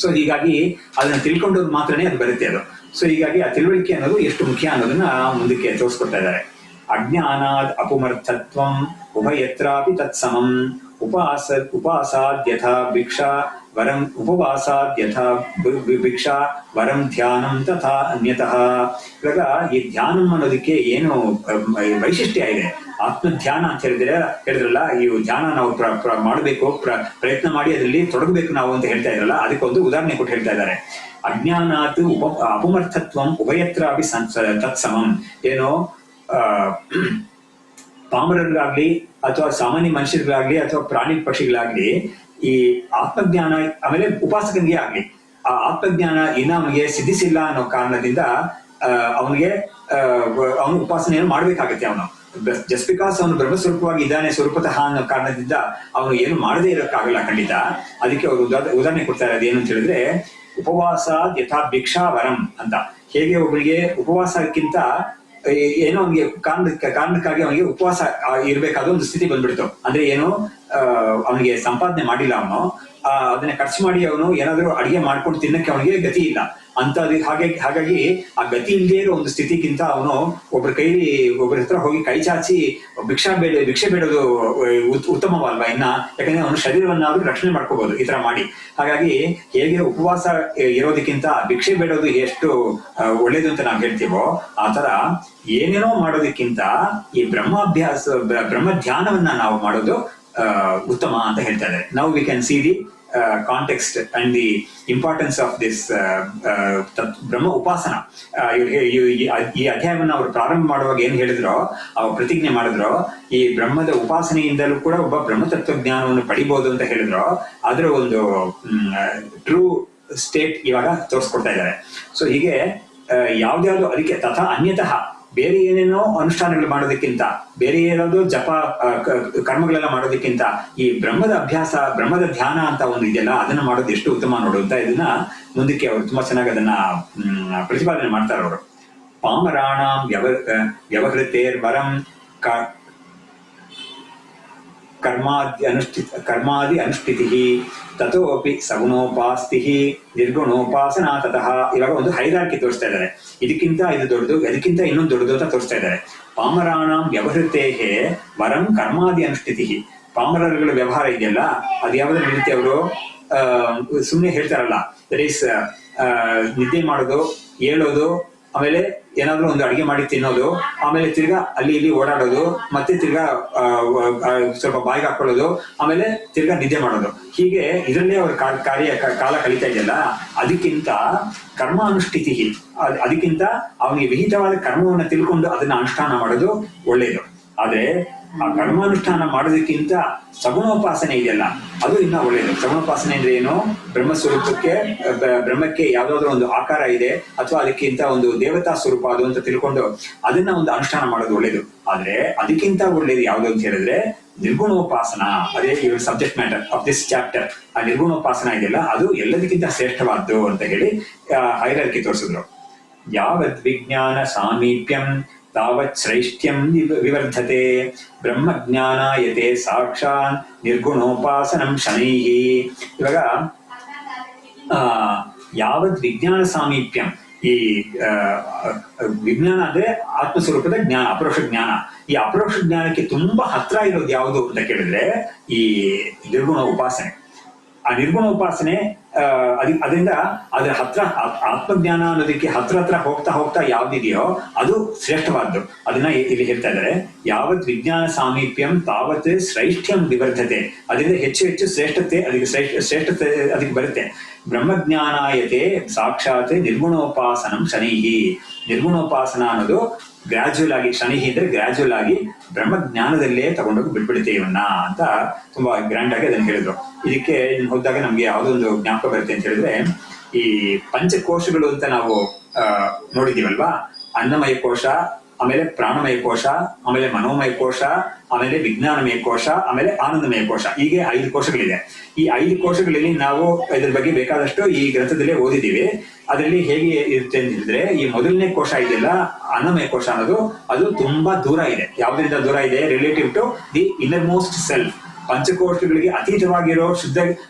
ಸೊ ಹೀಗಾಗಿ ಅದನ್ನ ತಿಳ್ಕೊಂಡವ್ರು ಮಾತ್ರನೇ ಅದು ಬರುತ್ತೆ ಅದು. ಸೊ ಹೀಗಾಗಿ ಆ ತಿಳುವಳಿಕೆ ಅನ್ನೋದು ಎಷ್ಟು ಮುಖ್ಯ ಅನ್ನೋದನ್ನ ಮುಂದಕ್ಕೆ ತೋರಿಸ್ಕೊಡ್ತಾ ಇದ್ದಾರೆ. ಅಜ್ಞಾನಾದ್ ಅಪಮರ್ಥತ್ವಂ ಉಭಯತ್ರಾಪಿ ತತ್ಸಮಂ ಉಪಾಸಾದ್ಯಥಾ ಭಿಕ್ಷಾ ವರಂ ಉಪವಾಸಾದ್ಯಥಾ ಭಿಕ್ಷಾ ವರಂ ಧ್ಯಾನಂ ತಥಾ ಅನ್ಯತಃ. ಇವಾಗ ಈ ಧ್ಯಾನಂ ಅನ್ನೋದಕ್ಕೆ ಏನು ವೈಶಿಷ್ಟ್ಯ ಇದೆ? ಆತ್ಮಧ್ಯಾನ ಅಂತ ಹೇಳಿದ್ರಲ್ಲ, ಈ ಧ್ಯಾನ ನಾವು ಮಾಡಬೇಕು, ಪ್ರಯತ್ನ ಮಾಡಿ ಅದರಲ್ಲಿ ತೊಡಗಬೇಕು ನಾವು ಅಂತ ಹೇಳ್ತಾ ಇದ್ರಲ್ಲ, ಅದಕ್ಕೆ ಒಂದು ಉದಾಹರಣೆ ಕೊಟ್ಟು ಹೇಳ್ತಾ ಇದ್ದಾರೆ. ಅಜ್ಞಾನಾತ್ ಅಪಮರ್ಥತ್ವಂ ಉಭಯತ್ರ ಅಪಿ ತತ್ಸಮಂ. ಏನೋ ಪಾಮರರಿಗಾಗ್ಲಿ ಅಥವಾ ಸಾಮಾನ್ಯ ಮನುಷ್ಯರಿಗಾಗ್ಲಿ ಅಥವಾ ಪ್ರಾಣಿ ಪಕ್ಷಿಗಳಾಗ್ಲಿ ಈ ಆತ್ಮಜ್ಞಾನ ಆಮೇಲೆ ಉಪಾಸಕನಿಗೆ ಆಗ್ಲಿ ಆ ಆತ್ಮಜ್ಞಾನ ಇನ್ನ ಅವನಿಗೆ ಸಿದ್ಧಿಸಿಲ್ಲ ಅನ್ನೋ ಕಾರಣದಿಂದ ಅವನಿಗೆ ಅವನು ಉಪಾಸನೆಯನ್ನು ಮಾಡ್ಬೇಕಾಗತ್ತೆ. ಅವನು ಜಸ್ಟ್ ಬಿಕಾಸ್ ಅವನು ಬ್ರಹ್ಮಸ್ವರೂಪವಾಗಿ ಇದ್ದಾನೆ ಸ್ವರೂಪತಃ ಅನ್ನೋ ಕಾರಣದಿಂದ ಅವನು ಏನು ಮಾಡದೇ ಇರೋಕ್ಕಾಗಲ್ಲ ಖಂಡಿತ. ಅದಕ್ಕೆ ಅವರು ಉದಾಹರಣೆ ಕೊಡ್ತಾ ಇರೋದು ಏನು ಅಂತ ಹೇಳಿದ್ರೆ, ಉಪವಾಸ ಯಥಾ ಭಿಕ್ಷಾ ವರಂ ಅಂತ. ಹೇಗೆ ಒಬ್ಬರಿಗೆ ಉಪವಾಸಕ್ಕಿಂತ ಏನೋ ಅವನಿಗೆ ಕಾರಣಕ್ಕಾಗಿ ಅವನಿಗೆ ಉಪವಾಸ ಇರ್ಬೇಕಾದ ಒಂದು ಸ್ಥಿತಿ ಬಂದ್ಬಿಡ್ತು. ಅಂದ್ರೆ ಏನು, ಅವನಿಗೆ ಸಂಪಾದನೆ ಮಾಡಿಲ್ಲ, ಅವನು ಅದನ್ನ ಖರ್ಚು ಮಾಡಿ ಅವನು ಏನಾದ್ರು ಅಡಿಗೆ ಮಾಡ್ಕೊಂಡು ತಿನ್ನಕ್ಕೆ ಅವನಿಗೆ ಗತಿ ಇಲ್ಲ ಅಂತ. ಹಾಗಾಗಿ ಆ ಗತಿ ಇಲ್ಲದೆ ಇರೋ ಒಂದು ಸ್ಥಿತಿಗಿಂತ ಅವನು ಒಬ್ಬರ ಹತ್ರ ಹೋಗಿ ಕೈ ಚಾಚಿ ಭಿಕ್ಷೆ ಬೇಡೋದು ಉತ್ತಮವಲ್ವಾ ಇನ್ನ? ಯಾಕಂದ್ರೆ ಅವನು ಶರೀರವನ್ನಾದ್ರೂ ರಕ್ಷಣೆ ಮಾಡ್ಕೋಬಹುದು ಈ ತರ ಮಾಡಿ. ಹಾಗಾಗಿ ಹೇಗೆ ಉಪವಾಸ ಇರೋದಕ್ಕಿಂತ ಭಿಕ್ಷೆ ಬೇಡೋದು ಎಷ್ಟು ಒಳ್ಳೇದು ಅಂತ ನಾವು ಹೇಳ್ತೀವೋ, ಆ ತರ ಏನೇನೋ ಮಾಡೋದಕ್ಕಿಂತ ಈ ಬ್ರಹ್ಮ ಧ್ಯಾನವನ್ನ ನಾವು ಮಾಡೋದು ಉತ್ತಮ ಅಂತ ಹೇಳ್ತಾ ಇದ್ದಾರೆ. Now we can see the context and the importance of this ಬ್ರಹ್ಮ ಉಪಾಸನ. ಈ ಅಧ್ಯಾಯವನ್ನು ಅವರು ಪ್ರಾರಂಭ ಮಾಡುವಾಗ ಏನ್ ಹೇಳಿದ್ರೋ, ಅವ್ರು ಪ್ರತಿಜ್ಞೆ ಮಾಡಿದ್ರು, ಈ ಬ್ರಹ್ಮದ ಉಪಾಸನೆಯಿಂದಲೂ ಕೂಡ ಒಬ್ಬ ಬ್ರಹ್ಮತತ್ವಜ್ಞಾನವನ್ನು ಪಡಿಬಹುದು ಅಂತ ಹೇಳಿದ್ರು. ಅದರ ಒಂದು ಟ್ರೂ ಸ್ಟೇಟ್ ಇವಾಗ ತೋರಿಸ್ಕೊಡ್ತಾ ಇದ್ದಾರೆ. ಸೊ ಹೀಗೆ ಯಾವ್ದ್ಯಾವ್ದು ಅದಕ್ಕೆ ತಥಾ ಅನ್ಯತಃ ಬೇರೆ ಏನೇನೋ ಅನುಷ್ಠಾನಗಳು ಮಾಡೋದಕ್ಕಿಂತ, ಬೇರೆ ಏನಾದ್ರು ಜಪ ಕರ್ಮಗಳೆಲ್ಲ ಮಾಡೋದಕ್ಕಿಂತ ಈ ಬ್ರಹ್ಮದ ಅಭ್ಯಾಸ, ಬ್ರಹ್ಮದ ಧ್ಯಾನ ಅಂತ ಒಂದು ಇದೆಯಲ್ಲ, ಅದನ್ನ ಮಾಡೋದು ಎಷ್ಟು ಉತ್ತಮ ನೋಡುವಂತ ಇದನ್ನ ಮುಂದಕ್ಕೆ ಅವರು ತುಂಬಾ ಚೆನ್ನಾಗಿ ಅದನ್ನ ಪ್ರತಿಪಾದನೆ ಮಾಡ್ತಾರೆ ಅವರು. ಪಾಮರಾಣಾಂ ವ್ಯವಹೃತೇರ್ ವರಂ ಕರ್ಮಾದಿ ಅನುಷ್ಠಿತಿ ತಥೋಪಿ ಸಗುಣೋಪಾಸ್ತಿ ನಿರ್ಗುಣೋಪಾಸನಾ ತತಃ. ಇವಾಗ ಒಂದು ಹೈರಾರ್ಕಿ ತೋರಿಸ್ತಾ ಇದ್ದಾರೆ. ಇದಕ್ಕಿಂತ ಇದು ದೊಡ್ಡದು, ಅದಕ್ಕಿಂತ ಇನ್ನೊಂದು ದೊಡ್ಡದು ಅಂತ ತೋರಿಸ್ತಾ ಇದ್ದಾರೆ. ಪಾಮರಾಣಾಂ ವ್ಯವಹೃತೇ ವರಂ ಕರ್ಮಾದಿ ಅನುಷ್ಠಿತಿ. ಪಾಮರಗಳ ವ್ಯವಹಾರ ಇದೆಯಲ್ಲ, ಅದು ಯಾವ್ದು ನಡೀತಿ? ಅವರು ಸುಮ್ಮನೆ ಹೇಳ್ತಾರಲ್ಲ, ದಟ್ ಈಸ್ ನಿದ್ದೆ ಮಾಡೋದು, ಹೇಳೋದು, ಆಮೇಲೆ ಏನಾದ್ರು ಒಂದು ಅಡಿಗೆ ಮಾಡಿ ತಿನ್ನೋದು, ಆಮೇಲೆ ತಿರ್ಗಾ ಅಲ್ಲಿ ಇಲ್ಲಿ ಓಡಾಡೋದು, ಮತ್ತೆ ತಿರ್ಗಾ ಸ್ವಲ್ಪ ಬಾಯಿಗೆ ಹಾಕೊಳ್ಳೋದು, ಆಮೇಲೆ ತಿರ್ಗಾ ನಿದ್ದೆ ಮಾಡೋದು. ಹೀಗೆ ಇದರಲ್ಲೇ ಅವ್ರ ಕಾಲ ಕಳೀತಾ ಇದೆಯಲ್ಲ, ಅದಕ್ಕಿಂತ ಕರ್ಮಾನುಷ್ಠಿತಿ, ಅದಕ್ಕಿಂತ ಅವನಿಗೆ ವಿಹಿತವಾದ ಕರ್ಮವನ್ನು ತಿಳ್ಕೊಂಡು ಅದನ್ನ ಅನುಷ್ಠಾನ ಮಾಡೋದು ಒಳ್ಳೆಯದು. ಆದ್ರೆ ಆ ಕರ್ಮಾನುಷ್ಠಾನ ಮಾಡೋದಕ್ಕಿಂತ ಸಗುಣೋಪಾಸನೆ ಇದೆಯಲ್ಲ, ಅದು ಇನ್ನ ಒಳ್ಳೆಯದು. ಸಗುಣೋಪಾಸನೆ ಅಂದ್ರೆ ಏನು? ಬ್ರಹ್ಮಸ್ವರೂಪಕ್ಕೆ, ಬ್ರಹ್ಮಕ್ಕೆ ಯಾವ್ದಾದ್ರು ಒಂದು ಆಕಾರ ಇದೆ ಅಥವಾ ಅದಕ್ಕಿಂತ ಒಂದು ದೇವತಾ ಸ್ವರೂಪ ಅದು ಅಂತ ತಿಳ್ಕೊಂಡು ಅದನ್ನ ಒಂದು ಅನುಷ್ಠಾನ ಮಾಡೋದು ಒಳ್ಳೇದು. ಆದ್ರೆ ಅದಕ್ಕಿಂತ ಒಳ್ಳೇದು ಯಾವ್ದು ಅಂತ ಹೇಳಿದ್ರೆ ನಿರ್ಗುಣೋಪಾಸನ. ಅದೇ ಇವ್ರ subject matter of this chapter. ಆ ನಿರ್ಗುಣೋಪಾಸನ ಇದೆಯಲ್ಲ, ಅದು ಎಲ್ಲದಕ್ಕಿಂತ ಶ್ರೇಷ್ಠವಾದ್ದು ಅಂತ ಹೇಳಿ ಹೈರಾರ್ಕಿ ತೋರಿಸಿದ್ರು. ಯಾವದ್ ವಿಜ್ಞಾನ ಸಾಮೀಪ್ಯಂ ತಾವತ್ ಶ್ರೈಷ್ಠ್ಯಂ ವಿವರ್ಧತೆ ಬ್ರಹ್ಮಜ್ಞಾನಾಯತೆ ಸಾಕ್ಷಾತ್ ನಿರ್ಗುಣೋಪಾಸನಂ ಶನೈಹಿ. ಇವಾಗ ಯಾವತ್ ವಿಜ್ಞಾನ ಸಾಮೀಪ್ಯಂ, ಈ ವಿಜ್ಞಾನ ಅಂದ್ರೆ ಆತ್ಮಸ್ವರೂಪದ ಜ್ಞಾನ, ಅಪರೋಕ್ಷ ಜ್ಞಾನ. ಈ ಅಪರೋಕ್ಷ ಜ್ಞಾನಕ್ಕೆ ತುಂಬಾ ಹತ್ರ ಇರೋದು ಯಾವುದು ಅಂತ ಕೇಳಿದ್ರೆ ಈ ನಿರ್ಗುಣ ಉಪಾಸನೆ. ಆ ನಿರ್ಗುಣ ಉಪಾಸನೆ ಅದರಿಂದ ಅದ್ರ ಹತ್ರ ಆತ್ಮಜ್ಞಾನ ಅನ್ನೋದಕ್ಕೆ ಹತ್ರ ಹೋಗ್ತಾ ಹೋಗ್ತಾ ಯಾವ್ದಿದೆಯೋ ಅದು ಶ್ರೇಷ್ಠವಾದ್ದು. ಅದನ್ನ ಇಲ್ಲಿ ಹೇಳ್ತಾ ಇದ್ದಾರೆ, ಯಾವತ್ ವಿಜ್ಞಾನ ಸಾಮೀಪ್ಯಂ ತಾವತ್ ಶ್ರೈಷ್ಠ್ಯಂ ವಿವರ್ಧತೆ. ಅದರಿಂದ ಹೆಚ್ಚು ಹೆಚ್ಚು ಶ್ರೇಷ್ಠತೆ ಅದಕ್ಕೆ ಶ್ರೇಷ್ಠತೆ ಅದಕ್ಕೆ ಬರುತ್ತೆ. ಬ್ರಹ್ಮಜ್ಞಾನಾಯತೆ ಸಾಕ್ಷಾತ್ ನಿರ್ಗುಣೋಪಾಸನಂ ಶನೈಹಿ. ನಿರ್ಗುಣೋಪಾಸನ ಅನ್ನೋದು ಗ್ರಾಜುವಲ್ ಆಗಿ, ಶನಿಹಿ ಅಂದ್ರೆ ಗ್ರಾಜುವಲ್ ಆಗಿ ಬ್ರಹ್ಮಜ್ಞಾನದಲ್ಲೇ ತಗೊಂಡೋಗಿ ಬಿಟ್ಬಿಡುತ್ತೆ ಇವನ್ನ ಅಂತ ತುಂಬಾ ಗ್ರ್ಯಾಂಡ್ ಆಗಿ ಅದನ್ನ ಹೇಳಿದ್ರು. ಇದಕ್ಕೆ ಹೋದಾಗ ನಮ್ಗೆ ಯಾವುದೊಂದು ಜ್ಞಾಪಕ ಬರುತ್ತೆ ಅಂತ ಹೇಳಿದ್ರೆ, ಈ ಪಂಚಕೋಶಗಳು ಅಂತ ನಾವು ನೋಡಿದೀವಲ್ವಾ, ಅನ್ನಮಯ ಕೋಶ, ಆಮೇಲೆ ಪ್ರಾಣಮಯ ಕೋಶ, ಆಮೇಲೆ ಮನೋಮಯ ಕೋಶ, ಆಮೇಲೆ ವಿಜ್ಞಾನಮಯ ಕೋಶ, ಆಮೇಲೆ ಆನಂದಮಯ ಕೋಶ. ಹೀಗೆ 5 ಕೋಶಗಳಿದೆ. ಈ 5 ಕೋಶಗಳಲ್ಲಿ ನಾವು ಇದ್ರ ಬಗ್ಗೆ ಬೇಕಾದಷ್ಟು ಈ ಗ್ರಂಥದಲ್ಲೇ ಓದಿದೀವಿ. ಅದರಲ್ಲಿ ಹೇಗೆ ಇರುತ್ತೆ ಅಂತ ಹೇಳಿದ್ರೆ, ಈ ಮೊದಲನೇ ಕೋಶ ಇದೆಯಲ್ಲ ಅನ್ನಮಯ ಕೋಶ ಅನ್ನೋದು, ಅದು ತುಂಬಾ ದೂರ ಇದೆ. ಯಾವ್ದ್ರಿಂದ ದೂರ ಇದೆ? Relative to the innermost self. ಪಂಚಕೋಶಗಳಿಗೆ ಅತೀತವಾಗಿರೋ ಶುದ್ಧ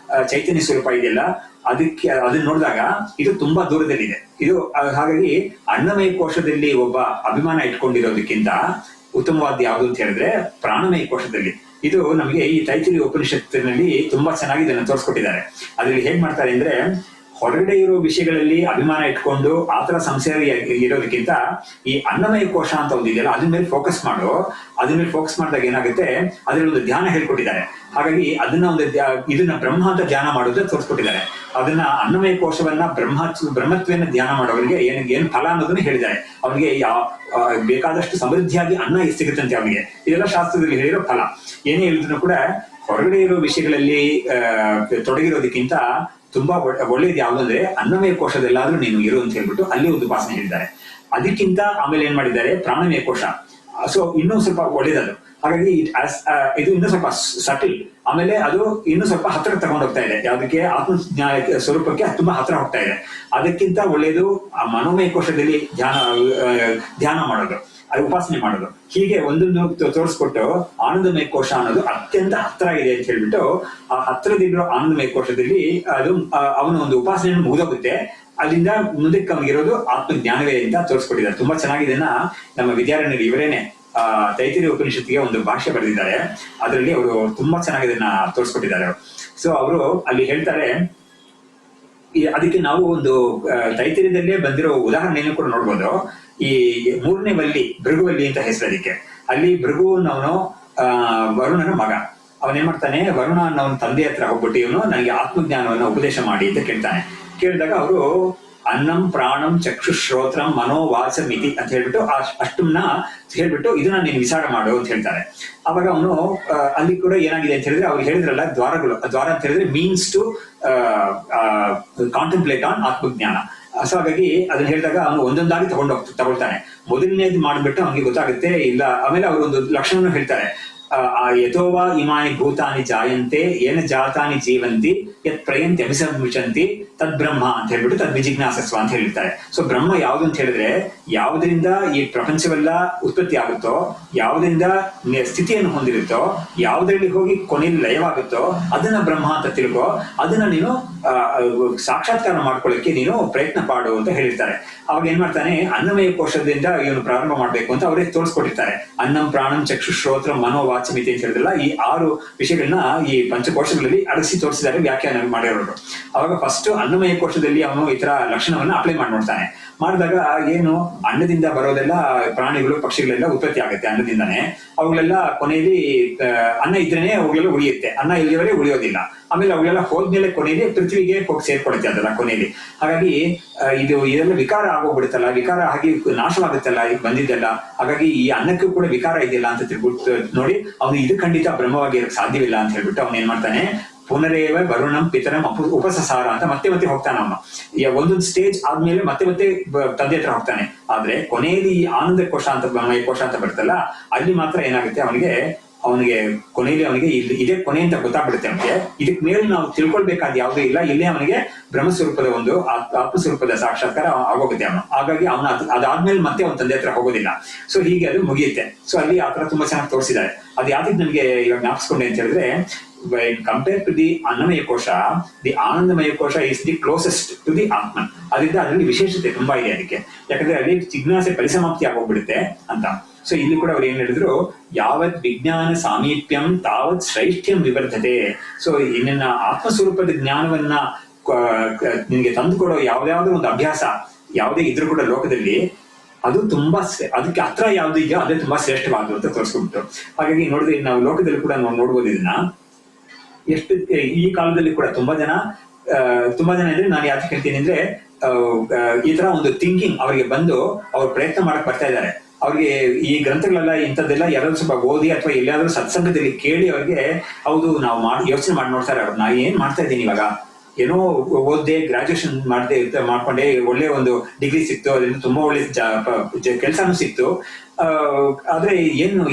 ಚೈತನ್ಯ ಸ್ವರೂಪ ಇದೆಯಲ್ಲ, ಅದನ್ನ ನೋಡಿದಾಗ ಇದು ತುಂಬಾ ದೂರದಲ್ಲಿದೆ. ಇದು ಹಾಗಾಗಿ ಅನ್ನಮಯ ಕೋಶದಲ್ಲಿ ಒಬ್ಬ ಅಭಿಮಾನ ಇಟ್ಕೊಂಡಿರೋದಕ್ಕಿಂತ ಉತ್ತಮವಾದ ಯಾವುದು ಅಂತ ಹೇಳಿದ್ರೆ ಪ್ರಾಣಮಯ ಕೋಶದಲ್ಲಿ. ಇದು ನಮಗೆ ಈ ತೈತ್ತಿರೀಯ ಉಪನಿಷತ್ತಿನಲ್ಲಿ ತುಂಬಾ ಚೆನ್ನಾಗಿ ಇದನ್ನು ತೋರಿಸ್ಕೊಟ್ಟಿದ್ದಾರೆ. ಅದ್ರಲ್ಲಿ ಹೇಗ್ ಮಾಡ್ತಾರೆ ಅಂದ್ರೆ, ಹೊರಗಡೆ ಇರೋ ವಿಷಯಗಳಲ್ಲಿ ಅಭಿಮಾನ ಇಟ್ಕೊಂಡು ಆತರ ಸಂಸಾರ ಇರೋದಕ್ಕಿಂತ ಈ ಅನ್ನಮಯ ಕೋಶ ಅಂತ ಒಂದಿದೆಯಲ್ಲ ಅದ್ರ ಮೇಲೆ ಫೋಕಸ್ ಮಾಡು. ಅದ್ರ ಮೇಲೆ ಫೋಕಸ್ ಮಾಡಿದಾಗ ಏನಾಗುತ್ತೆ, ಅದ್ರಲ್ಲಿ ಒಂದು ಧ್ಯಾನ ಹೇಳ್ಕೊಟ್ಟಿದ್ದಾರೆ. ಹಾಗಾಗಿ ಅದನ್ನ ಇದನ್ನ ಬ್ರಹ್ಮ ಅಂತ ಧ್ಯಾನ ಮಾಡೋದು ತೋರಿಸ್ಕೊಟ್ಟಿದ್ದಾರೆ. ಅದನ್ನ ಅನ್ನಮಯ ಕೋಶವನ್ನ ಬ್ರಹ್ಮತ್ವನ ಧ್ಯಾನ ಮಾಡೋರಿಗೆ ಏನ್ ಫಲ ಅನ್ನೋದನ್ನ ಹೇಳಿದ್ದಾರೆ. ಅವನಿಗೆ ಬೇಕಾದಷ್ಟು ಸಮೃದ್ಧಿಯಾಗಿ ಅನ್ನ ಸಿಗುತ್ತಂತೆ ಅವನಿಗೆ. ಇದೆಲ್ಲ ಶಾಸ್ತ್ರದಲ್ಲಿ ಹೇಳಿರೋ ಫಲ. ಏನೇ ಹೇಳಿದ್ರು ಕೂಡ ಹೊರಗಡೆ ಇರೋ ವಿಷಯಗಳಲ್ಲಿ ತೊಡಗಿರೋದಕ್ಕಿಂತ ತುಂಬಾ ಒಳ್ಳೇದು ಯಾವ್ದು ಅಂದ್ರೆ ಅನ್ನಮಯ ಕೋಶದಲ್ಲಾದ್ರೂ ನೀನು ಇರು ಅಂತ ಹೇಳ್ಬಿಟ್ಟು ಅಲ್ಲಿ ಒಂದು ಉಪಾಸನೆ ಹೇಳಿದ್ದಾರೆ. ಅದಕ್ಕಿಂತ ಆಮೇಲೆ ಏನ್ ಮಾಡಿದ್ದಾರೆ, ಪ್ರಾಣಮಯ ಕೋಶ. ಸೊ ಇನ್ನೂ ಸ್ವಲ್ಪ ಒಳ್ಳೇದದು. ಹಾಗಾಗಿ ಇದು ಇನ್ನೂ ಸ್ವಲ್ಪ ಸಟಿಲ್. ಆಮೇಲೆ ಅದು ಇನ್ನೂ ಸ್ವಲ್ಪ ಹತ್ರ ತಗೊಂಡು ಹೋಗ್ತಾ ಇದೆ. ಯಾವ್ದಕ್ಕೆ? ಆತ್ಮ ಸ್ವರೂಪಕ್ಕೆ ತುಂಬಾ ಹತ್ರ ಹೋಗ್ತಾ ಇದೆ. ಅದಕ್ಕಿಂತ ಒಳ್ಳೇದು ಆ ಮನೋಮಯ ಕೋಶದಲ್ಲಿ ಧ್ಯಾನ ಮಾಡೋದು, ಅದು ಉಪಾಸನೆ ಮಾಡೋದು. ಹೀಗೆ ಒಂದೊಂದು ತೋರಿಸ್ಕೊಟ್ಟು ಆನಂದಮಯ ಕೋಶ ಅನ್ನೋದು ಅತ್ಯಂತ ಹತ್ರ ಇದೆ ಅಂತ ಹೇಳ್ಬಿಟ್ಟು ಆ ಹತ್ರದಿರೋ ಆನಂದಮಯ ಕೋಶದಲ್ಲಿ ಅದು ಅವನ ಒಂದು ಉಪಾಸನೆಯನ್ನು ಮುಗಿದೋಗುತ್ತೆ. ಅಲ್ಲಿಂದ ಮುಂದಕ್ಕೆ ಅವನಿಗಿರೋದು ಆತ್ಮಜ್ಞಾನವೇ ಅಂತ ತೋರಿಸ್ಕೊಟ್ಟಿದ್ದಾರೆ. ತುಂಬಾ ಚೆನ್ನಾಗಿದೆನ್ನ ನಮ್ಮ ವಿದ್ಯಾರಣ್ಯರು ಇವರೇನೆ ತೈತ್ತಿರೀಯ ಉಪನಿಷತ್ತಿಗೆ ಒಂದು ಭಾಷೆ ಬರೆದಿದ್ದಾರೆ. ಅದರಲ್ಲಿ ಅವರು ತುಂಬಾ ಚೆನ್ನಾಗಿ ಇದನ್ನ ತೋರಿಸ್ಕೊಟ್ಟಿದ್ದಾರೆ. ಸೊ ಅವರು ಅಲ್ಲಿ ಹೇಳ್ತಾರೆ, ಅದಕ್ಕೆ ನಾವು ಒಂದು ತೈತ್ತಿರೀಯದಲ್ಲೇ ಬಂದಿರೋ ಉದಾಹರಣೆಯನ್ನು ಕೂಡ ನೋಡ್ಬೋದು. ಈ 3ನೇ ವಲ್ಲಿ, ಭೃಗುವಲ್ಲಿ ಅಂತ ಹೆಸರು ಅದಕ್ಕೆ. ಅಲ್ಲಿ ಭೃಗು ಅನ್ನವನು ವರುಣನ ಮಗ. ಅವನೇನ್ ಮಾಡ್ತಾನೆ, ವರುಣ ಅನ್ನವನ ತಂದೆ ಹತ್ರ ಹೋಗ್ಬಿಟ್ಟು ಇವನು ನನಗೆ ಆತ್ಮಜ್ಞಾನವನ್ನು ಉಪದೇಶ ಮಾಡಿ ಅಂತ ಕೇಳ್ತಾನೆ. ಕೇಳಿದಾಗ ಅವರು ಅನ್ನಂ ಪ್ರಾಣಂ ಚಕ್ಷುಶ್ರೋತ್ರಂ ಮನೋವಾಚ ಮಿತಿ ಅಂತ ಹೇಳ್ಬಿಟ್ಟು ಅಷ್ಟನ್ನ ಹೇಳ್ಬಿಟ್ಟು ಇದನ್ನ ನೀನು ವಿಚಾರ ಮಾಡು ಅಂತ ಹೇಳ್ತಾರೆ. ಅವಾಗ ಅವನು ಅಲ್ಲಿ ಕೂಡ ಏನಾಗಿದೆ ಅಂತ ಹೇಳಿದ್ರೆ, ಅವ್ರು ಹೇಳಿದ್ರಲ್ಲ ದ್ವಾರಗಳು, ದ್ವಾರ ಅಂತ ಹೇಳಿದ್ರೆ ಮೀನ್ಸ್ ಟು ಕಾಂಟೆಂಪ್ಲೇಟ್ ಆನ್ ಆತ್ಮಜ್ಞಾನ. ಸೊ ಹಾಗಾಗಿ ಅದನ್ನ ಹೇಳಿದಾಗ ಅವನು ಒಂದೊಂದಾಗಿ ತಗೊಳ್ತಾನೆ. ಮೊದಲನೇದು ಮಾಡ್ಬಿಟ್ಟು ಅವನಿಗೆ ಗೊತ್ತಾಗುತ್ತೆ ಇಲ್ಲ. ಆಮೇಲೆ ಅವರು ಒಂದು ಲಕ್ಷಣವನ್ನು ಹೇಳ್ತಾರೆ, ಯಥೋವಾ ಇಮಾನಿ ಭೂತಾನಿ ಜಾಯಂತೆ ಏನ ಜಾತಾನಿ ಜೀವಂತಿ ಯತ್ ಪ್ರಯಂತಿ ಅಭಿಸಂವಿಶಂತಿ ತದ್ ಬ್ರಹ್ಮ ಅಂತ ಹೇಳ್ಬಿಟ್ಟು ತದ್ ವಿಜಿಜ್ಞಾಸಸ್ವ ಅಂತ ಹೇಳಿರ್ತಾರೆ. ಸೊ ಬ್ರಹ್ಮ ಯಾವ್ದು ಅಂತ ಹೇಳಿದ್ರೆ, ಯಾವುದರಿಂದ ಈ ಪ್ರಪಂಚವೆಲ್ಲ ಉತ್ಪತ್ತಿ ಆಗುತ್ತೋ, ಯಾವುದರಿಂದ ಸ್ಥಿತಿಯನ್ನು ಹೊಂದಿರುತ್ತೋ, ಯಾವುದರಲ್ಲಿ ಹೋಗಿ ಕೊನೆಯಲ್ಲಿ ಲಯವಾಗುತ್ತೋ ಅದನ್ನ ಬ್ರಹ್ಮ ಅಂತ ತಿಳ್ಕೊ. ಅದನ್ನ ನೀನು ಸಾಕ್ಷಾತ್ಕಾರ ಮಾಡ್ಕೊಳ್ಳಿಕ್ಕೆ ನೀನು ಪ್ರಯತ್ನ ಪಾಡು ಅಂತ ಹೇಳಿರ್ತಾರೆ. ಅವಾಗ ಏನ್ ಮಾಡ್ತಾನೆ, ಅನ್ನಮಯ ಕೋಶದಿಂದ ಇವನು ಪ್ರಾರಂಭ ಮಾಡ್ಬೇಕು ಅಂತ ಅವರೇ ತೋರಿಸ್ಕೊಟ್ಟಿರ್ತಾರೆ. ಅನ್ನಂ ಪ್ರಾಣಂ ಚಕ್ಷುಶ್ರೋತ್ರ ಮನೋವಾಚಮಿತಿ ಅಂತ ಹೇಳಿದ್ರಲ್ಲ, ಈ 6 ವಿಷಯಗಳನ್ನ ಈ ಪಂಚಕೋಶಗಳಲ್ಲಿ ಅಡಗಿಸಿ ತೋರಿಸಿದ್ದಾರೆ ವ್ಯಾಖ್ಯಾನ ಮಾಡಿರೋರು. ಅವಾಗ ಫಸ್ಟ್ ಅನ್ನಮಯ ಕೋಶದಲ್ಲಿ ಅವನು ಈ ತರ ಲಕ್ಷಣವನ್ನ ಅಪ್ಲೈ ಮಾಡಿ ನೋಡ್ತಾನೆ. ಮಾಡಿದಾಗ ಏನು, ಅನ್ನದಿಂದ ಬರೋದೆಲ್ಲ ಪ್ರಾಣಿಗಳು ಪಕ್ಷಿಗಳೆಲ್ಲ ಉತ್ಪತ್ತಿ ಆಗುತ್ತೆ ಅನ್ನದಿಂದಾನೆ. ಅವುಗಳೆಲ್ಲ ಕೊನೆಯಲ್ಲಿ ಅನ್ನ ಇದ್ರೇನೆ ಅವುಗಳೆಲ್ಲ ಉಳಿಯುತ್ತೆ, ಅನ್ನ ಇಲ್ಲಿವರೆ ಉಳಿಯೋದಿಲ್ಲ. ಆಮೇಲೆ ಅವುಗಳೆಲ್ಲ ಹೋದ್ಮೇಲೆ ಕೊನೆಯಲ್ಲಿ ಪೃಥ್ವಿಗೆ ಹೋಗಿ ಸೇರ್ಕೊಡುತ್ತೆ ಅದೆಲ್ಲ ಕೊನೆಯಲ್ಲಿ. ಹಾಗಾಗಿ ಇದೆಲ್ಲ ವಿಕಾರ ಆಗೋಗ್ಬಿಡುತ್ತಲ್ಲ, ವಿಕಾರ ಆಗಿ ನಾಶವಾಗುತ್ತಲ್ಲ ಈಗ ಬಂದಿದ್ದೆಲ್ಲ. ಹಾಗಾಗಿ ಈ ಅನ್ನಕ್ಕೂ ಕೂಡ ವಿಕಾರ ಇದೆಯಲ್ಲ ಅಂತ ತಿಳ್ಬಿಟ್ಟು ನೋಡಿ ಅವನು ಇದು ಖಂಡಿತ ಬ್ರಹ್ಮವಾಗಿ ಇರಕ್ಕೆ ಸಾಧ್ಯವಿಲ್ಲ ಅಂತ ಹೇಳ್ಬಿಟ್ಟು ಅವನು ಏನ್ ಮಾಡ್ತಾನೆ, ಪುನರೇವ ವರುಣಂ ಪಿತರಂ ಉಪಸಸಾರ ಅಂತ ಮತ್ತೆ ಹೋಗ್ತಾನೆ ಅವನು. ಒಂದೊಂದು ಸ್ಟೇಜ್ ಆದ್ಮೇಲೆ ಮತ್ತೆ ತಂದೆ ಹತ್ರ ಹೋಗ್ತಾನೆ. ಆದ್ರೆ ಕೊನೆಯಲ್ಲಿ ಈ ಆನಂದ ಕೋಶ ಅಂತ ಬ್ರಹ್ಮಯ ಕೋಶ ಅಂತ ಬರುತ್ತಲ್ಲ, ಅಲ್ಲಿ ಮಾತ್ರ ಏನಾಗುತ್ತೆ, ಅವನಿಗೆ ಕೊನೆಯಲ್ಲಿ ಅವನಿಗೆ ಇದೇ ಕೊನೆ ಅಂತ ಗೊತ್ತಾಗ್ಬಿಡುತ್ತೆ. ಅವನಿಗೆ ಇದಕ್ ಮೇಲೆ ನಾವು ತಿಳ್ಕೊಳ್ಬೇಕಾದ ಯಾವುದೂ ಇಲ್ಲ. ಇಲ್ಲೇ ಅವನಿಗೆ ಬ್ರಹ್ಮಸ್ವರೂಪದ ಒಂದು ಆತ್ಮಸ್ವರೂಪದ ಸಾಕ್ಷಾತ್ಕಾರ ಆಗೋಗುತ್ತೆ ಅವನು. ಹಾಗಾಗಿ ಅವನು ಅದಾದ್ಮೇಲೆ ಮತ್ತೆ ಅವನ ತಂದೆ ಹತ್ರ ಹೋಗೋದಿಲ್ಲ. ಸೊ ಹೀಗೆ ಅದು ಮುಗಿಯುತ್ತೆ. ಸೊ ಅಲ್ಲಿ ಆತರ ತುಂಬಾ ಚೆನ್ನಾಗಿ ತೋರಿಸಿದ್ದಾರೆ. ಅದು ಯಾವ್ದಕ್ಕೆ ನಮ್ಗೆ ಇವಾಗ ಜ್ಞಾಪಿಸ್ಕೊಂಡೆ ಅಂತ ಹೇಳಿದ್ರೆ, when compared to the ಅನ್ನಮಯ ಕೋಶ, ದಿ ಆನಂದಮಯ ಕೋಶ is the closest to the ಆತ್ಮನ್. ಅದರಿಂದ ಅದರಲ್ಲಿ ವಿಶೇಷತೆ ತುಂಬಾ ಇದೆ ಅದಕ್ಕೆ, ಯಾಕಂದ್ರೆ ಅಲ್ಲಿ ಜಿಜ್ಞಾಸೆ ಪರಿಸಮಾಪ್ತಿ ಆಗೋಗ್ಬಿಡುತ್ತೆ ಅಂತ. ಸೊ ಇಲ್ಲಿ ಕೂಡ ಅವ್ರು ಏನ್ ಹೇಳಿದ್ರು, ಯಾವತ್ ವಿಜ್ಞಾನ ಸಾಮೀಪ್ಯಂ ತಾವತ್ ಶ್ರೈಷ್ಠ್ಯಂ ವಿವರ್ಧತೆ. ಸೊ ನಿನ್ನ ಆತ್ಮಸ್ವರೂಪದ ಜ್ಞಾನವನ್ನ ನಿನ್ಗೆ ತಂದುಕೊಡೋ ಯಾವ್ದಾವ್ದೋ ಒಂದು ಅಭ್ಯಾಸ ಯಾವುದೇ ಇದ್ರೂ ಕೂಡ ಲೋಕದಲ್ಲಿ ಅದು ತುಂಬಾ ಅದಕ್ಕೆ ಹತ್ರ ಯಾವ್ದು ಇದೆಯೋ ಅದೇ ತುಂಬಾ ಶ್ರೇಷ್ಠವಾದ್ದು ಅಂತ ತೋರಿಸ್ಕೊಂಡ್ಬಿಟ್ಟು. ಹಾಗಾಗಿ ನೋಡಿದ್ರೆ ನಾವು ಲೋಕದಲ್ಲಿ ಕೂಡ ನಾವು ನೋಡ್ಬೋದು ಇದನ್ನ. ಎಷ್ಟು ಈ ಕಾಲದಲ್ಲಿ ಕೂಡ ತುಂಬಾ ಜನ ಅಂದ್ರೆ ನಾನು ಯಾಕೆ ಹೇಳ್ತೀನಿ ಅಂದ್ರೆ, ಈ ತರ ಒಂದು ಥಿಂಕಿಂಗ್ ಅವರಿಗೆ ಬಂದು ಅವ್ರು ಪ್ರಯತ್ನ ಮಾಡಕ್ ಬರ್ತಾ ಇದ್ದಾರೆ. ಅವ್ರಿಗೆ ಈ ಗ್ರಂಥಗಳೆಲ್ಲ ಇಂಥದ್ದೆಲ್ಲ ಯಾರಾದ್ರೂ ಸ್ವಲ್ಪ ಓದಿ ಅಥವಾ ಎಲ್ಲಾದ್ರೂ ಸತ್ಸಂಗದಲ್ಲಿ ಕೇಳಿ ಅವ್ರಿಗೆ ಹೌದು ನಾವು ಯೋಚನೆ ಮಾಡಿ ನೋಡ್ತಾರೆ. ಅವ್ರು ನಾ ಏನ್ ಮಾಡ್ತಾ ಇದ್ದೀನಿ ಇವಾಗ, ಏನೋ ಓದ್ದೆ ಗ್ರಾಜುಯೇಷನ್ ಮಾಡ್ಕೊಂಡೆ, ಒಳ್ಳೆ ಒಂದು ಡಿಗ್ರಿ ಸಿಕ್ತು, ಅದರಿಂದ ತುಂಬಾ ಒಳ್ಳೆ ಕೆಲಸನೂ ಸಿಕ್ತು, ಆದ್ರೆ ಏನು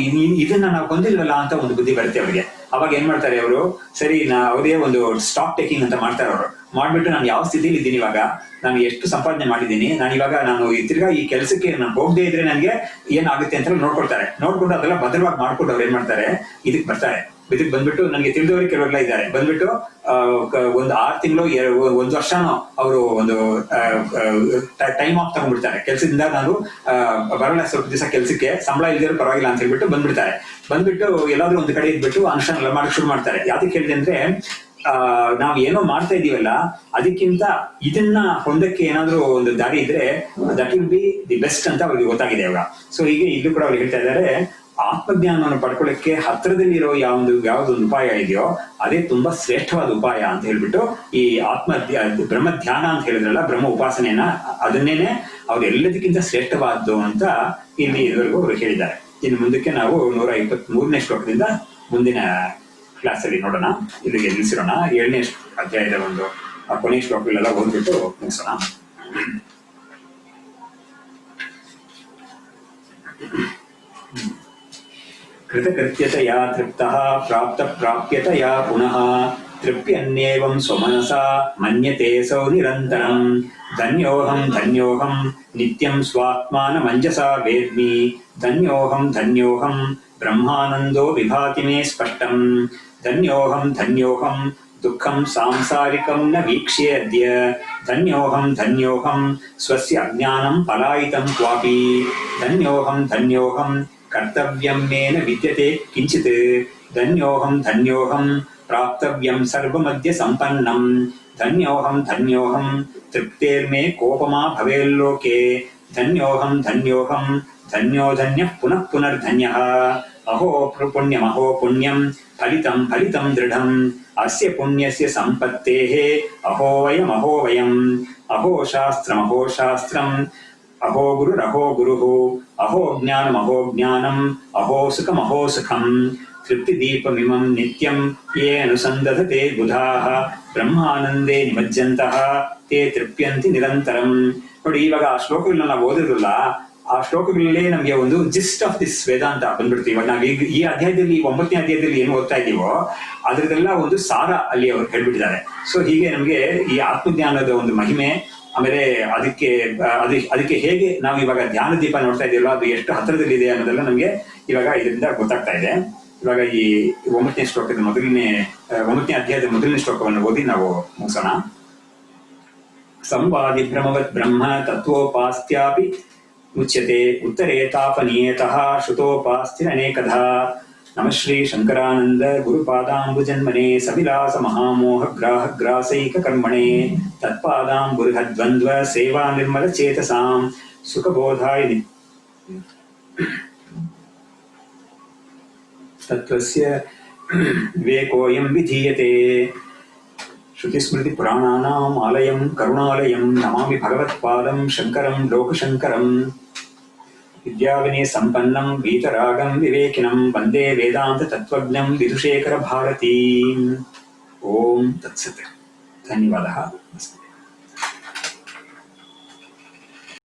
ಇದನ್ನ ನಾವು ಹೊಂದಿಲ್ವಲ್ಲ ಅಂತ ಒಂದು ಬುದ್ಧಿ ಬರುತ್ತೆ ಅವರಿಗೆ. ಅವಾಗ ಏನ್ ಮಾಡ್ತಾರೆ ಅವರು, ಸರಿ ಅವರೇ ಒಂದು ಸ್ಟಾಕ್ ಟೇಕಿಂಗ್ ಅಂತ ಮಾಡ್ತಾರೆ ಅವರು. ಮಾಡ್ಬಿಟ್ಟು ನಾನು ಯಾವ ಸ್ಥಿತಿಲಿ ಇದ್ದೀನಿ ಇವಾಗ, ನಾನು ಎಷ್ಟು ಸಂಪಾದನೆ ಮಾಡಿದ್ದೀನಿ, ನಾನು ತಿರ್ಗಾ ಈ ಕೆಲಸಕ್ಕೆ ನಾನು ಹೋಗದೆ ಇದ್ರೆ ನನಗೆ ಏನಾಗುತ್ತೆ ಅಂತ ನೋಡ್ಕೊಳ್ತಾರೆ. ನೋಡ್ಕೊಂಡು ಅದೆಲ್ಲ ಭದ್ರವಾಗಿ ಮಾಡ್ಕೊಂಡು ಅವ್ರು ಏನ್ ಮಾಡ್ತಾರೆ, ಇದಕ್ ಬರ್ತಾರೆ. ಇದಕ್ ಬಂದ್ಬಿಟ್ಟು ನನಗೆ ತಿಳಿದವರಿಗೆ ಕೆಲವರೆಲ್ಲ ಇದ್ದಾರೆ, ಬಂದ್ಬಿಟ್ಟು ಒಂದು 6 ತಿಂಗಳು 1 ವರ್ಷನೋ ಅವರು ಒಂದು ಟೈಮ್ ಆಫ್ ತಗೊಂಡ್ಬಿಡ್ತಾರೆ ಕೆಲಸದಿಂದ. ನಾನು ಬರೋಣ ಸ್ವಲ್ಪ ದಿವಸ ಕೆಲಸಕ್ಕೆ, ಸಂಬಳ ಇಲ್ದಿರೋ ಪರವಾಗಿಲ್ಲ ಅಂತ ಹೇಳ್ಬಿಟ್ಟು ಬಂದ್ಬಿಡ್ತಾರೆ. ಬಂದ್ಬಿಟ್ಟು ಎಲ್ಲಾದ್ರೂ ಒಂದು ಕಡೆ ಇದ್ಬಿಟ್ಟು ಅನುಷ್ಠಾನ ಎಲ್ಲ ಮಾಡಕ್ ಶುರು ಮಾಡ್ತಾರೆ. ಯಾವ್ದಕ್ಕೆ ಹೇಳಿದೆ ಅಂದ್ರೆ, ನಾವ್ ಏನೋ ಮಾಡ್ತಾ ಇದೀವಲ್ಲ ಅದಕ್ಕಿಂತ ಇದನ್ನ ಹೊಂದಕ್ಕೆ ಏನಾದ್ರೂ ಒಂದು ದಾರಿ ಇದ್ರೆ that will be the best ಅಂತ ಅವ್ರಿಗೆ ಗೊತ್ತಾಗಿದೆ ಇವಾಗ. ಸೊ ಹೀಗೆ ಇಲ್ಲೂ ಕೂಡ ಅವ್ರು ಹೇಳ್ತಾ ಇದ್ದಾರೆ, ಆತ್ಮಜ್ಞಾನವನ್ನು ಪಡ್ಕೊಳ್ಳಕ್ಕೆ ಹತ್ರದಲ್ಲಿರೋ ಯಾವ್ದೊಂದು ಉಪಾಯ ಇದೆಯೋ ಅದೇ ತುಂಬಾ ಶ್ರೇಷ್ಠವಾದ ಉಪಾಯ ಅಂತ ಹೇಳ್ಬಿಟ್ಟು, ಈ ಬ್ರಹ್ಮ ಧ್ಯಾನ ಅಂತ ಹೇಳಿದ್ರಲ್ಲ, ಬ್ರಹ್ಮ ಉಪಾಸನೆಯನ್ನ, ಅದನ್ನೇನೆ ಅವ್ರು ಎಲ್ಲದಕ್ಕಿಂತ ಶ್ರೇಷ್ಠವಾದ್ದು ಅಂತ ಇಲ್ಲಿ ಇದುವರೆಗೂ ಅವರು ಹೇಳಿದ್ದಾರೆ. ಇನ್ನು ಮುಂದಕ್ಕೆ ನಾವು 123ನೇ ಶ್ಲೋಕದಿಂದ ಮುಂದಿನ ಕ್ಲಾಸ್ ಅಲ್ಲಿ ನೋಡೋಣ. ಇಲ್ಲಿಗೆ ನಿಲ್ಲಿಸಿರೋಣ. 7ನೇ ಅಧ್ಯಾಯದ ಒಂದು ಕೊನೆ ಶ್ಲೋಕಗಳೆಲ್ಲ ಓದ್ಬಿಟ್ಟು ಮುಗಿಸೋಣ. ಕೃತಕೃತ್ಯತಯಾ ತೃಪ್ತಃ ಪ್ರಾಪ್ತ ಪ್ರಾಪ್ಯತಯಾ ಪುನಃ ತೃಪ್ಯನ್ಯೇವಂ ಸ್ವಮನಸಾ ಮನ್ಯತೆ ಸೌ ನಿರಂತರಂ. ಧನ್ಯೋಹಂ ನಿತ್ಯಂ ಸ್ವಾತ್ಮಾನ ಮಂಜಸಾ ವೇದ್ಮಿ. ಧನ್ಯೋಹಂ ಬ್ರಹ್ಮಾನಂದೋ ವಿಭಾತಿ ಮೇ ಸ್ಪಷ್ಟಂ. ಧನ್ಯೋಹಂ ದುಃಖಂ ಸಾಂಸಾರಿಕಂ ನ ವೀಕ್ಷ್ಯೇದ್ಯ. ಧನ್ಯೋಹಂ ಸ್ವಸ್ಯ ಅಜ್ಞಾನಂ ಪಲಾಯಿತಂ ಕ್ವಾಪಿ. ಧನ್ಯೋಹಂ ಕರ್ತವ್ಯಂ ಮೇನ ವಿದ್ಯತೆ ಕಿಂಚಿತ್. ಧನ್ಯೋಹಂ ಪ್ರಾಪ್ತವ್ಯಂ ಸರ್ವಮದ್ಯ ಸಂಪನ್ನಂ. ಧನ್ಯೋಹಂ ತೃಪ್ತೇರ್ಮೇ ಕೋಪಮಾ ಭವೇಲ್ಲೋಕೆ. ಧನ್ಯೋಹಂ ಧನ್ಯಃ ಪುನಃ ಪುನರ್ಧನ್ಯಃ. ಅಹೋ ಪುಣ್ಯಂ ಫಲಿತಂ ದೃಢಂ. ಅಸ್ಯ ಪುಣ್ಯಸ್ಯ ಸಂಪತ್ತೇಃ ಅಹೋ ವಯಂ. ಅಹೋ ಶಾಸ್ತ್ರಂ ಅಹೋ ಗುರುಃ. ಅಹೋ ಜ್ಞಾನಂ ಅಹೋ ಸುಖಂ. ತೃಪ್ತಿದೀಪಮಿಮಂ ನಿತ್ಯಂ ಯೇ ಅನುಸಂದಧತೆ ಬುಧಾಃ. ಬ್ರಹ್ಮಾನಂದೇ ನಿಮಜ್ಜಂತಃ ತೇ ತೃಪ್ಯಂತಿ ನಿರಂತರಂ. ನೋಡಿ, ಇವಾಗ ಆ ಶ್ಲೋಕಗಳನ್ನ ನಾವು ಓದಿದ್ರಲ್ಲ, ಆ ಶ್ಲೋಕಗಳಲ್ಲೇ ನಮ್ಗೆ ಒಂದು ಜಿಸ್ಟ್ ಆಫ್ ದಿಸ್ ವೇದಾಂತ ಬಂದ್ಬಿಡ್ತೀವಿ. ಇವಾಗ ನಾವು ಈ ಅಧ್ಯಾಯದಲ್ಲಿ 9ನೇ ಅಧ್ಯಾಯದಲ್ಲಿ ಏನು ಓದ್ತಾ ಇದೀವೋ ಅದ್ರದ್ದೆಲ್ಲ ಒಂದು ಸಾರ ಅಲ್ಲಿ ಅವ್ರು ಹೇಳ್ಬಿಟ್ಟಿದ್ದಾರೆ. ಸೊ ಹೀಗೆ ನಮ್ಗೆ ಈ ಆತ್ಮಜ್ಞಾನದ ಒಂದು ಮಹಿಮೆ, ಆಮೇಲೆ ಅದಕ್ಕೆ ಹೇಗೆ ನಾವು ಇವಾಗ ಧ್ಯಾನ ದೀಪ ನೋಡ್ತಾ ಇದೀವಲ್ಲ ಅದು ಎಷ್ಟು ಹತ್ತಿರದಲ್ಲಿದೆ ಅನ್ನೋದೆಲ್ಲ ನಮ್ಗೆ ಇವಾಗ ಇದರಿಂದ ಗೊತ್ತಾಗ್ತಾ ಇದೆ. ಇವಾಗ ಈ 9ನೇ ಶ್ಲೋಕದ 9ನೇ ಅಧ್ಯಾಯದ ಮೊದಲನೇ ಶ್ಲೋಕವನ್ನು ಓದಿ ನಾವು ಮುಗಿಸೋಣ. ಸಂವಾದಿ ಭ್ರಮವತ್ ಬ್ರಹ್ಮ ತತ್ವೋಪಾಸ್ತ್ಯಾಪಿ ಮುಚ್ಯತೆ ಉತ್ತರೇ ತಾಪನೀಯತಃ ಶ್ರುತೋಪಾಸ್ತಿರನೇಕಧಾ. ನಮಃ ಶ್ರೀ ಶಂಕರಾನಂದ ಗುರುಪಾದಾಂಬುಜನ್ಮನೆ ಸವಿಲಾಸ ಮಹಾಮೋಹ ಗ್ರಾಸೈಕ ಕರ್ಮಣೆ. ತತ್ಪಾದಾಂಬುರ್ಹದ್ವಂದ್ವ ಸೇವಾ ನಿರ್ಮಲ ಚೇತಸಾಂ ಸುಖಬೋಧಾಯ ತತ್ವಸ್ಯ ವಿವೇಕೋಯಂ ವಿಧೀಯತೆ. ಶ್ರುತಿಸ್ಮೃತಿ ಪುರಾಣಾನಾಂ ಆಲಯಂ ಕರುಣಾಲಯಂ ನಮಾಮಿ ಭಗವತ್ಪಾದಂ ಶಂಕರಂ ಲೋಕಶಂಕರಂ. ವಿದ್ಯಾವಿನಯ ಸಂಪನ್ನಂ ವೀತರಾಗಂ ವಿವೇಕಿನಂ ವಂದೇ ವೇದಾಂತ ತತ್ವಜ್ಞಂ ವಿಧುಶೇಖರ ಭಾರತೀಂ. ಓಂ ತತ್ಸತ್. ಧನ್ಯವಾದः.